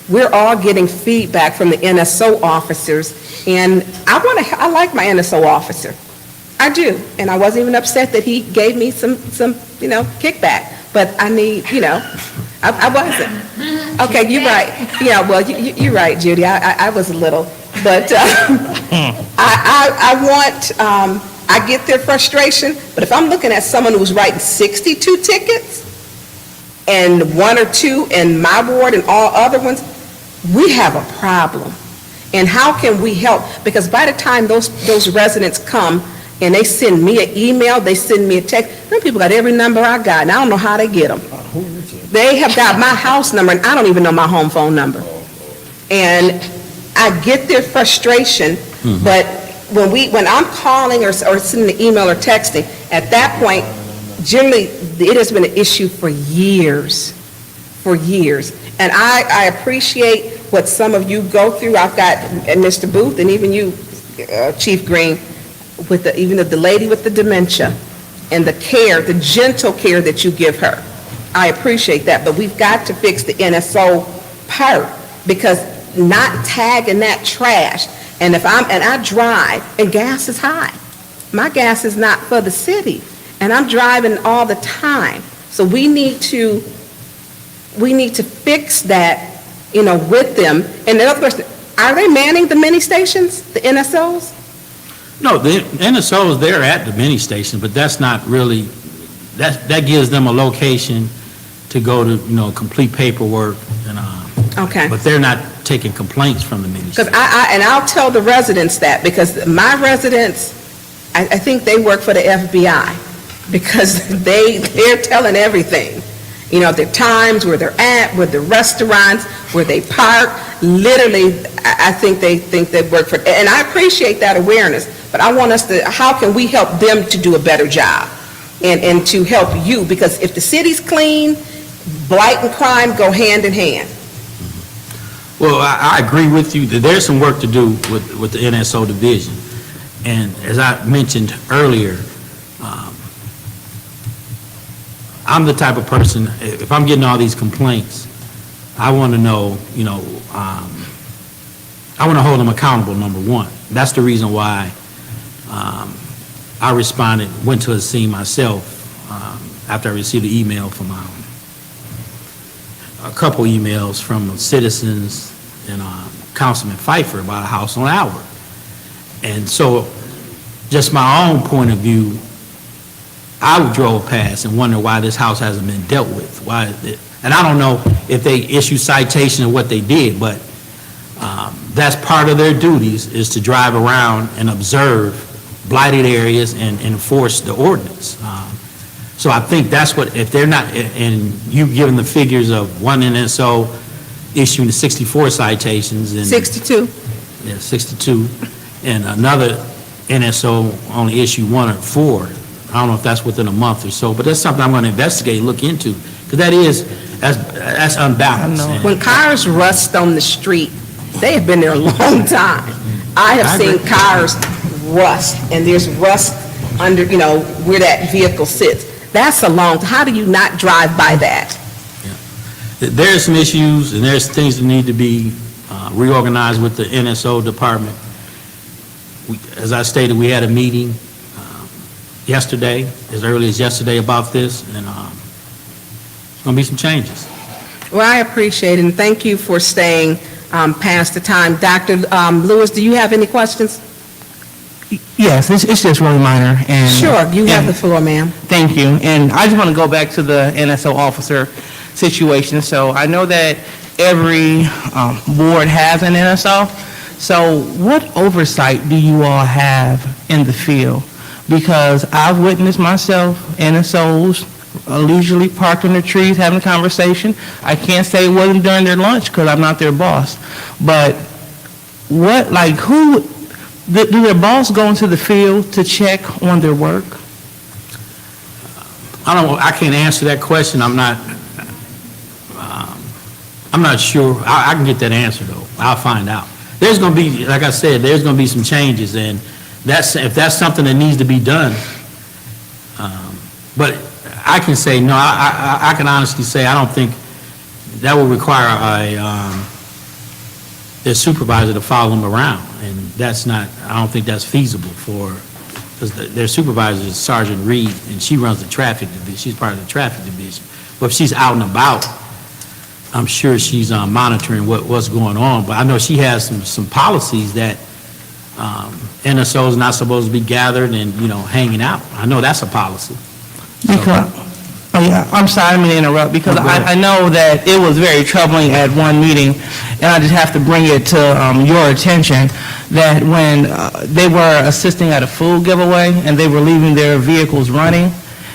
We're all getting feedback from the NSO officers, and I like my NSO officer. I do, and I wasn't even upset that he gave me some kickback, but I need, I wasn't. Okay, you're right. Yeah, well, you're right, Judy, I was a little, but I get their frustration, but if I'm looking at someone who's writing 62 tickets, and 1 or 2 in my ward and all other ones, we have a problem. And how can we help? Because by the time those residents come and they send me an email, they send me a text, them people got every number I got, and I don't know how they get them. They have got my house number, and I don't even know my home phone number. And I get their frustration, but when I'm calling or sending an email or texting, at that point, generally, it has been an issue for years. And I appreciate what some of you go through. I've got Mr. Booth and even you, Chief Green, with even the lady with the dementia and the care, the gentle care that you give her. I appreciate that, but we've got to fix the NSO part, because not tagging that trash, and I drive, and gas is high. my gas is not for the city, and I'm driving all the time. So we need to fix that, with them. And the other question, are they manning the mini stations, the NSOs? No, the NSO is there at the mini station, but that's not really, that gives them a location to go to, complete paperwork and, Okay. but they're not taking complaints from the mini Because station. and I'll tell the residents that, because my residents, I think they work for the FBI, because they're telling everything. Their times, where they're at, where the restaurants, where they park. Literally, I think they work for, and I appreciate that awareness, but I want us to, how can we help them to do a better job? And to help you, because if the city's clean, blight and crime go hand in hand. Well, I agree with you that there's some work to do with the NSO division. And as I mentioned earlier, I'm the type of person, if I'm getting all these complaints, I want to know, I want to hold them accountable, number one. That's the reason why I responded, went to the scene myself after I received an email from a couple emails from citizens and Councilman Pfeiffer about a house on Albert. And so, just my own point of view, I drove past and wondered why this house hasn't been dealt with. And I don't know if they issue citation or what they did, but that's part of their duties, is to drive around and observe blighted areas and enforce the ordinance. So I think that's what, if they're not, and you've given the figures of one NSO issuing 64 citations. And 62. Yeah, 62, and another NSO only issued 1 or 4. I don't know if that's within a month or so, but that's something I'm going to investigate, look into, because that's unbalanced. When cars rust on the street, they have been there a long time. I have seen cars rust, and there's rust under, where that vehicle sits. That's a long, how do you not drive by that? There's some issues, and there's things that need to be reorganized with the NSO department. As I stated, we had a meeting yesterday, as early as yesterday, about this, and there's going to be some changes. Well, I appreciate it, and thank you for staying past the time. Dr. Lewis, do you have any questions? Yes, it's just really minor. And Sure, you have the floor, ma'am. Thank you. And I just want to go back to the NSO officer situation. So I know that every board has an NSO. So what oversight do you all have in the field? Because I've witnessed myself NSOs leisurely parked in the trees having a conversation. I can't say it wasn't during their lunch because I'm not their boss. But who, do their boss go into the field to check on their work? I can't answer that question. I'm not sure. I can get that answer, though. I'll find out. There's going to be, like I said, there's going to be some changes, and if that's something that needs to be done. But I can say, no, I can honestly say, I don't think that will require their supervisor to follow them around, and I don't think that's feasible because their supervisor is Sergeant Reed, and she runs the traffic division. She's part of the traffic division. But if she's out and about, I'm sure she's monitoring what's going on. But I know she has some policies that NSO is not supposed to be gathered and, hanging out. I know that's a policy. I'm sorry, I didn't mean to interrupt, because I know that it was very troubling at one meeting, and I just have to bring it to your attention, that when they were assisting at a food giveaway and they were leaving their vehicles running,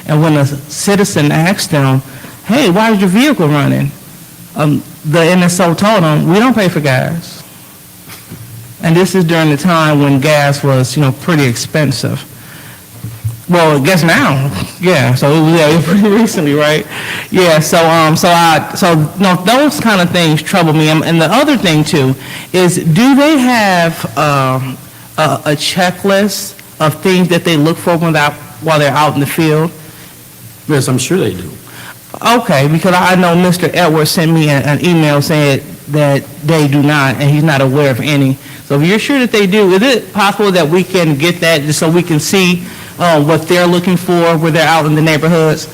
and when a citizen asked them, hey, why is your vehicle running? The NSO told them, we don't pay for gas. And this is during the time when gas was, pretty expensive. Well, I guess now, yeah. So it was pretty recently, right? Yeah. So those kind of things trouble me. And the other thing too is, do they have a checklist of things that they look for while they're out in the field? Yes, I'm sure they do. Okay, because I know Mr. Edwards sent me an email saying that they do not, and he's not aware of any. So if you're sure that they do, is it possible that we can get that just so we can see what they're looking for when they're out in the neighborhoods?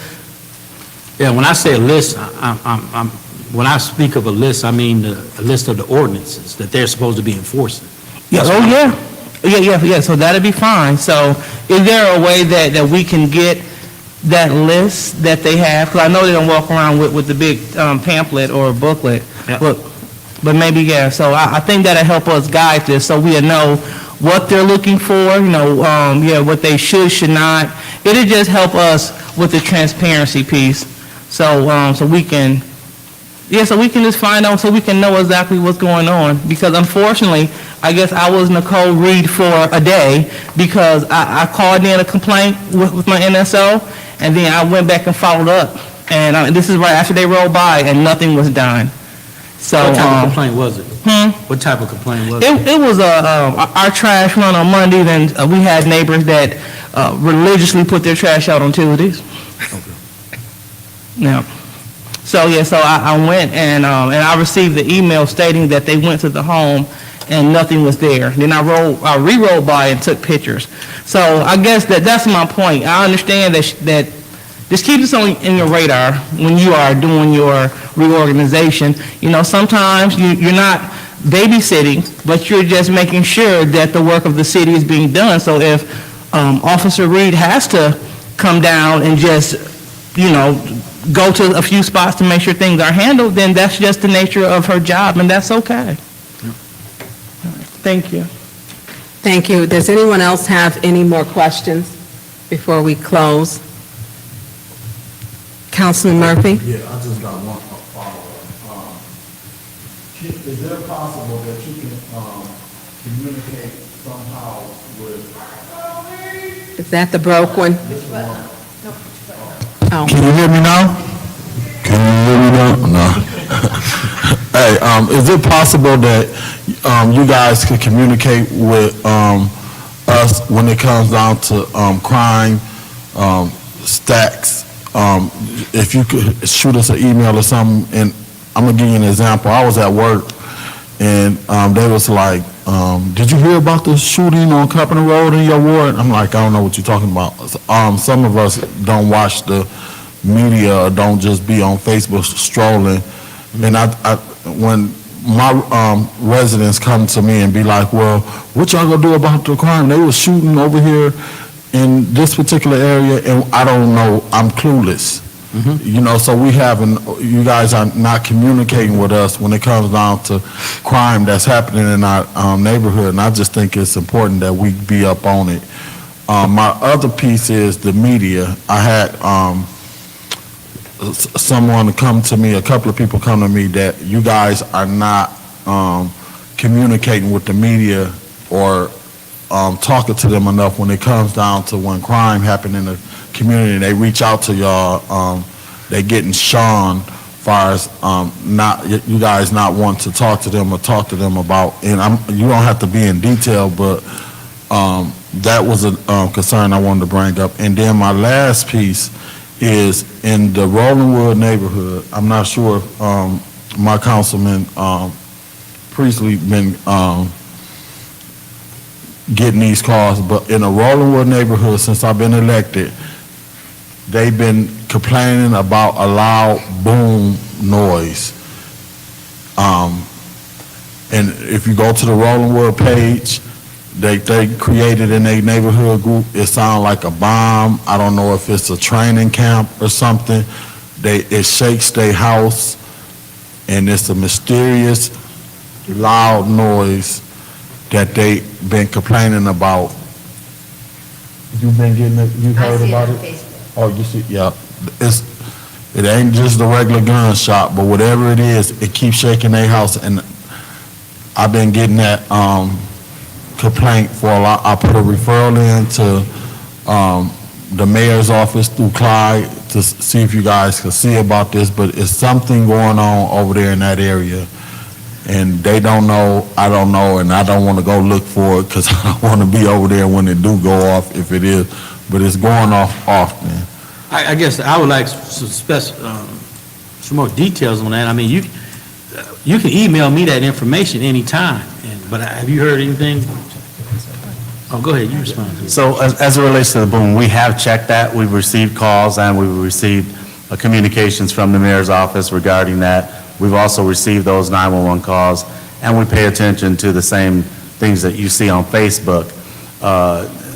Yeah, when I say a list, when I speak of a list, I mean a list of the ordinances that they're supposed to be enforcing. Yeah, so that'd be fine. So is there a way that we can get that list that they have? Because I know they don't walk around with the big pamphlet or booklet, Yeah. but maybe, yeah. So I think that'll help us guide this, so we know what they're looking for, what they should not. It'll just help us with the transparency piece, so we can just find out, so we can know exactly what's going on. Because unfortunately, I guess I was Nicole Reed for a day, because I called in a complaint with my NSO, and then I went back and followed up. And this is right after they rolled by, and nothing was done. So, What type of complaint was it? What type of complaint was it? It was our trash run on Monday, then we had neighbors that religiously put their trash out on Tuesdays. Now, so I went and I received the email stating that they went to the home and nothing was there. Then I re-rolled by and took pictures. So I guess that's my point. I understand that just keep this in your radar when you are doing your reorganization. Sometimes you're not babysitting, but you're just making sure that the work of the city is being done. So if Officer Reed has to come down and just, go to a few spots to make sure things are handled, then that's just the nature of her job, and that's okay. Thank you. Thank you. Does anyone else have any more questions before we close? Councilman Murphy? Yeah, I just got one follow-up. Is it possible that you can communicate somehow with... Is that the broke one? Oh. Can you hear me now? Can you hear me now? No. Hey, is it possible that you guys could communicate with us when it comes down to crime, stacks? If you could shoot us an email or something, and I'm gonna give you an example. I was at work, and they was like, did you hear about the shooting on Carpenter Road in your ward? I'm like, I don't know what you're talking about. Some of us don't watch the media or don't just be on Facebook strolling. And when my residents come to me and be like, well, what y'all gonna do about the crime? They were shooting over here in this particular area, and I don't know, I'm clueless. So you guys are not communicating with us when it comes down to crime that's happening in our neighborhood, and I just think it's important that we be up on it. My other piece is the media. I had someone come to me, a couple of people come to me that you guys are not communicating with the media or talking to them enough when it comes down to when crime happened in the community. They reach out to y'all, they getting shunned far as you guys not want to talk to them or talk to them about, and you don't have to be in detail, but that was a concern I wanted to bring up. And then my last piece is in the Rollingwood neighborhood. I'm not sure if my councilman Priestley been getting these calls, but in the Rollingwood neighborhood, since I've been elected, they've been complaining about a loud boom noise. And if you go to the Rollingwood page, they created in a neighborhood group, it sounds like a bomb. I don't know if it's a training camp or something. It shakes their house, and it's a mysterious, loud noise that they've been complaining about. You've been getting it, you heard about it? I see it on Facebook. Oh, you see, yeah. It ain't just the regular gunshot, but whatever it is, it keeps shaking their house, and I've been getting that complaint for a lot. I put a referral in to the mayor's office through Clyde to see if you guys can see about this, but it's something going on over there in that area. And they don't know, I don't know, and I don't want to go look for it because I don't want to be over there when it do go off, if it is, but it's going off often. I guess I would like some more details on that. I mean, you can email me that information anytime, but have you heard anything? Oh, go ahead, you respond to it. So as it relates to the boom, we have checked that. We've received calls and we've received communications from the mayor's office regarding that. We've also received those 911 calls, and we pay attention to the same things that you see on Facebook.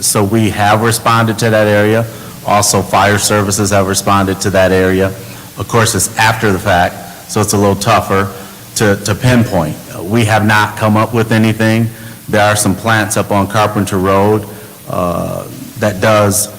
So we have responded to that area. Also, fire services have responded to that area. Of course, it's after the fact, so it's a little tougher to pinpoint. We have not come up with anything. There are some plants up on Carpenter Road that does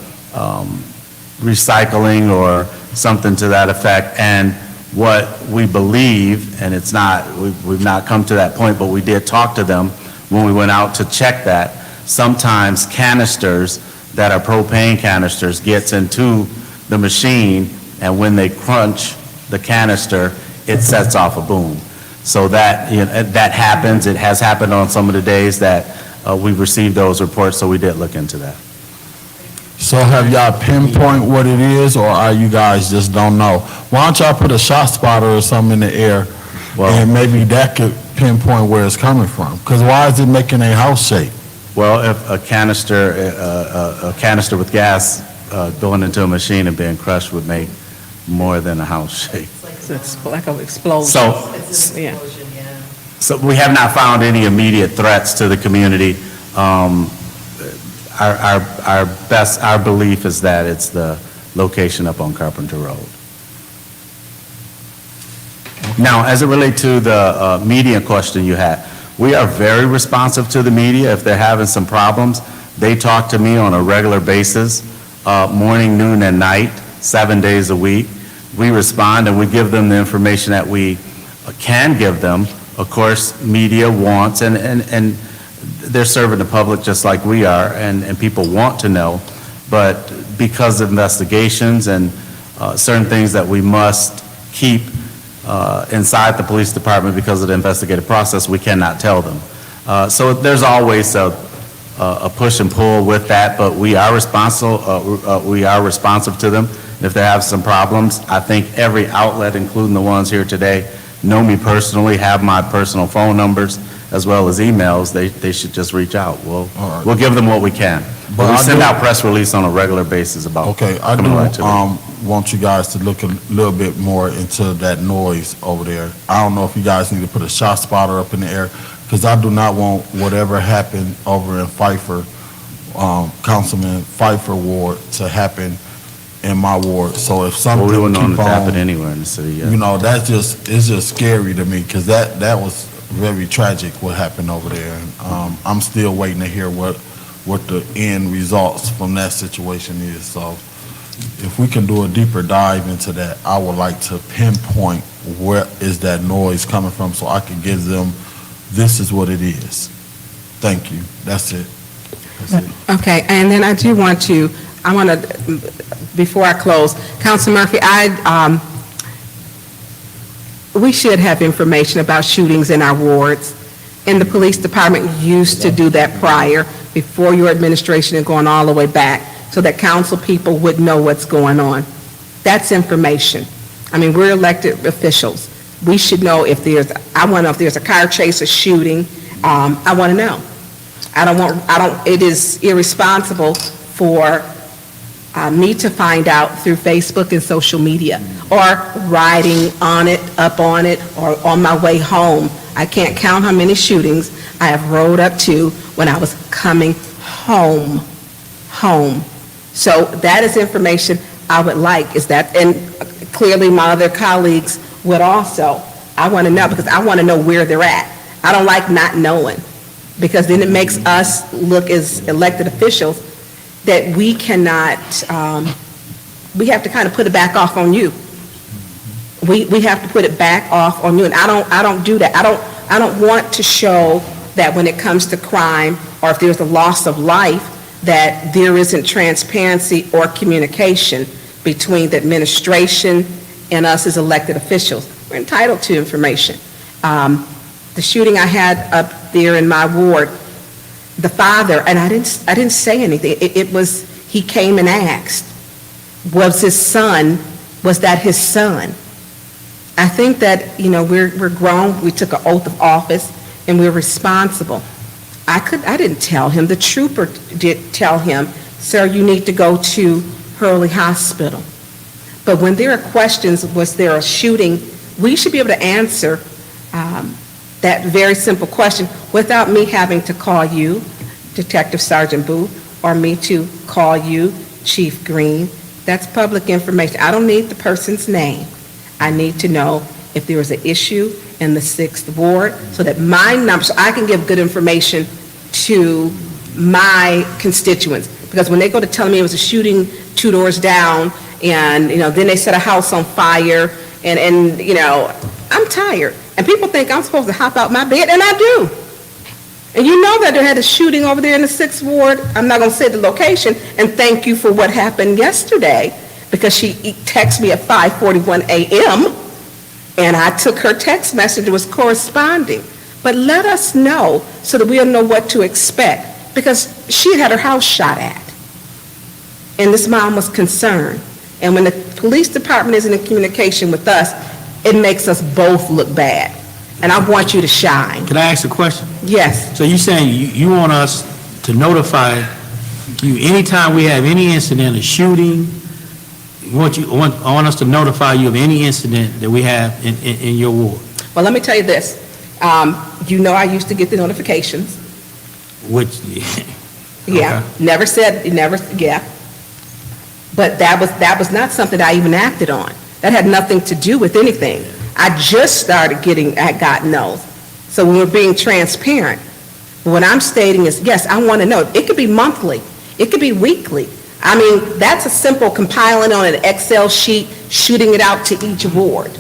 recycling or something to that effect. And what we believe, and it's not, we've not come to that point, but we did talk to them when we went out to check that. Sometimes canisters that are propane canisters gets into the machine, and when they crunch the canister, it sets off a boom. So that, you know, that happens. It has happened on some of the days that we've received those reports, so we did look into that. So have y'all pinpoint what it is, or are you guys just don't know? Why don't y'all put a shot spotter or something in the air, and maybe that could pinpoint where it's coming from? Because why is it making a house shake? Well, if a canister with gas going into a machine and being crushed would make more than a house shake. It's like an explosion. Yeah. So we have not found any immediate threats to the community. Our belief is that it's the location up on Carpenter Road. Now, as it relates to the media question you had, we are very responsive to the media. If they're having some problems, they talk to me on a regular basis, morning, noon, and night, 7 days a week. We respond and we give them the information that we can give them. Of course, media wants, and they're serving the public just like we are, and people want to know, but because of investigations and certain things that we must keep inside the police department because of the investigative process, we cannot tell them. So there's always a push and pull with that, but we are responsive to them. If they have some problems, I think every outlet, including the ones here today, know me personally, have my personal phone numbers, as well as emails. They should just reach out. We'll give them what we can. But we send out press release on a regular basis about criminal activity. Want you guys to look a little bit more into that noise over there. I don't know if you guys need to put a shot spotter up in the air, because I do not want whatever happened over in Pfeiffer, Councilman Pfeiffer Ward, to happen in my ward. So if something we wouldn't want it keep to happen on, anywhere in the city. Yeah. you know, it's just scary to me, because that was very tragic what happened over there. And, I'm still waiting to hear what the end results from that situation is. So if we can do a deeper dive into that, I would like to pinpoint where is that noise coming from, so I can give them, this is what it is. Thank you. That's it. Okay, and then I want to, before I close, Councilman Murphy, we should have information about shootings in our wards. And the police department used to do that prior, before your administration and going all the way back, so that council people would know what's going on. That's information. I mean, we're elected officials. We should know if I want to know if there's a car chase, a shooting. I want to know. It is irresponsible for me to find out through Facebook and social media, or riding on it, up on it, or on my way home. I can't count how many shootings I have rode up to when I was coming home. So that is information I would like, and clearly my other colleagues would also. I want to know, because I want to know where they're at. I don't like not knowing, because then it makes us look as elected officials that we cannot, we have to kind of put it back off on you. We have to put it back off on you, and I don't do that. I don't want to show that when it comes to crime, or if there's a loss of life, that there isn't transparency or communication between the administration and us as elected officials. We're entitled to information. The shooting I had up there in my ward, the father, and I didn't say anything. It was, he came and asked, was that his son? I think that, we're grown, we took an oath of office, and we're responsible. I didn't tell him, the trooper did tell him, sir, you need to go to Hurley Hospital. But when there are questions, was there a shooting, we should be able to answer that very simple question without me having to call you, Detective Sergeant Booth, or me to call you, Chief Green. That's public information. I don't need the person's name. I need to know if there was an issue in the 6th Ward so that so I can give good information to my constituents. Because when they go to tell me it was a shooting 2 doors down and, then they set a house on fire and I'm tired. And people think I'm supposed to hop out my bed, and I do. And you know that there had a shooting over there in the 6th Ward. I'm not going to say the location, and thank you for what happened yesterday, because she texted me at 5:41 a.m., and I took her text message, it was corresponding. But let us know so that we'll know what to expect, because she had her house shot at, and this mom was concerned. And when the police department isn't in communication with us, it makes us both look bad. And I want you to shine. Can I ask a question? Yes. So you saying you want us to notify you anytime we have any incident, a shooting, I want us to notify you of any incident that we have in your ward? Well, let me tell you this. I used to get the notifications. Which, Yeah, okay. yeah. But that was not something I even acted on. That had nothing to do with anything. I just started God knows. So when we're being transparent, what I'm stating is, yes, I want to know. It could be monthly. It could be weekly. I mean, that's a simple compiling on an Excel sheet, shooting it out to each ward.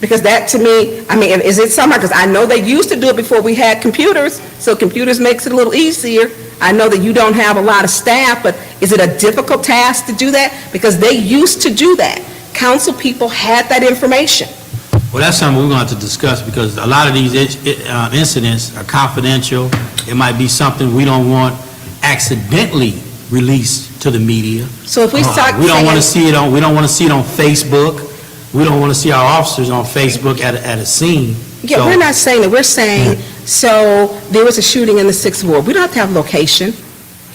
Because that, to me, is it somehow, because I know they used to do it before we had computers, so computers makes it a little easier. I know that you don't have a lot of staff, but is it a difficult task to do that? Because they used to do that. Council people had that information. Well, that's something we're going to have to discuss, because a lot of these incidents are confidential. It might be something we don't want accidentally released to the media. So if we start we don't want to see it on Facebook. We don't want to see our officers on Facebook at a scene. Yeah, we're not saying that. We're saying, so there was a shooting in the 6th Ward. We don't have to have location.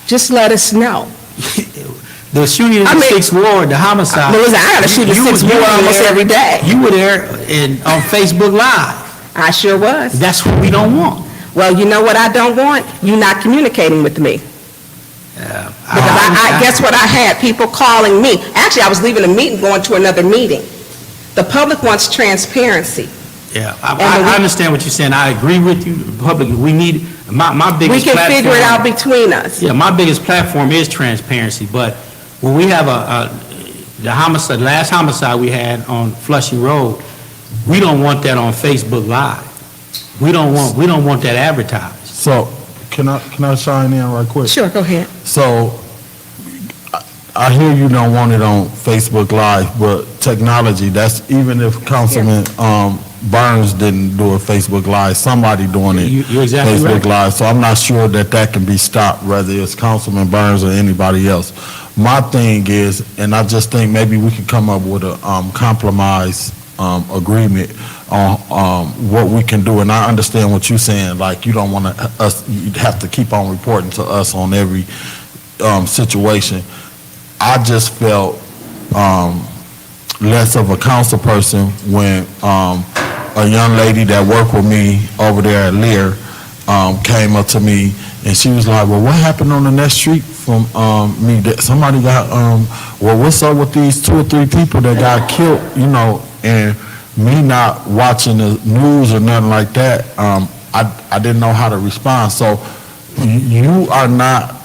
Just let us know. The shooting in the 6th Ward, the homicide. Listen, I got to shoot the 6th Ward almost every day. You were there on Facebook Live. I sure was. That's what we don't want. Well, you know what I don't want? You not communicating with me. Because I guess what I had? People calling me. Actually, I was leaving a meeting, going to another meeting. The public wants transparency. Yeah, I understand what you're saying. I agree with you. The public, we need, my biggest platform. We can figure it out between us. Yeah, my biggest platform is transparency, but when we have the homicide, last homicide we had on Flushing Road, we don't want that on Facebook Live. We don't want that advertised. So, can I chime in right quick? Sure, go ahead. So, I hear you don't want it on Facebook Live, but technology, that's, even if Councilman Burns didn't do a Facebook Live, somebody doing it. You're exactly Facebook right. Live, so I'm not sure that can be stopped, whether it's Councilman Burns or anybody else. My thing is, and I just think maybe we could come up with a compromise agreement on what we can do, and I understand what you're saying, like, you don't want us, you have to keep on reporting to us on every situation. I just felt less of a council person when a young lady that worked with me over there at Lear came up to me, and she was like, well, what happened on the next street from me? Somebody got, well, what's up with these 2 or 3 people that got killed, and me not watching the news or nothing like that, I didn't know how to respond. So you are not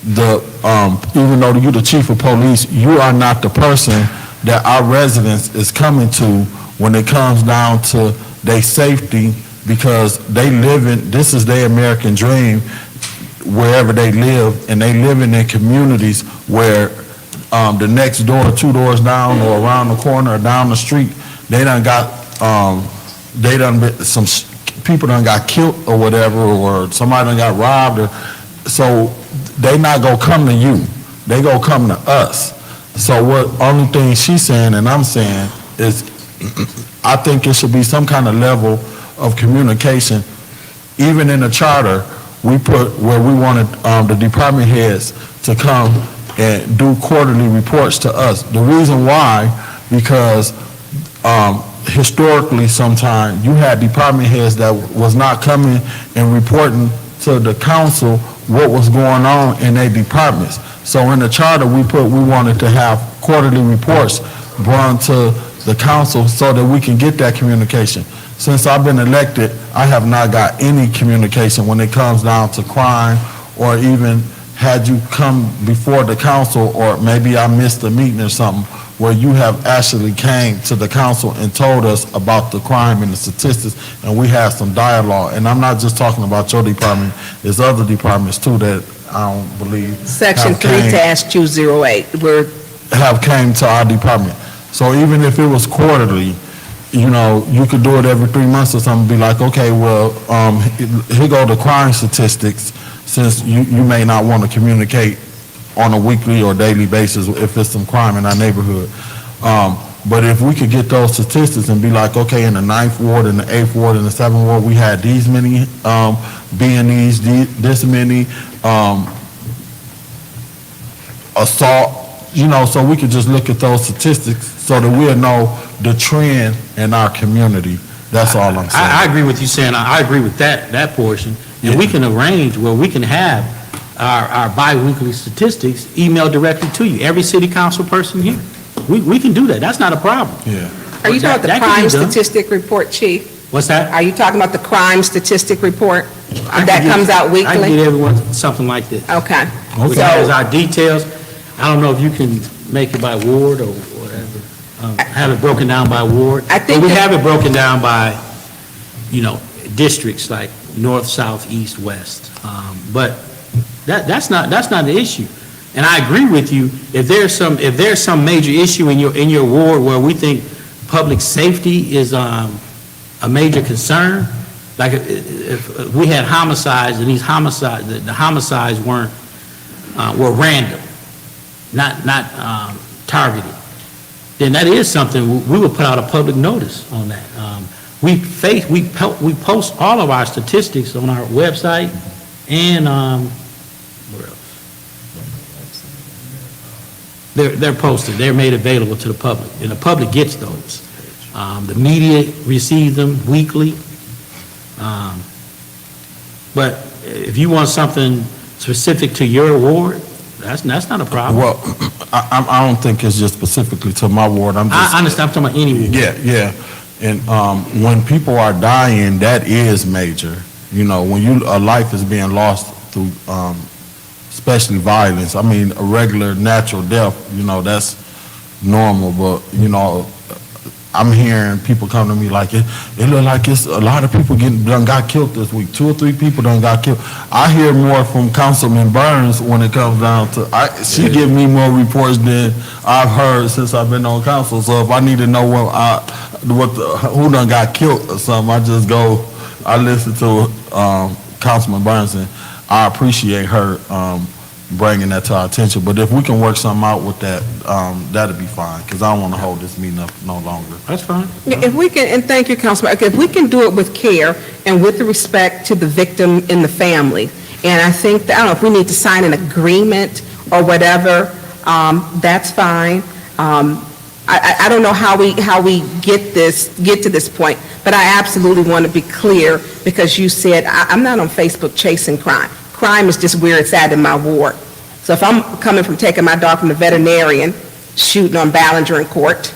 even though you're the chief of police, you are not the person that our residents is coming to when it comes down to their safety, because this is their American dream wherever they live, and they living in communities where the next door, 2 doors down or around the corner or down the street, some people done got killed or whatever, or somebody done got robbed, so they not gonna come to you, they gonna come to us. So what only thing she's saying and I'm saying is, I think it should be some kind of level of communication. Even in the charter, we put where we wanted the department heads to come and do quarterly reports to us. The reason why, because historically sometime, you had department heads that was not coming and reporting to the council what was going on in their departments. So in the charter, we wanted to have quarterly reports brought to the council so that we can get that communication. Since I've been elected, I have not got any communication when it comes down to crime, or even had you come before the council, or maybe I missed a meeting or something, where you have actually came to the council and told us about the crime and the statistics, and we had some dialogue. And I'm not just talking about your department, there's other departments too that I don't believe Section have came- 3-208, where have came to our department. So even if it was quarterly, you know, you could do it every 3 months or something, be like, okay, well, here go the crime statistics, since you may not want to communicate on a weekly or daily basis if there's some crime in our neighborhood. But if we could get those statistics and be like, okay, in the 9th ward, in the 8th ward, in the 7th ward, we had these many B&Es, this many assault, you know, so we could just look at those statistics so that we'll know the trend in our community. That's all I'm saying. I agree with you saying, I agree with that portion. And we can arrange where we can have our bi-weekly statistics emailed directly to you, every city council person here. We can do that. That's not a problem. Yeah. Are you talking about the That can be crime done. statistic report, Chief? What's that? Are you talking about the crime statistic report? I can That get- comes out I can weekly? get everyone something like this. Okay. Which has our details. I don't know if you can make it by ward or whatever, have it broken down by ward. I think But we that- have it broken down by, you know, districts like north, south, east, west. But that's not the issue. And I agree with you, if there's some major issue in your ward where we think public safety is a major concern, like if we had homicides and these homicides, the homicides were random, not targeted, then that is something, we would put out a public notice on that. We post all of our statistics on our website and, where else? They're posted, they're made available to the public, and the public gets those. The media receives them weekly. But if you want something specific to your ward, that's not a problem. Well, I don't think it's just specifically to my ward. I'm just. I understand, I'm talking about any ward. Yeah. And when people are dying, that is major. You know, when a life is being lost through, especially violence. I mean, a regular natural death, you know, that's normal. But, you know, I'm hearing people come to me like, it look like it's a lot of people done got killed this week. 2 or 3 people done got killed. I hear more from Councilman Burns when it comes down to, she give me more reports than I've heard since I've been on council. So if I need to know who done got killed or something, I listen to Councilman Burns, and I appreciate her bringing that to our attention. But if we can work something out with that, that'd be fine, because I don't want to hold this meeting up no longer. That's fine. If we can, and thank you, Councilman, if we can do it with care and with respect to the victim and the family, and I think, I don't know if we need to sign an agreement or whatever, that's fine. I don't know how we get to this point, but I absolutely want to be clear, because you said, I'm not on Facebook chasing crime. Crime is just where it's at in my ward. So if I'm coming from taking my dog from the veterinarian, shooting on Ballinger and Court,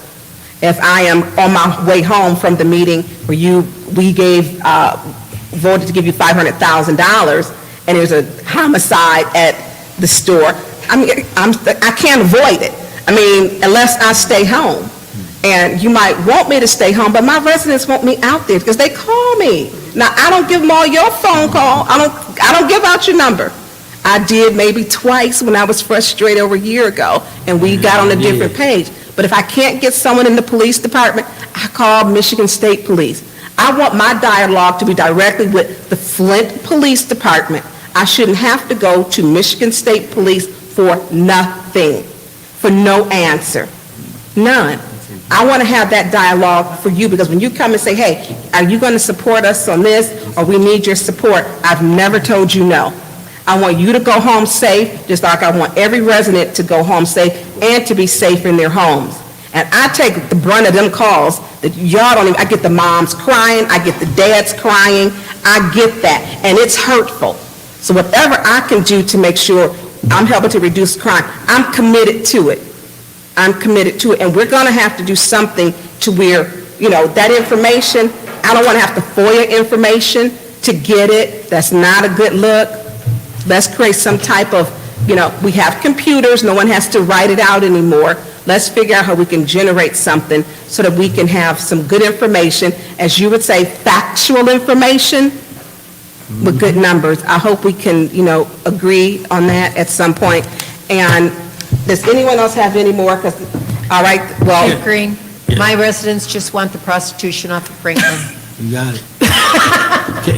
if I am on my way home from the meeting where we voted to give you $500,000, and there's a homicide at the store, I mean, I can't avoid it. I mean, unless I stay home. And you might want me to stay home, but my residents want me out there because they call me. Now, I don't give them all your phone call. I don't give out your number. I did maybe twice when I was frustrated over a year ago, and we got on a different page. But if I can't get someone in the police department, I call Michigan State Police. I want my dialogue to be directly with the Flint Police Department. I shouldn't have to go to Michigan State Police for nothing, for no answer. None. I want to have that dialogue for you, because when you come and say, hey, are you going to support us on this, or we need your support, I've never told you no. I want you to go home safe, just like I want every resident to go home safe and to be safe in their homes. And I take the brunt of them calls that y'all don't even, I get the moms crying, I get the dads crying, I get that, and it's hurtful. So whatever I can do to make sure I'm helping to reduce crime, I'm committed to it. I'm committed to it, and we're going to have to do something to where, that information, I don't want to have to FOIA information to get it. That's not a good look. Let's create some type of, we have computers, no one has to write it out anymore. Let's figure out how we can generate something so that we can have some good information, as you would say, factual information with good numbers. I hope we can, agree on that at some point. And does anyone else have any more? All right, well. Chief Green, my residents just want the prostitution off of Franklin. You got it.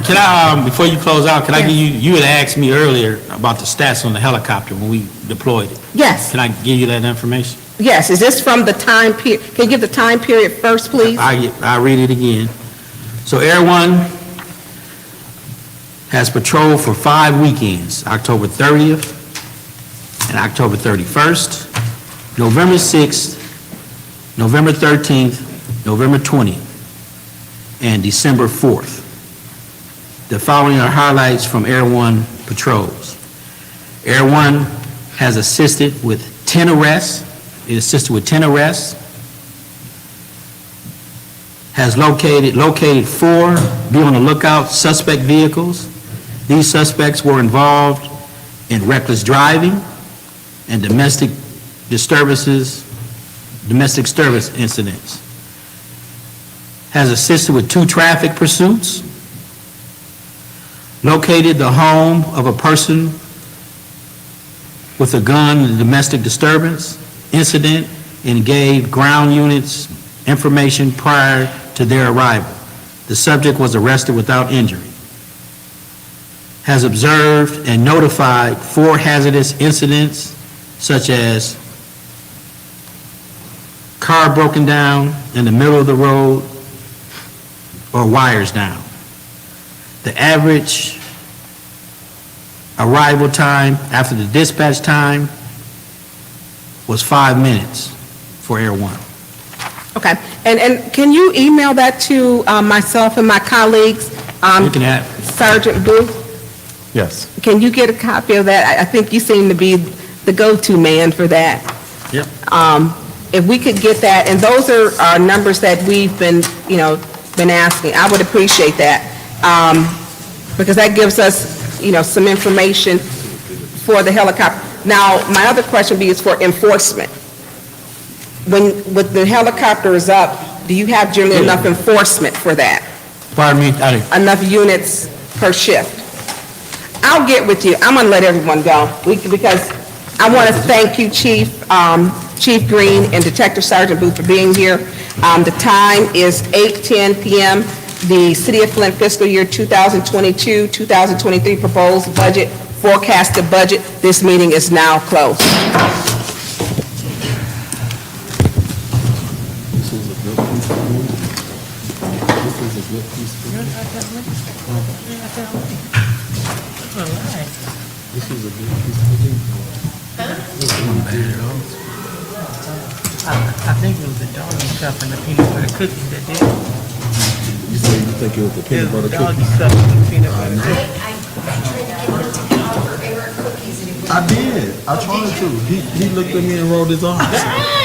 Can I, before you close out, can I give you had asked me earlier about the stats on the helicopter when we deployed it. Yes. Can I give you that information? Yes, is this from the time period? Can you give the time period first, please? I'll read it again. So Air One has patrolled for 5 weekends, October 30th and October 31st, November 6th, November 13th, November 20th, and December 4th. The following are highlights from Air One patrols. Air One has assisted with 10 arrests. It assisted with 10 arrests. Has located 4 be on the lookout suspect vehicles. These suspects were involved in reckless driving and domestic disturbance incidents. Has assisted with 2 traffic pursuits. Located the home of a person with a gun in a domestic disturbance incident and gave ground units information prior to their arrival. The subject was arrested without injury. Has observed and notified 4 hazardous incidents, such as car broken down in the middle of the road or wires down. The average arrival time after the dispatch time was 5 minutes for Air One. Okay, and can you email that to myself and my colleagues? You can have. Sergeant Booth, Yes. can you get a copy of that? I think you seem to be the go-to man for that. Yep. If we could get that, and those are numbers that we've been, been asking, I would appreciate that. Because that gives us, some information for the helicopter. Now, my other question is for enforcement. When the helicopter is up, do you have generally enough enforcement for that? Pardon me? I didn't. Enough units per shift? I'll get with you. I'm going to let everyone go because I want to thank you, Chief Green and Detective Sergeant Booth, for being here. The time is 8:10 p.m. The City of Flint fiscal year 2022-2023 proposed budget, forecasted budget. This meeting is now closed. I think it was the doggy stuff and the peanut butter cookies that did it. You say you think it was the peanut butter Doggy cookies? stuff and the peanut butter cookies. I did. I tried to. He looked at me and rolled his eyes.